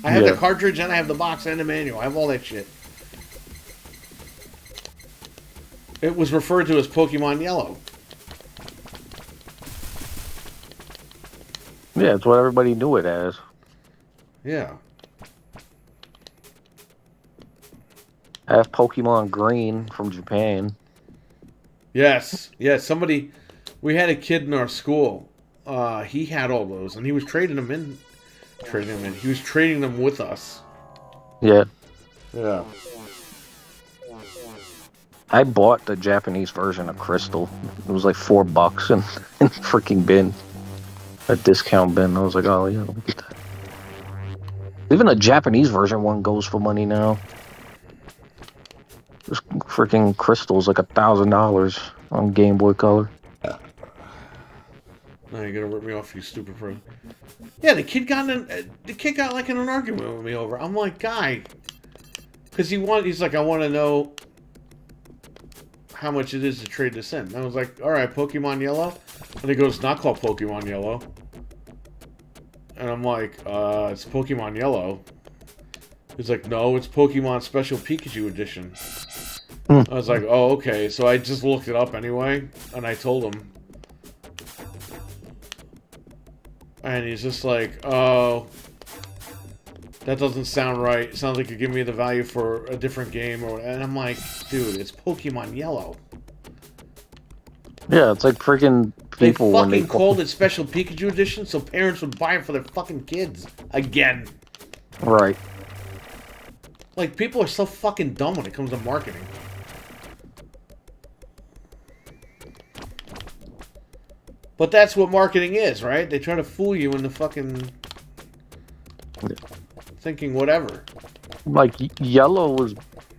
I have the cartridge and I have the box and the manual. I have all that shit. It was referred to as Pokemon Yellow. Yeah, it's what everybody knew it as. Yeah. I have Pokemon Green from Japan. Yes. Yes. Somebody... We had a kid in our school. He had all those, and he was trading them in. He was trading them with us. Yeah. Yeah. I bought the Japanese version of Crystal. It was like $4 in freaking bin. A discount bin. I was like, oh yeah, let me get that. Even the Japanese version one goes for money now. This freaking Crystal's like $1,000 on Game Boy Color. Now you're gonna rip me off, you stupid pro. Yeah, the kid got like in an argument with me over. I'm like, guy, because he's like, I want to know how much it is to trade this in. And I was like, all right, Pokemon Yellow, and he goes, not called Pokemon Yellow. And I'm like, it's Pokemon Yellow. He's like, no, it's Pokemon Special Pikachu Edition. I was like, oh, okay. So I just looked it up anyway, and I told him. And he's just like, oh, that doesn't sound right. It sounds like you're giving me the value for a different game. And I'm like, dude, it's Pokemon Yellow. Yeah, it's like freaking people when they called it Special Pikachu Edition so parents would buy it for their fucking kids. Again. Right. Like, people are so fucking dumb when it comes to marketing. But that's what marketing is, right? They try to fool you into fucking thinking whatever. Like, Yellow was...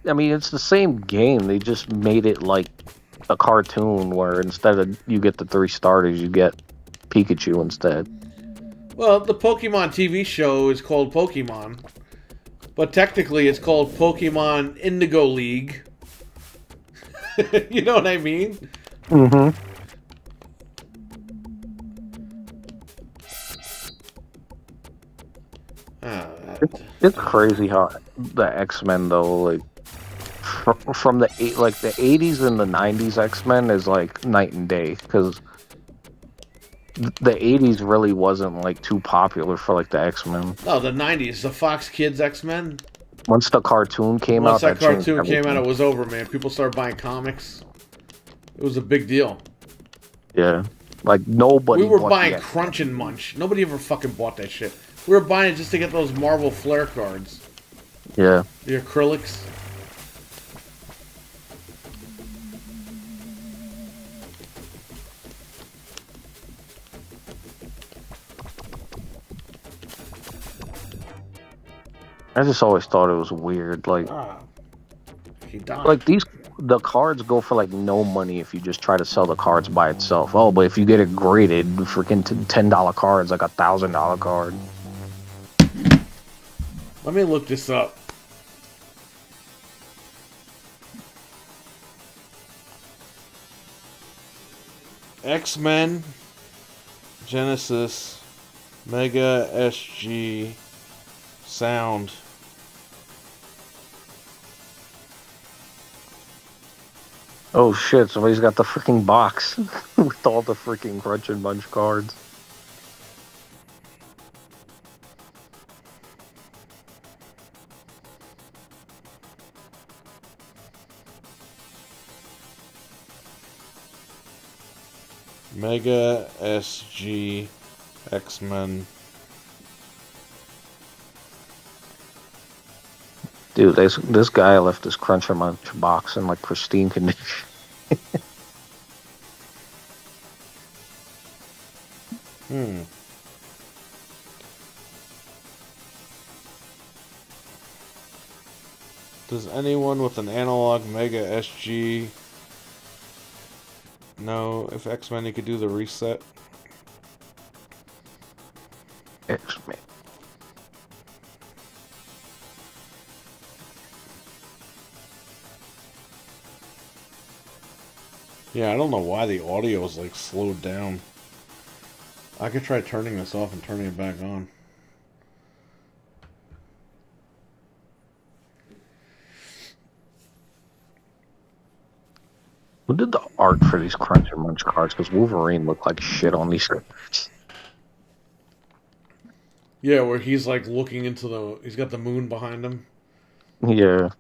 I mean, it's the same game. They just made it like a cartoon where instead of you get the 3 starters, you get Pikachu instead. Well, the Pokemon TV show is called Pokemon. But technically it's called Pokemon Indigo League. You know what I mean? Mm-hmm. It's crazy how the X-Men though, like from the 80s and the 90s X-Men is like night and day, because the 80s really wasn't like too popular for like the X-Men. No, the 90s, the Fox Kids X-Men. Once the cartoon came out, Once that cartoon came out, it was over, man. People started buying comics. It was a big deal. Yeah, like nobody. We were buying Crunch and Munch. Nobody ever fucking bought that shit. We were buying it just to get those Marvel Flare cards. Yeah. The acrylics. I just always thought it was weird, like he died. Like the cards go for like no money if you just try to sell the cards by itself. Oh, but if you get it graded, freaking $10 cards, like $1,000 card. Let me look this up. X-Men, Genesis, Mega SG, Sound. Oh shit, somebody's got the freaking box with all the freaking Crunch and Munch cards. Mega SG X-Men. Dude, this guy left his Crunch and Munch box in like pristine condition. Does anyone with an analog Mega SG know if X-Men you could do the reset? X-Men. Yeah, I don't know why the audio is like slowed down. I could try turning this off and turning it back on. Who did the art for these Crunch and Munch cards? Because Wolverine looked like shit on these cards. Yeah, where he's like looking into the... He's got the moon behind him. Yeah.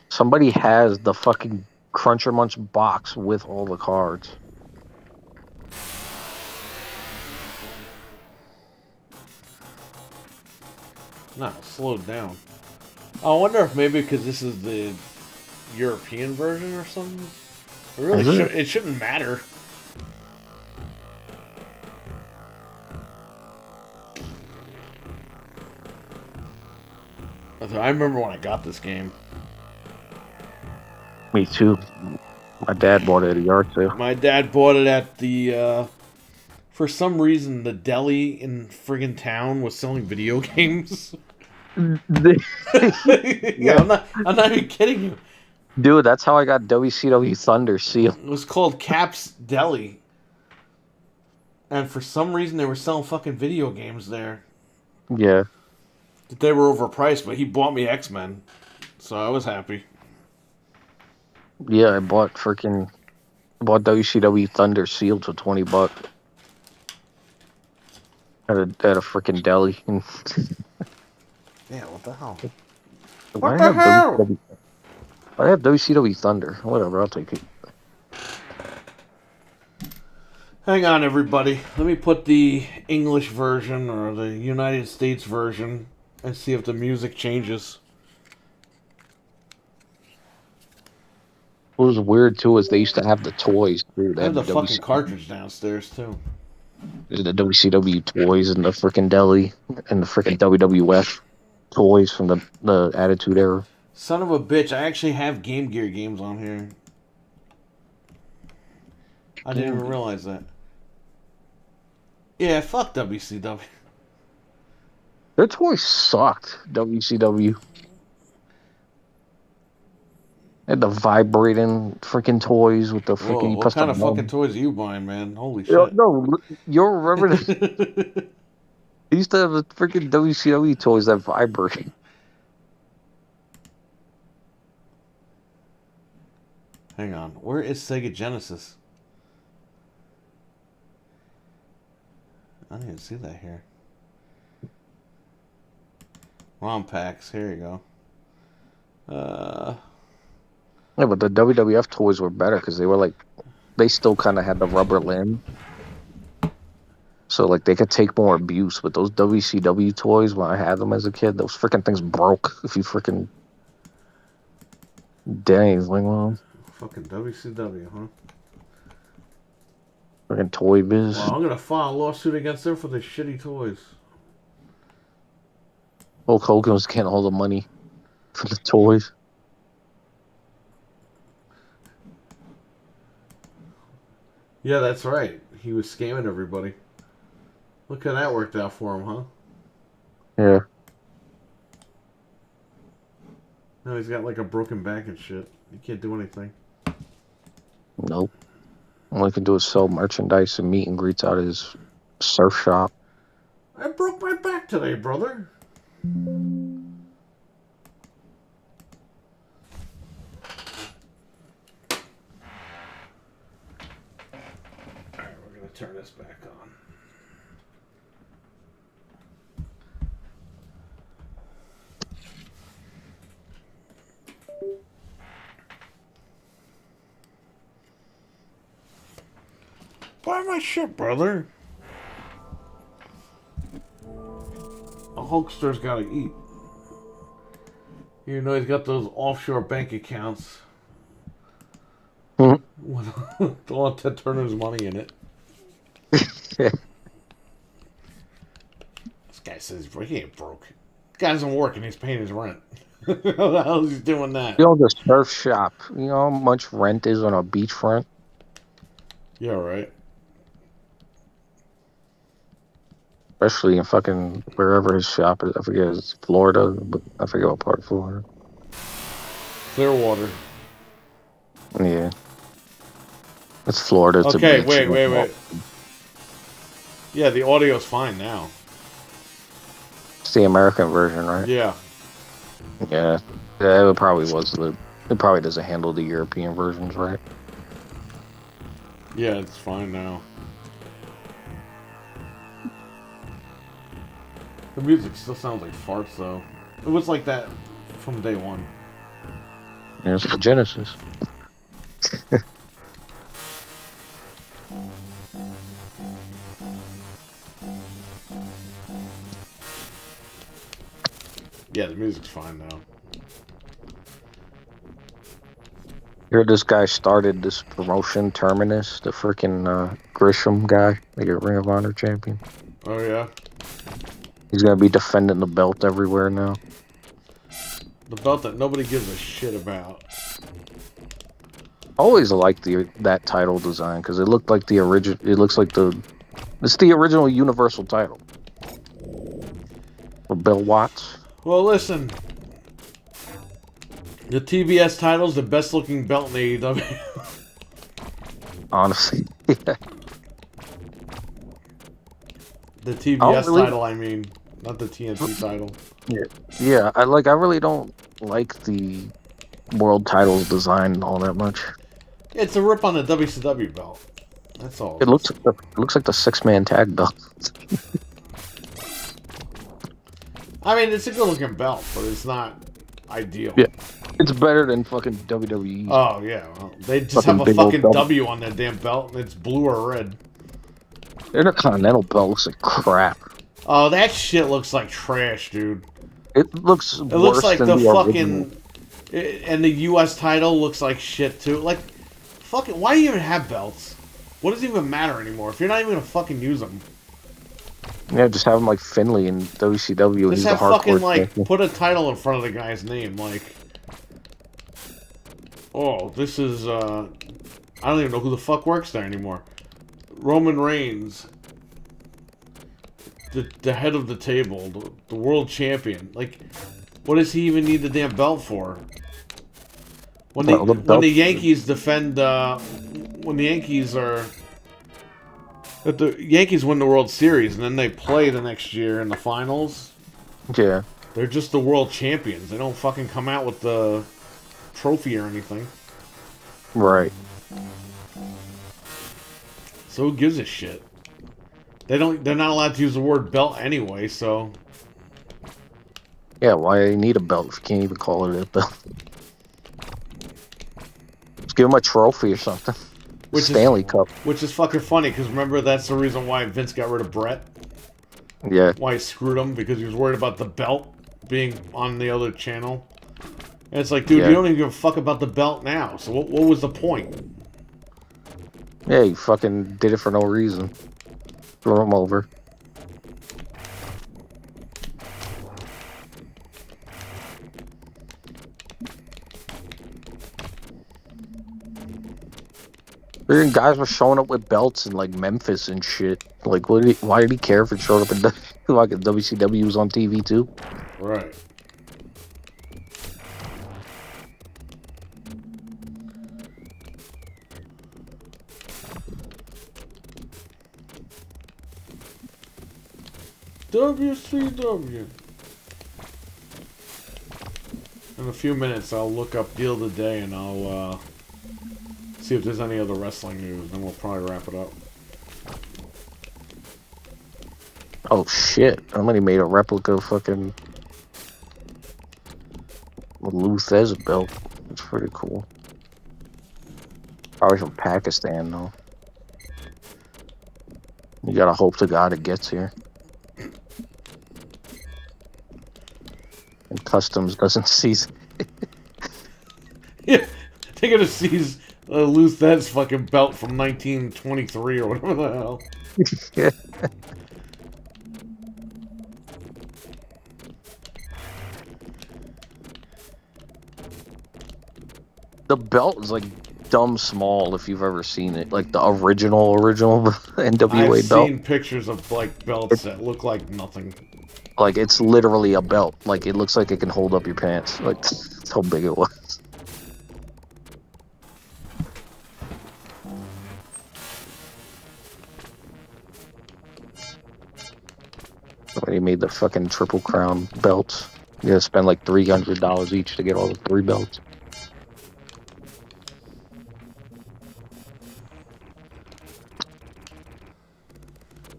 Somebody has the fucking Crunch or Munch box with all the cards. No, slowed down. I wonder if maybe because this is the European version or something. It really it shouldn't matter. I remember when I got this game. Me too. My dad bought it at a yard sale. My dad bought it at the... for some reason, the deli in friggin' town was selling video games. Yeah, I'm not even kidding you. Dude, that's how I got WCW Thunder Seal. It was called Cap's Deli. And for some reason, they were selling fucking video games there. Yeah. They were overpriced, but he bought me X-Men. So I was happy. Yeah, I bought WCW Thunder sealed for $20 at a freaking deli. Yeah, what the hell? What the hell? I have WCW Thunder. Whatever, I'll take it. Hang on, everybody. Let me put the English version or the United States version and see if the music changes. What was weird too is they used to have the toys too. They have the fucking cartridge downstairs too. There's the WCW toys and the freaking deli and the freaking WWF toys from the Attitude Era. Son of a bitch! I actually have Game Gear games on here. I didn't even realize that. Yeah, fuck WCW. Their toys sucked. WCW. Had the vibrating freaking toys with the freaking. Whoa, what kind of fucking toys are you buying, man? Holy shit! No, you remember that? They used to have the freaking WCW toys that vibrate. Hang on, where is Sega Genesis? I didn't even see that here. ROM packs. Here you go. Yeah, but the WWF toys were better because they were like, they still kind of had the rubber limb. So, like, they could take more abuse. But those WCW toys, when I had them as a kid, those freaking things broke. If you freaking... Dang, like, well... Fucking WCW, huh? Freaking Toy Biz. Well, I'm going to file a lawsuit against them for their shitty toys. Hulk Hogan was getting all the money for the toys. Yeah, that's right. He was scamming everybody. Look how that worked out for him, huh? Yeah. Now he's got like a broken back and shit. He can't do anything. Nope. All he can do is sell merchandise and meet and greets out of his surf shop. I broke my back today, brother. Alright, we're gonna turn this back on. Buy my shit, brother. A Hulkster's gotta eat. You know he's got those offshore bank accounts. Mhm. With all Ted Turner's money in it. Yeah. This guy says he ain't broke. This guy doesn't work and he's paying his rent. How the hell is he doing that? You know, the surf shop. You know how much rent is on a beachfront? Yeah, right. Especially in fucking wherever his shop is. I forget, it's Florida, but I forget what part of Florida. Clearwater. Yeah. It's Florida. It's Okay, a beach. wait. Yeah, the audio's fine now. It's the American version, right? Yeah. Yeah. Yeah, it probably was the. It probably doesn't handle the European versions, right? Yeah, it's fine now. The music still sounds like farts, though. It was like that from day one. There's the Genesis. Yeah, the music's fine now. Here, this guy started this promotion, Terminus, the freaking Grisham guy, like a Ring of Honor champion. Oh, yeah? He's gonna be defending the belt everywhere now. The belt that nobody gives a shit about. I always liked that title design because it looked like the original. It looks like it's the original Universal title for Bill Watts. Well, listen. The TBS title's the best looking belt in AEW. Honestly, yeah. The TBS really- title, I mean. Not the TNT title. Yeah, I really don't like the world titles design all that much. It's a rip on the WCW belt. That's all. It looks like the 6-man tag belt. I mean, it's a good looking belt, but it's not ideal. Yeah. It's better than fucking WWE. Oh, yeah. Well, they just Fucking have a big old fucking belt. W on their damn belt, and it's blue or red. The Intercontinental belt looks like crap. Oh, that shit looks like trash, dude. It looks It looks like than the original. fucking... And the U.S. title looks like shit, too. Like, fucking... Why do you even have belts? What does it even matter anymore if you're not even gonna fucking use them? Yeah, just have him like Finley in WCW. Just He's the have hardcore fucking, like, champion. put a title in front of the guy's name, like... Oh, this is, I don't even know who the fuck works there anymore. Roman Reigns. The head of the table. The world champion. Like, what does he even need the damn belt for? When the Yankees defend, when the Yankees are... If the Yankees win the World Series and then they play the next year in the finals, Yeah. they're just the world champions. They don't fucking come out with the trophy or anything. Right. So who gives a shit? They're not allowed to use the word belt anyway, so Yeah, why need a belt if you can't even call it a belt? Just give him a trophy or something. Stanley Cup. which is fucking funny because remember that's the reason why Vince got rid of Brett. Yeah. Why he screwed him because he was worried about the belt being on the other channel. And it's like, dude, Yeah. you don't even give a fuck about the belt now. So what was the point? Yeah, he fucking did it for no reason. Threw him over. Freaking guys were showing up with belts in like Memphis and shit. Like, why did he care if it showed up in like WCW was on TV too? Right. WCW. In a few minutes, I'll look up Deal of the Day and I'll see if there's any other wrestling news. Then we'll probably wrap it up. Oh shit! Somebody made a replica of fucking Luthez belt. It's pretty cool. Probably from Pakistan though. You gotta hope to God it gets here. And customs doesn't seize. Yeah, they're gonna seize Luthez fucking belt from 1923 or whatever the hell. Yeah. The belt is like dumb small if you've ever seen it. Like the original NWA I've belt. seen pictures of like belts that look like nothing. Like it's literally a belt. Like it looks like it can hold up your pants. Like that's how big it was. Somebody made the fucking Triple Crown belts. You gotta spend like $300 each to get all the 3 belts.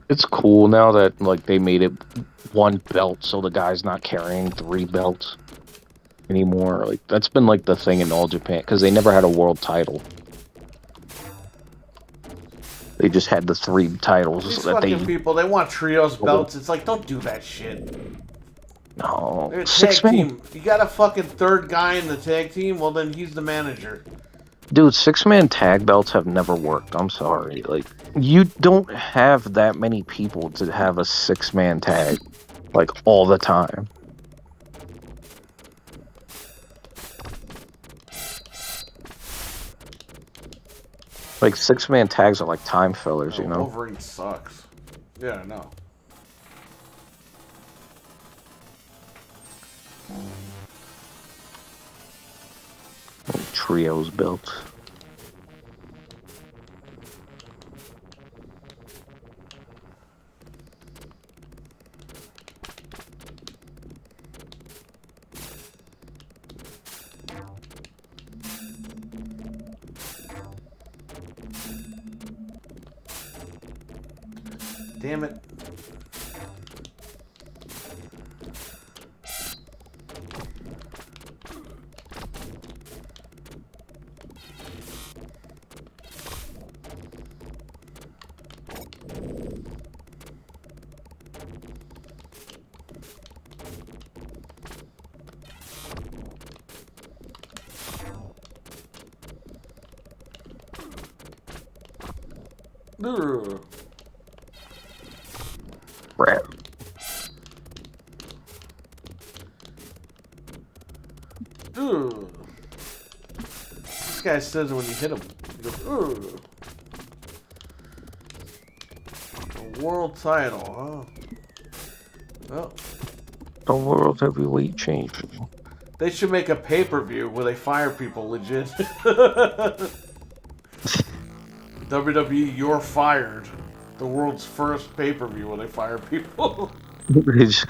It's cool now that like they made it one belt, so the guy's not carrying 3 belts anymore. Like that's been like the thing in all Japan because they never had a world title. They just had the 3 titles These that fucking people, they want trios belts. It's like, don't do that shit. No, They're a 6 tag man. team. You got a fucking third guy in the tag team? Well, then he's the manager. Dude, 6-man tag belts have never worked. I'm sorry. Like, you don't have that many people to have a 6-man tag, like, all the time. Like, 6-man tags are like time fillers, you know? Wolverine sucks. Yeah, I know. Trios belts. Damn it. Ugh. Crap. Ugh. This guy says it when you hit him. He goes, ugh. A world title, huh? Well, The world heavyweight champion. they should make a pay-per-view where they fire people legit. WWE, you're fired. The world's first pay-per-view where they fire people. They just-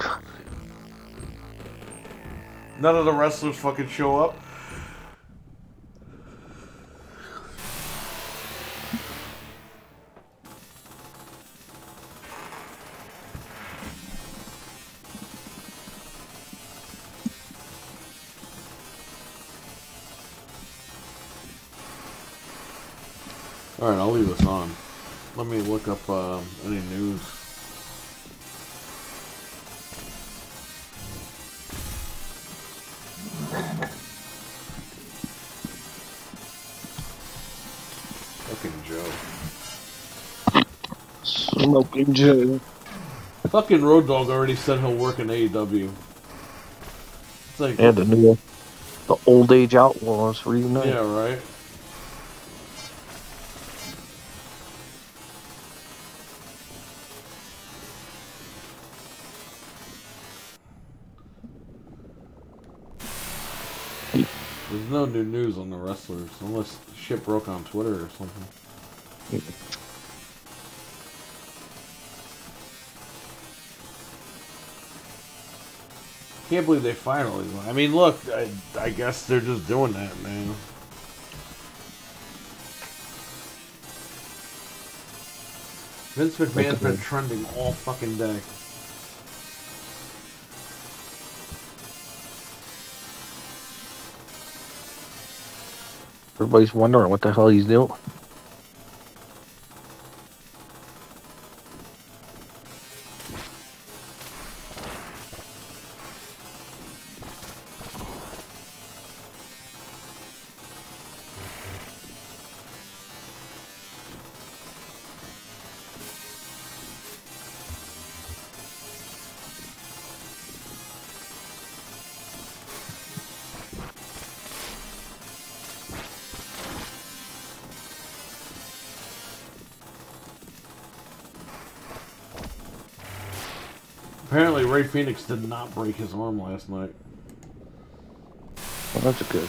None of the wrestlers fucking show up. Alright, I'll leave this on. Let me look up any news. Fucking Joe. Smoking Joe. Fucking Road Dogg already said he'll work in AEW. It's like, And the old age outlaws reunite. yeah, right? There's no new news on the wrestlers, unless shit broke on Twitter or something. Can't believe they finally won. I mean, look, I guess they're just doing that, man. Vince McMahon's been trending all fucking day. Everybody's wondering what the hell he's doing. Apparently, Ray Phoenix did not break his arm last night. Well, that's good.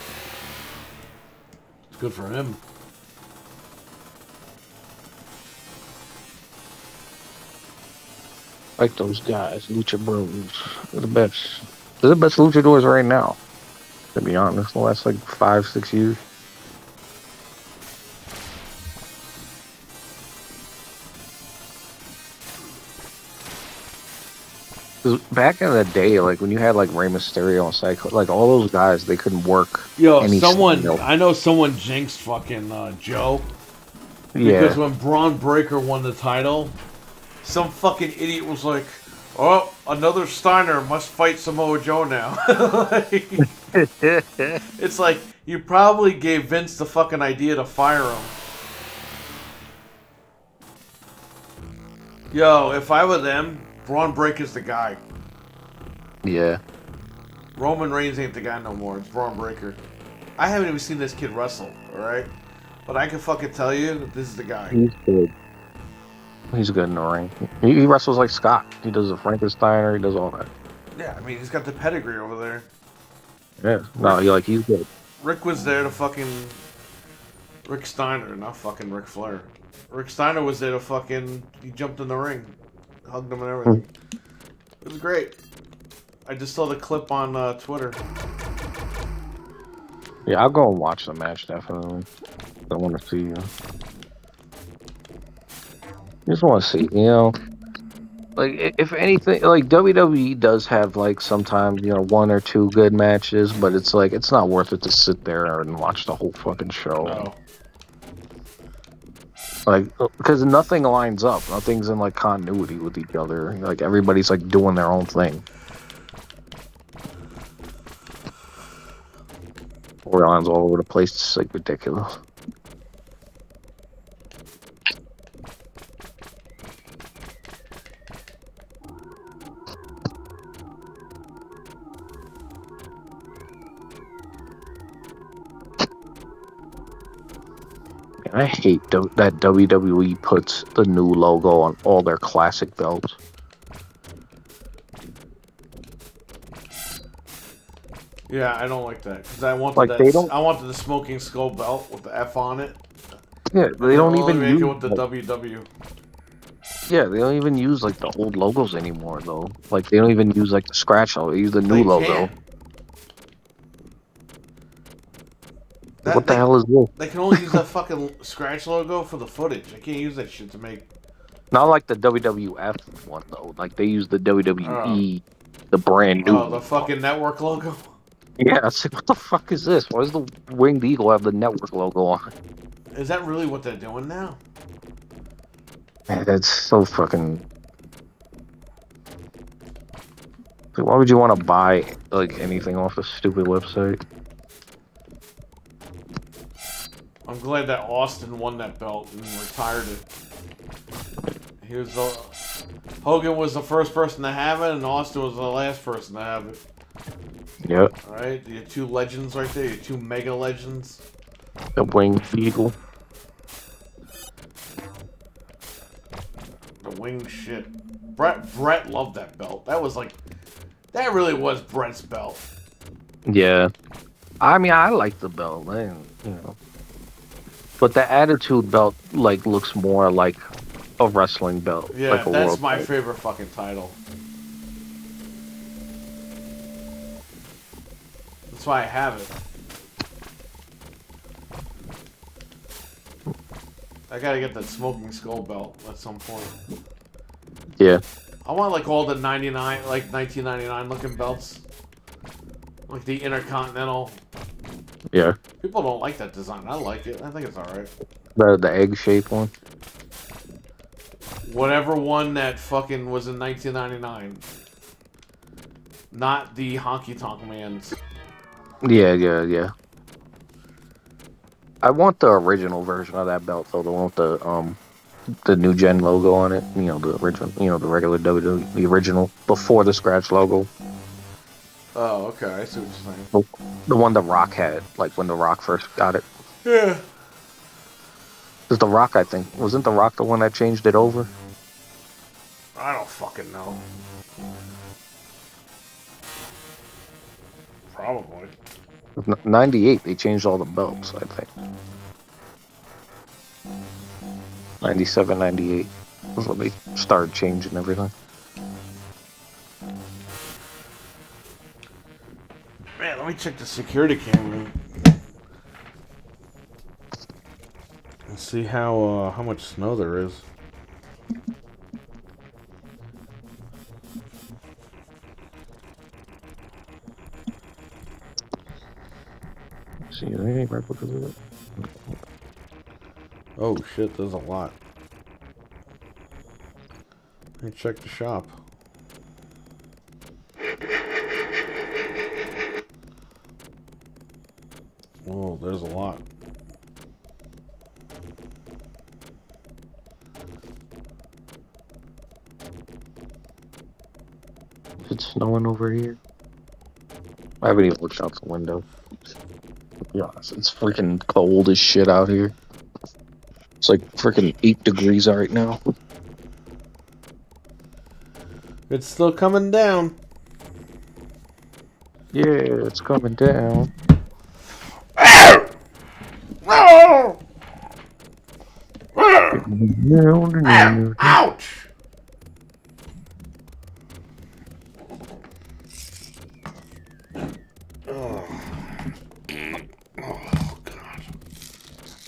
It's good for him. Like those guys, Lucha Bros. They're the best. They're the best luchadors right now. To be honest, the last like 5-6 years. 'Cause back in the day, like when you had like Rey Mysterio and Psycho, like all those guys, they couldn't work. Yo, any style. I know someone jinxed fucking Joe. Yeah. Because when Braun Breaker won the title, some fucking idiot was like, "Oh, another Steiner must fight Samoa Joe now." Like, it's like, you probably gave Vince the fucking idea to fire him. Yo, if I were them, Braun Breaker's the guy. Yeah. Roman Reigns ain't the guy no more. It's Braun Breaker. I haven't even seen this kid wrestle, alright? But I can fucking tell you that this is the guy. He's good. He's good in the ring. He wrestles like Scott. He does a Frankensteiner. He does all that. Yeah, I mean, he's got the pedigree over there. Yeah. No, he's good. Rick was there to fucking... Rick Steiner, not fucking Ric Flair. Rick Steiner was there to fucking... He jumped in the ring. Hugged him and everything. It was great. I just saw the clip on Twitter. Yeah, I'll go and watch the match, definitely. I want to see you. Just want to see, like, if anything, like, WWE does have, like, sometimes, one or two good matches, but it's, like, it's not worth it to sit there and watch the whole fucking show. No. Like, because nothing lines up. Nothing's in, like, continuity with each other. Like, everybody's, like, doing their own thing. Storylines all over the place. It's, like, ridiculous. I hate that WWE puts the new logo on all their classic belts. Yeah, I don't like that. Because I wanted Like, they don't- I wanted the Smoking Skull belt with the F on it. Yeah, they don't even make use it with the WW. Yeah, they don't even use like the old logos anymore though. Like they don't even use like the scratch logo. They use the new logo. Can't. What the hell is this? They can only use that fucking scratch logo for the footage. They can't use that shit to make... Not like the WWF one though. Like they use the WWE, the brand new. Oh, the fucking network logo? Yeah, it's like, what the fuck is this? Why does the Winged Eagle have the network logo on it? Is that really what they're doing now? Man, that's so fucking... Like, why would you want to buy like anything off a stupid website? I'm glad that Austin won that belt and retired it. He was Hogan was the first person to have it, and Austin was the last person to have it. Yep. Alright, your two legends right there, your two mega legends. The Winged Eagle. The wing shit. Brett loved that belt. That really was Brett's belt. Yeah. I mean, I like the belt, man. But the Attitude belt, like, looks more like a wrestling belt. Yeah, like a that's world my belt. favorite fucking title. That's why I have it. I gotta get that Smoking Skull belt at some point. Yeah. I want like all the 99, like 1999 looking belts. Like the Intercontinental. Yeah. People don't like that design. I like it. I think it's alright. The egg shaped one. Whatever one that fucking was in 1999. Not the Honky Tonk Man's. Yeah. I want the original version of that belt though. The one with the new gen logo on it. You know, the original. You know, the regular WWE, the original before the scratch logo. Oh, okay. I see what you're saying. The one The Rock had, like when The Rock first got it. Yeah. Because The Rock, I think, wasn't The Rock the one that changed it over? I don't fucking know. Probably. 98, they changed all the belts, I think. 97, 98 was when they started changing everything. Man, let me check the security camera. And see how much snow there is. See, they ain't replicas of it. Oh shit, there's a lot. Let me check the shop. Whoa, there's a lot. Is it snowing over here? I haven't even looked out the window. Yeah, it's freaking cold as shit out here. It's like freaking 8 degrees right now. It's still coming down. Yeah, it's coming down. Ouch! Oh, God.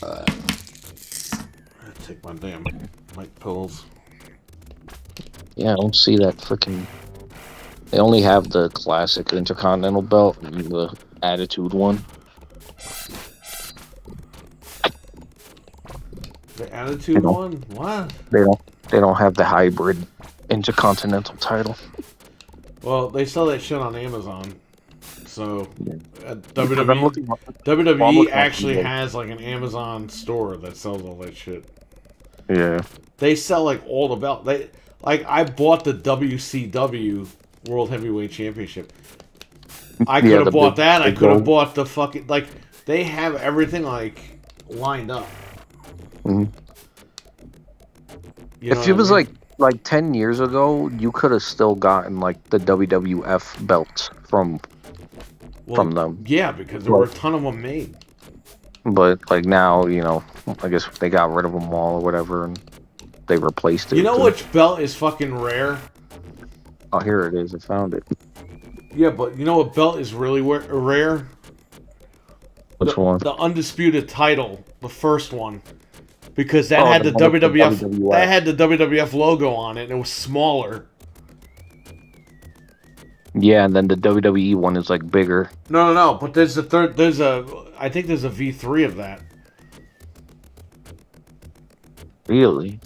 I take my damn mic pills. Yeah, I don't see that freaking. They only have the classic Intercontinental belt and the Attitude one. The Attitude one? What? They don't have the hybrid Intercontinental title. Well, they sell that shit on Amazon. So, I'm WWE looking actually at has like an Amazon store that sells all that shit. Yeah. They sell like all the belts. I bought the WCW World Heavyweight Championship. I could have bought that. I could have bought the fucking they have everything like lined up. Mm-hmm. If it was like 10 years ago, you could have still gotten like the WWF belts from them. Yeah, because there were a ton of them made. But like now, you know, I guess they got rid of them all or whatever, and they replaced it. You know which belt is fucking rare? Oh, here it is. I found it. Yeah, but you know what belt is really rare? Which one? The Undisputed title, the first one. Because that had the WWF. That had the WWF logo on it, and it was smaller. Yeah, and then the WWE one is like bigger. No. But there's a third. I think there's a V3 of that. Really?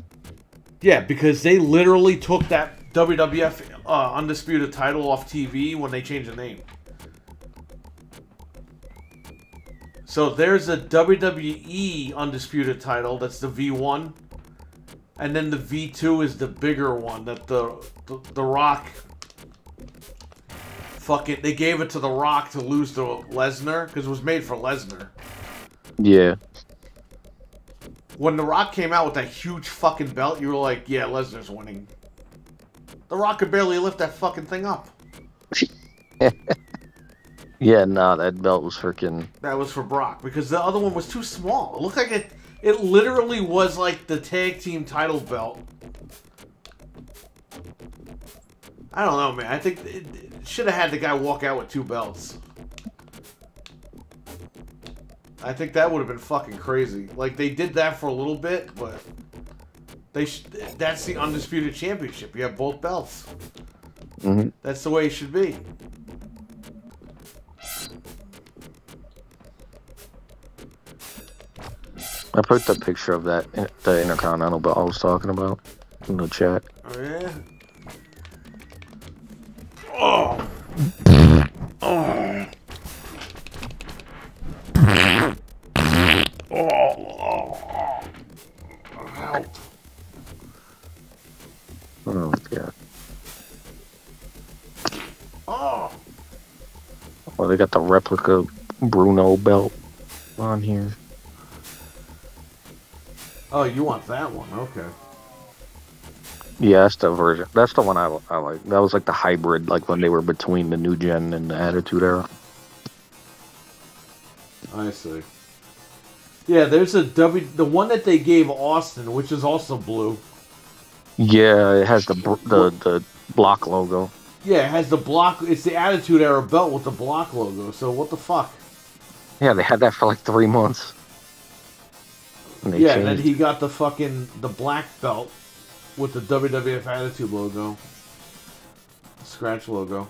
Yeah, because they literally took that WWF Undisputed title off TV when they changed the name. So there's a WWE Undisputed title, that's the V1. And then the V2 is the bigger one that the Rock they gave it to the Rock to lose to Lesnar because it was made for Lesnar. Yeah. When the Rock came out with that huge fucking belt, you were like, yeah, Lesnar's winning. The Rock could barely lift that fucking thing up. Yeah, nah, that belt was freaking... That was for Brock, because the other one was too small. It looked like it literally was like the tag team title belt. I don't know, man. I think it should have had the guy walk out with 2 belts. I think that would have been fucking crazy. Like, they did that for a little bit, but that's the Undisputed Championship. You have both belts. Mm-hmm. That's the way it should be. I put the picture of that, the Intercontinental belt I was talking about in the chat. Oh, yeah? Oh! Oh! Oh! Help. Oh my god. Oh! Well, they got the replica Bruno belt on here. Oh, you want that one? Okay. Yeah, that's the version. That's the one I like. That was like the hybrid, like when they were between the New Gen and the Attitude Era. I see. Yeah, there's the one that they gave Austin, which is also blue. Yeah, it has the block logo. Yeah, it has the block. It's the Attitude Era belt with the block logo. So what the fuck? Yeah, they had that for like 3 months. And Yeah, and then he got the black belt with the WWF Attitude logo. Scratch logo.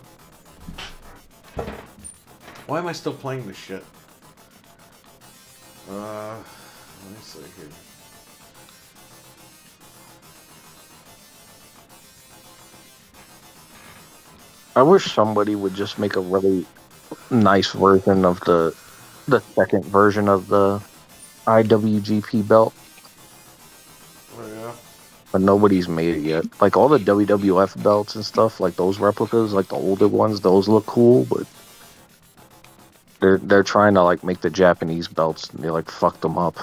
Why am I still playing this shit? Let me see here. I wish somebody would just make a really nice version of the second version of the IWGP belt. Oh, yeah. But nobody's made it yet. Like all the WWF belts and stuff, like those replicas, like the older ones, those look cool, but they're trying to like make the Japanese belts and they like fucked them up.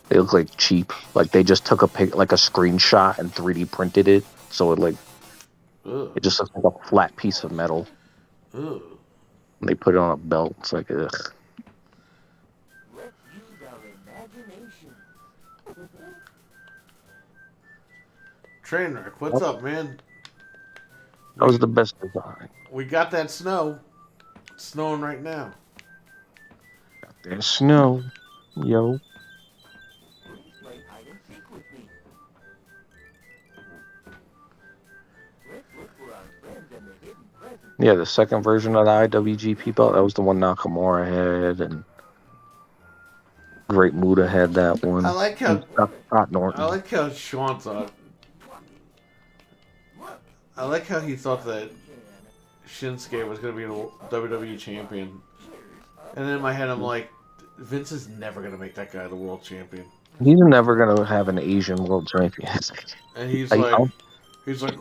They look like cheap. Like they just took a screenshot and 3D printed it, so it just looks like a flat piece of metal. Ugh. And they put it on a belt. It's like ugh. Trainwreck, what's up, man? That was the best design. We got that snow. It's snowing right now. There's snow, yo. Yeah, the second version of the IWGP belt, that was the one Nakamura had, and Great Muta had that one. I like how Scott Norton. I like how Sean thought. I like how he thought that Shinsuke was going to be a WWE champion, and then in my head I'm like, Vince is never going to make that guy the world champion. He's never gonna have an Asian world champion. And he's like,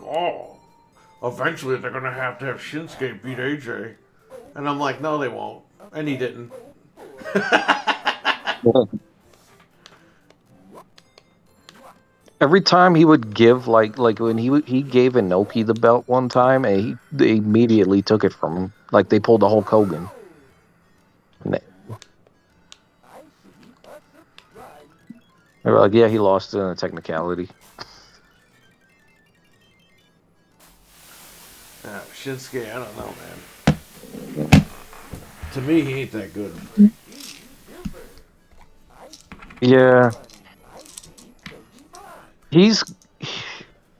oh, eventually they're going to have Shinsuke beat AJ, and I'm like, no, they won't, and he didn't. Every time he would give, like when he gave Inoki the belt one time, and they immediately took it from him. Like they pulled the Hulk Hogan. They were like, yeah, he lost it in a technicality. Shinsuke, I don't know, man. To me, he ain't that good. Yeah. He's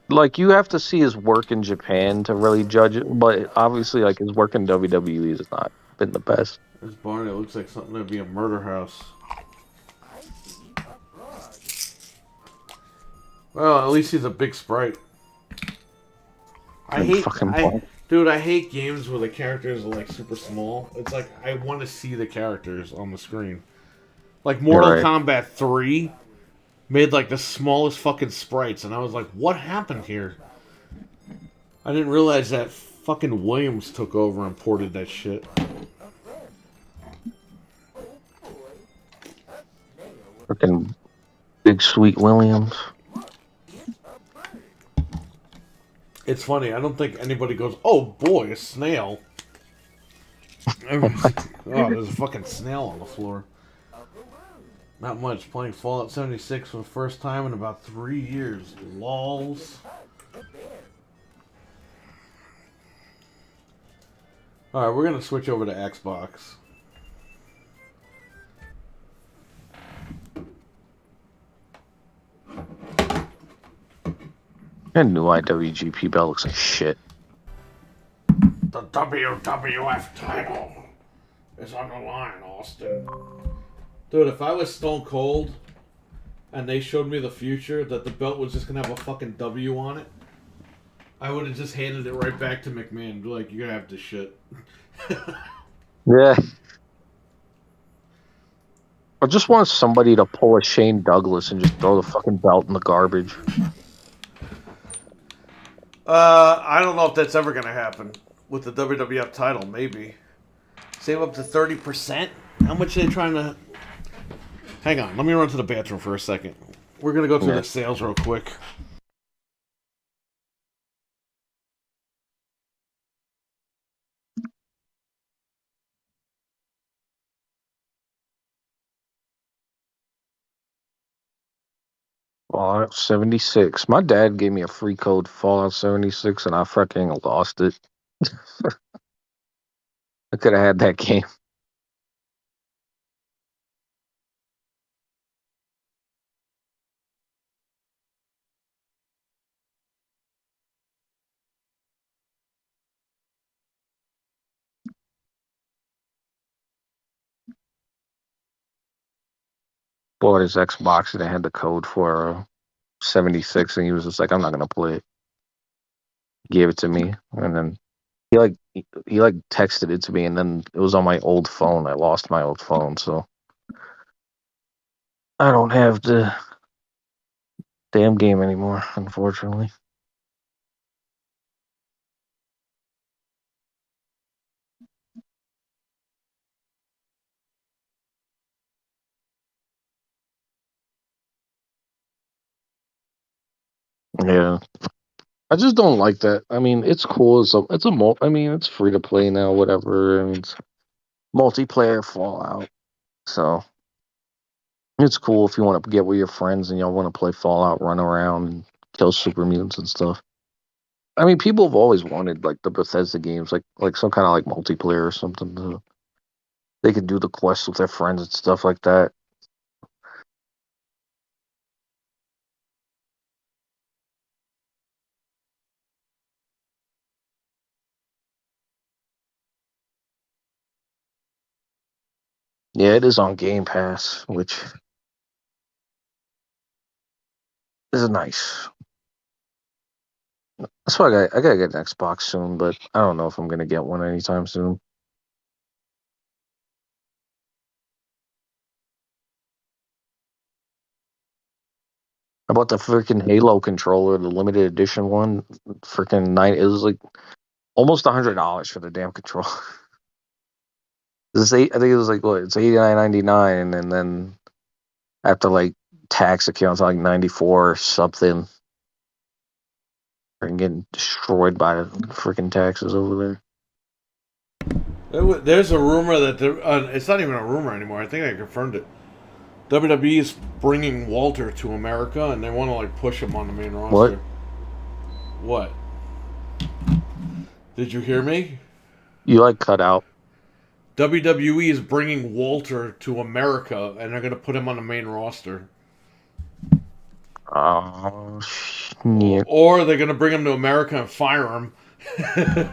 like, you have to see his work in Japan to really judge it, but obviously, like, his work in WWE has not been the best. This barn, it looks like something that'd be a murder house. Well, at least he's a big sprite. I hate games where the characters are like super small. It's like I want to see the characters on the screen. Like Mortal Kombat 3 made like the smallest fucking sprites, and I was like, what happened here? I didn't realize that fucking Williams took over and ported that shit. Fucking Big Sweet Williams. It's funny, I don't think anybody goes, oh boy, a snail. Oh, there's a fucking snail on the floor. Not much. Playing Fallout 76 for the first time in about 3 years. Lols. Alright, we're going to switch over to Xbox. And new IWGP belt looks like shit. The WWF title is on the line, Austin. Dude, if I was Stone Cold and they showed me the future that the belt was just gonna have a fucking W on it, I would have just handed it right back to McMahon. Be like, you're gonna have this shit. Yeah. I just want somebody to pull a Shane Douglas and just throw the fucking belt in the garbage. I don't know if that's ever gonna happen with the WWF title. Maybe save up to 30%. How much are they trying to? Hang on, let me run to the bathroom for a second. We're gonna go through the sales real quick. Fallout 76. My dad gave me a free code Fallout 76 and I fucking lost it. I could have had that game. Bought his Xbox and it had the code for 76 and he was just like, I'm not gonna play it. He gave it to me and then he texted it to me and then it was on my old phone. I lost my old phone, so I don't have the damn game anymore, unfortunately. Yeah. I just don't like that. I mean, it's cool. I mean, it's free to play now, whatever, and it's multiplayer Fallout. So it's cool if you want to get with your friends and y'all want to play Fallout, run around and kill super mutants and stuff. I mean, people have always wanted like the Bethesda games, like some kind of like multiplayer or something. They could do the quests with their friends and stuff like that. Yeah, it is on Game Pass, which is nice. That's why I gotta get an Xbox soon, but I don't know if I'm gonna get one anytime soon. I bought the freaking Halo controller, the limited edition one. Freaking nine, it was like almost $100 for the damn controller. I think it was like what? It's $89.99, and then after like tax accounts, like 94 or something. And getting destroyed by the freaking taxes over there. There's a rumor that it's not even a rumor anymore. I think I confirmed it. WWE is bringing Walter to America, and they want to like push him on the main roster. What? Did you hear me? You like cut out. WWE is bringing Walter to America, and they're going to put him on the main roster. Oh, shit. Or they're going to bring him to America and fire him,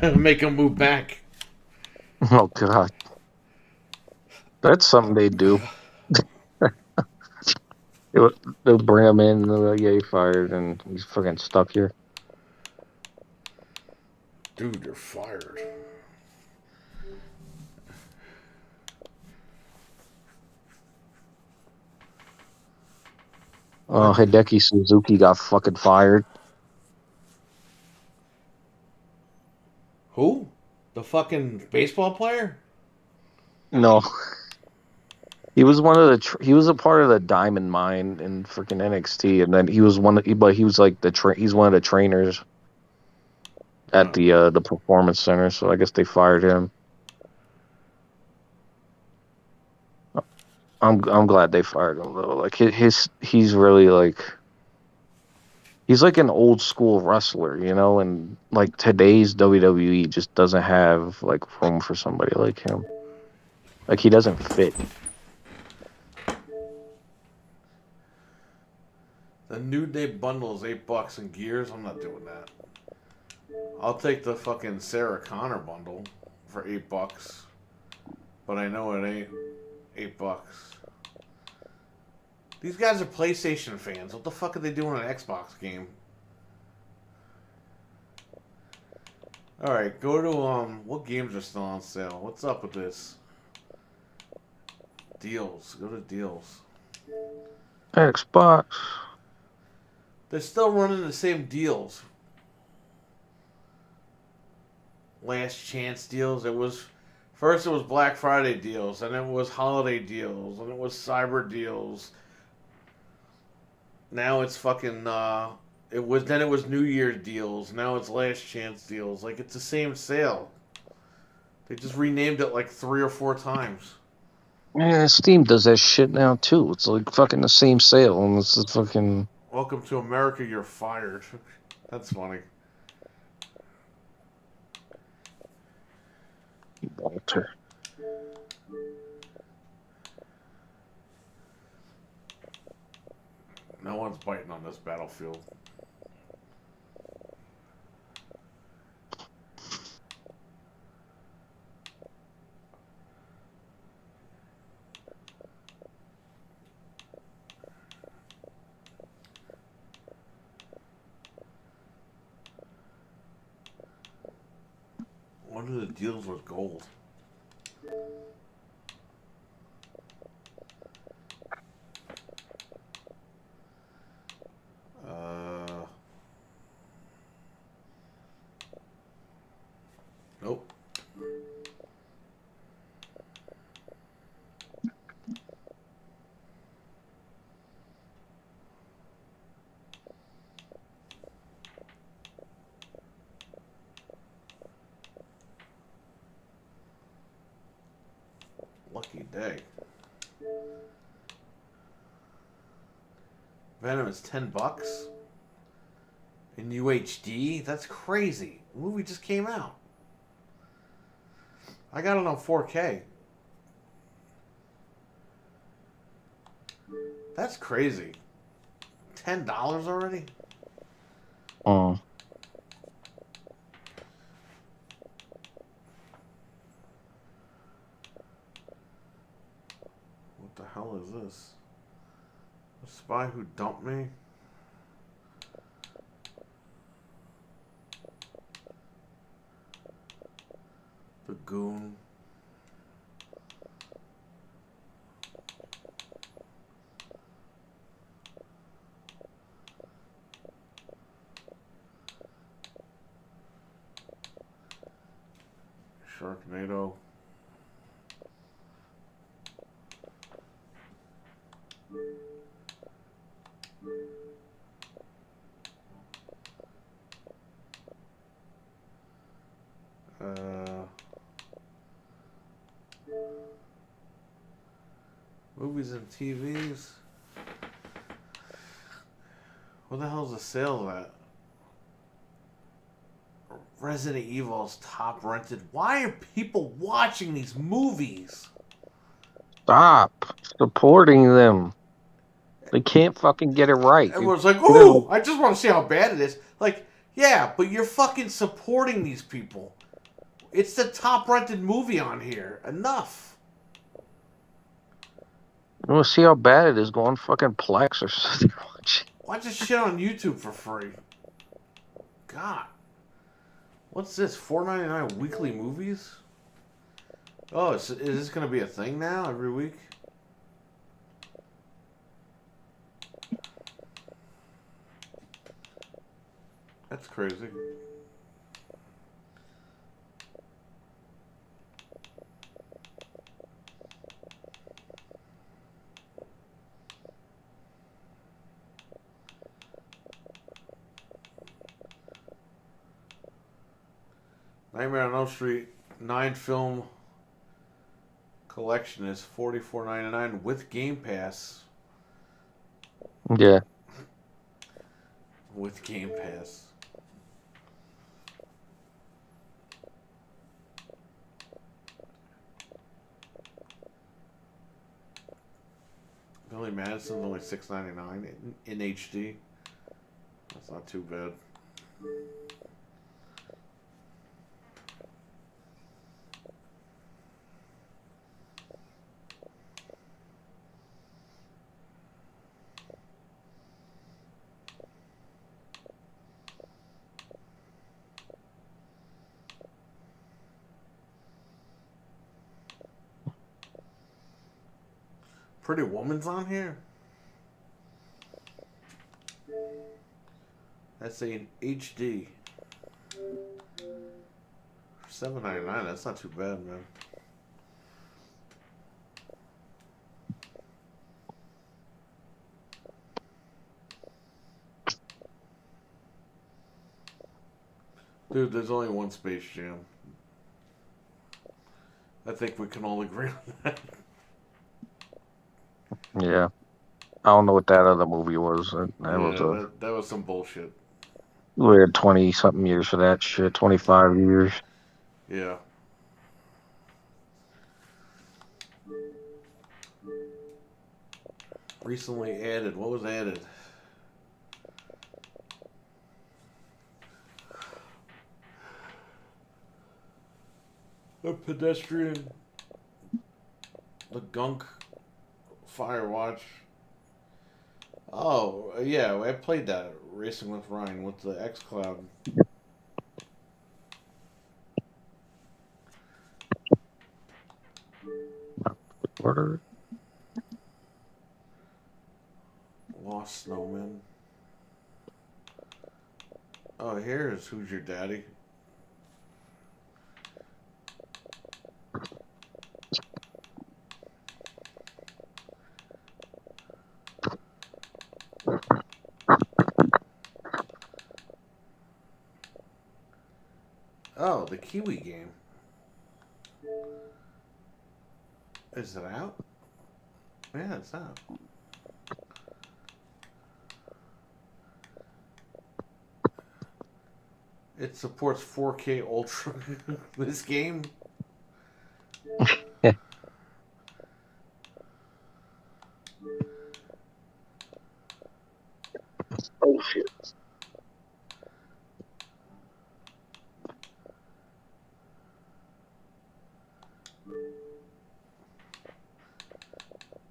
and make him move back. Oh god, that's something they do. They'll bring him in, and they'll get fired, and he's fucking stuck here. Dude, you're fired. Oh, Hideki Suzuki got fucking fired. Who? The fucking baseball player? No, he was one of he was a part of the Diamond Mine in freaking NXT, and then he was but he was like he's one of the trainers at the Performance Center. So I guess they fired him. I'm glad they fired him though. Like he's really like he's like an old school wrestler, you know, and like today's WWE just doesn't have like room for somebody like him. Like he doesn't fit. The New Day bundle is $8 in Gears. I'm not doing that. I'll take the fucking Sarah Connor bundle for $8. But I know it ain't $8. These guys are PlayStation fans. What the fuck are they doing in an Xbox game? Alright, go to, what games are still on sale? What's up with this? Deals. Go to deals. Xbox. They're still running the same deals. Last chance deals. First it was Black Friday deals, and it was holiday deals, and it was cyber deals. Now it's fucking, it was New Year's deals. Now it's last chance deals. Like, it's the same sale. They just renamed it like 3 or 4 times. Yeah, Steam does that shit now too. It's like fucking the same sale, and it's just fucking. Welcome to America, you're fired. That's funny. Walter. No one's biting on this battlefield. One of the deals was gold. Nope. Lucky day. Venom is $10 in UHD. That's crazy. The movie just came out. I got it on 4K. That's crazy. $10 already? Oh. What the hell is this? A spy who dumped me? The Goon. Sharknado. Movies and TVs. What the hell's the sale at? Resident Evil's top rented. Why are people watching these movies? Stop supporting them. They can't fucking get it right. Everyone's like, "Ooh, I just want to see how bad it is." Like, yeah, but you're fucking supporting these people. It's the top rented movie on here. Enough. You want to see how bad it is? Go on fucking Plex or something. Watch this shit on YouTube for free. God. What's this? $4.99 weekly movies? Oh, is this going to be a thing now every week? That's crazy. Nightmare on Elm Street 9 film collection is $44.99 with Game Pass. Yeah. With Game Pass. Billy Madison's only $6.99 in HD. That's not too bad. Pretty Woman's on here. That's a HD. $7.99. That's not too bad, man. Dude, there's only one Space Jam. I think we can all agree on that. Yeah. I don't know what that other movie was. That was Yeah, that was some bullshit. we had 20 something years for that shit, 25 years. Yeah. Recently added. What was added? A pedestrian. The Gunk Firewatch. Oh, yeah, I played that. Racing with Ryan with the xCloud. Order. Lost Snowman. Oh, here's Who's Your Daddy? Oh, the Kiwi game. Is it out? Yeah, it's out. It supports 4K Ultra. This game. Oh shit.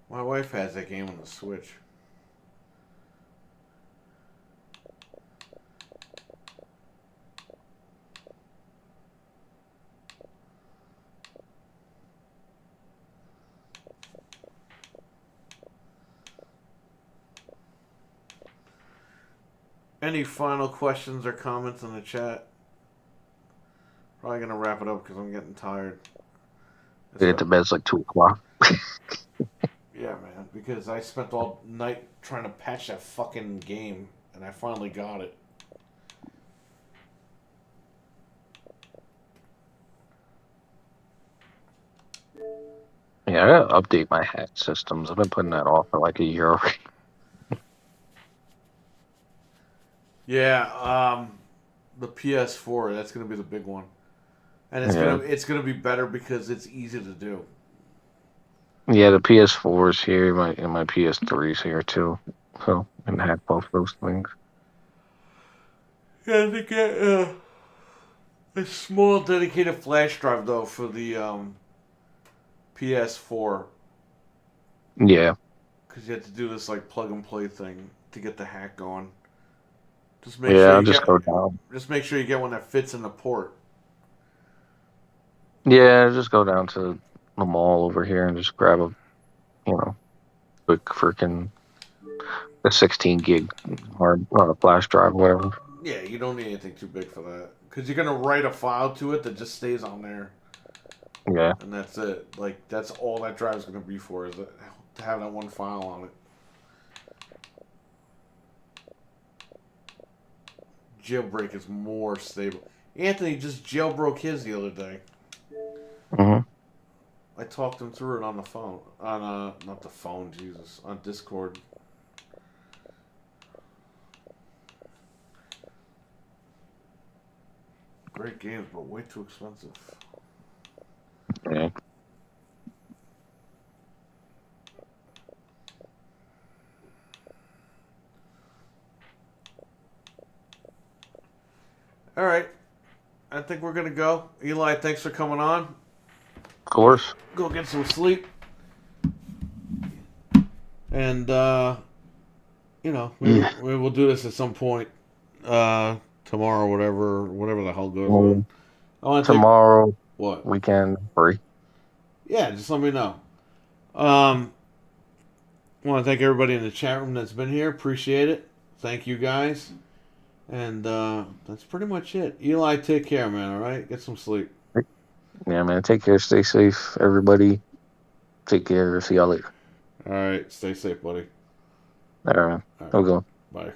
My wife has that game on the Switch. Any final questions or comments in the chat? Probably gonna wrap it up because I'm getting tired. Get to bed, it's like 2 o'clock. Yeah, man. Because I spent all night trying to patch that fucking game, and I finally got it. Yeah, I gotta update my hack systems. I've been putting that off for like a year already. Yeah, the PS4. That's gonna be the big one, and it's gonna be better because it's easy to do. Yeah, the PS4 is here, and my PS3 is here too. So I can hack both those things. Yeah, they get a small dedicated flash drive though for the PS4 Yeah. because you have to do this like plug and play thing to get the hack going. Just make Yeah, sure I'll you just get go down. just make sure you get one that fits in the port. Yeah, I'll just go down to the mall over here and just grab a, quick freaking a 16 gig hard flash drive, whatever. Yeah, you don't need anything too big for that because you're gonna write a file to it that just stays on there, Yeah. and that's it. Like that's all that drive's gonna be for is to have that one file on it. Jailbreak is more stable. Anthony just jailbroke his the other day. Hmm. I talked him through it on the phone. On not the phone, Jesus, on Discord. Great games, but way too expensive. Yeah. All right. I think we're going to go. Eli, thanks for coming on. Of course. Go get some sleep. And, you know, we will do this at some point tomorrow, whatever the hell goes on. I want to Tomorrow, what? weekend, free. Yeah, just let me know. I want to thank everybody in the chat room that's been here. Appreciate it. Thank you guys. And that's pretty much it. Eli, take care, man, all right? Get some sleep. Yeah, man. Take care. Stay safe, everybody. Take care. See y'all later. All right. Stay safe, buddy. All right. All right. I'll go. Bye.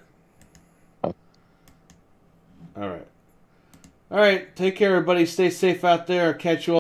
Bye. All right. All right. Take care, everybody. Stay safe out there. Catch you all.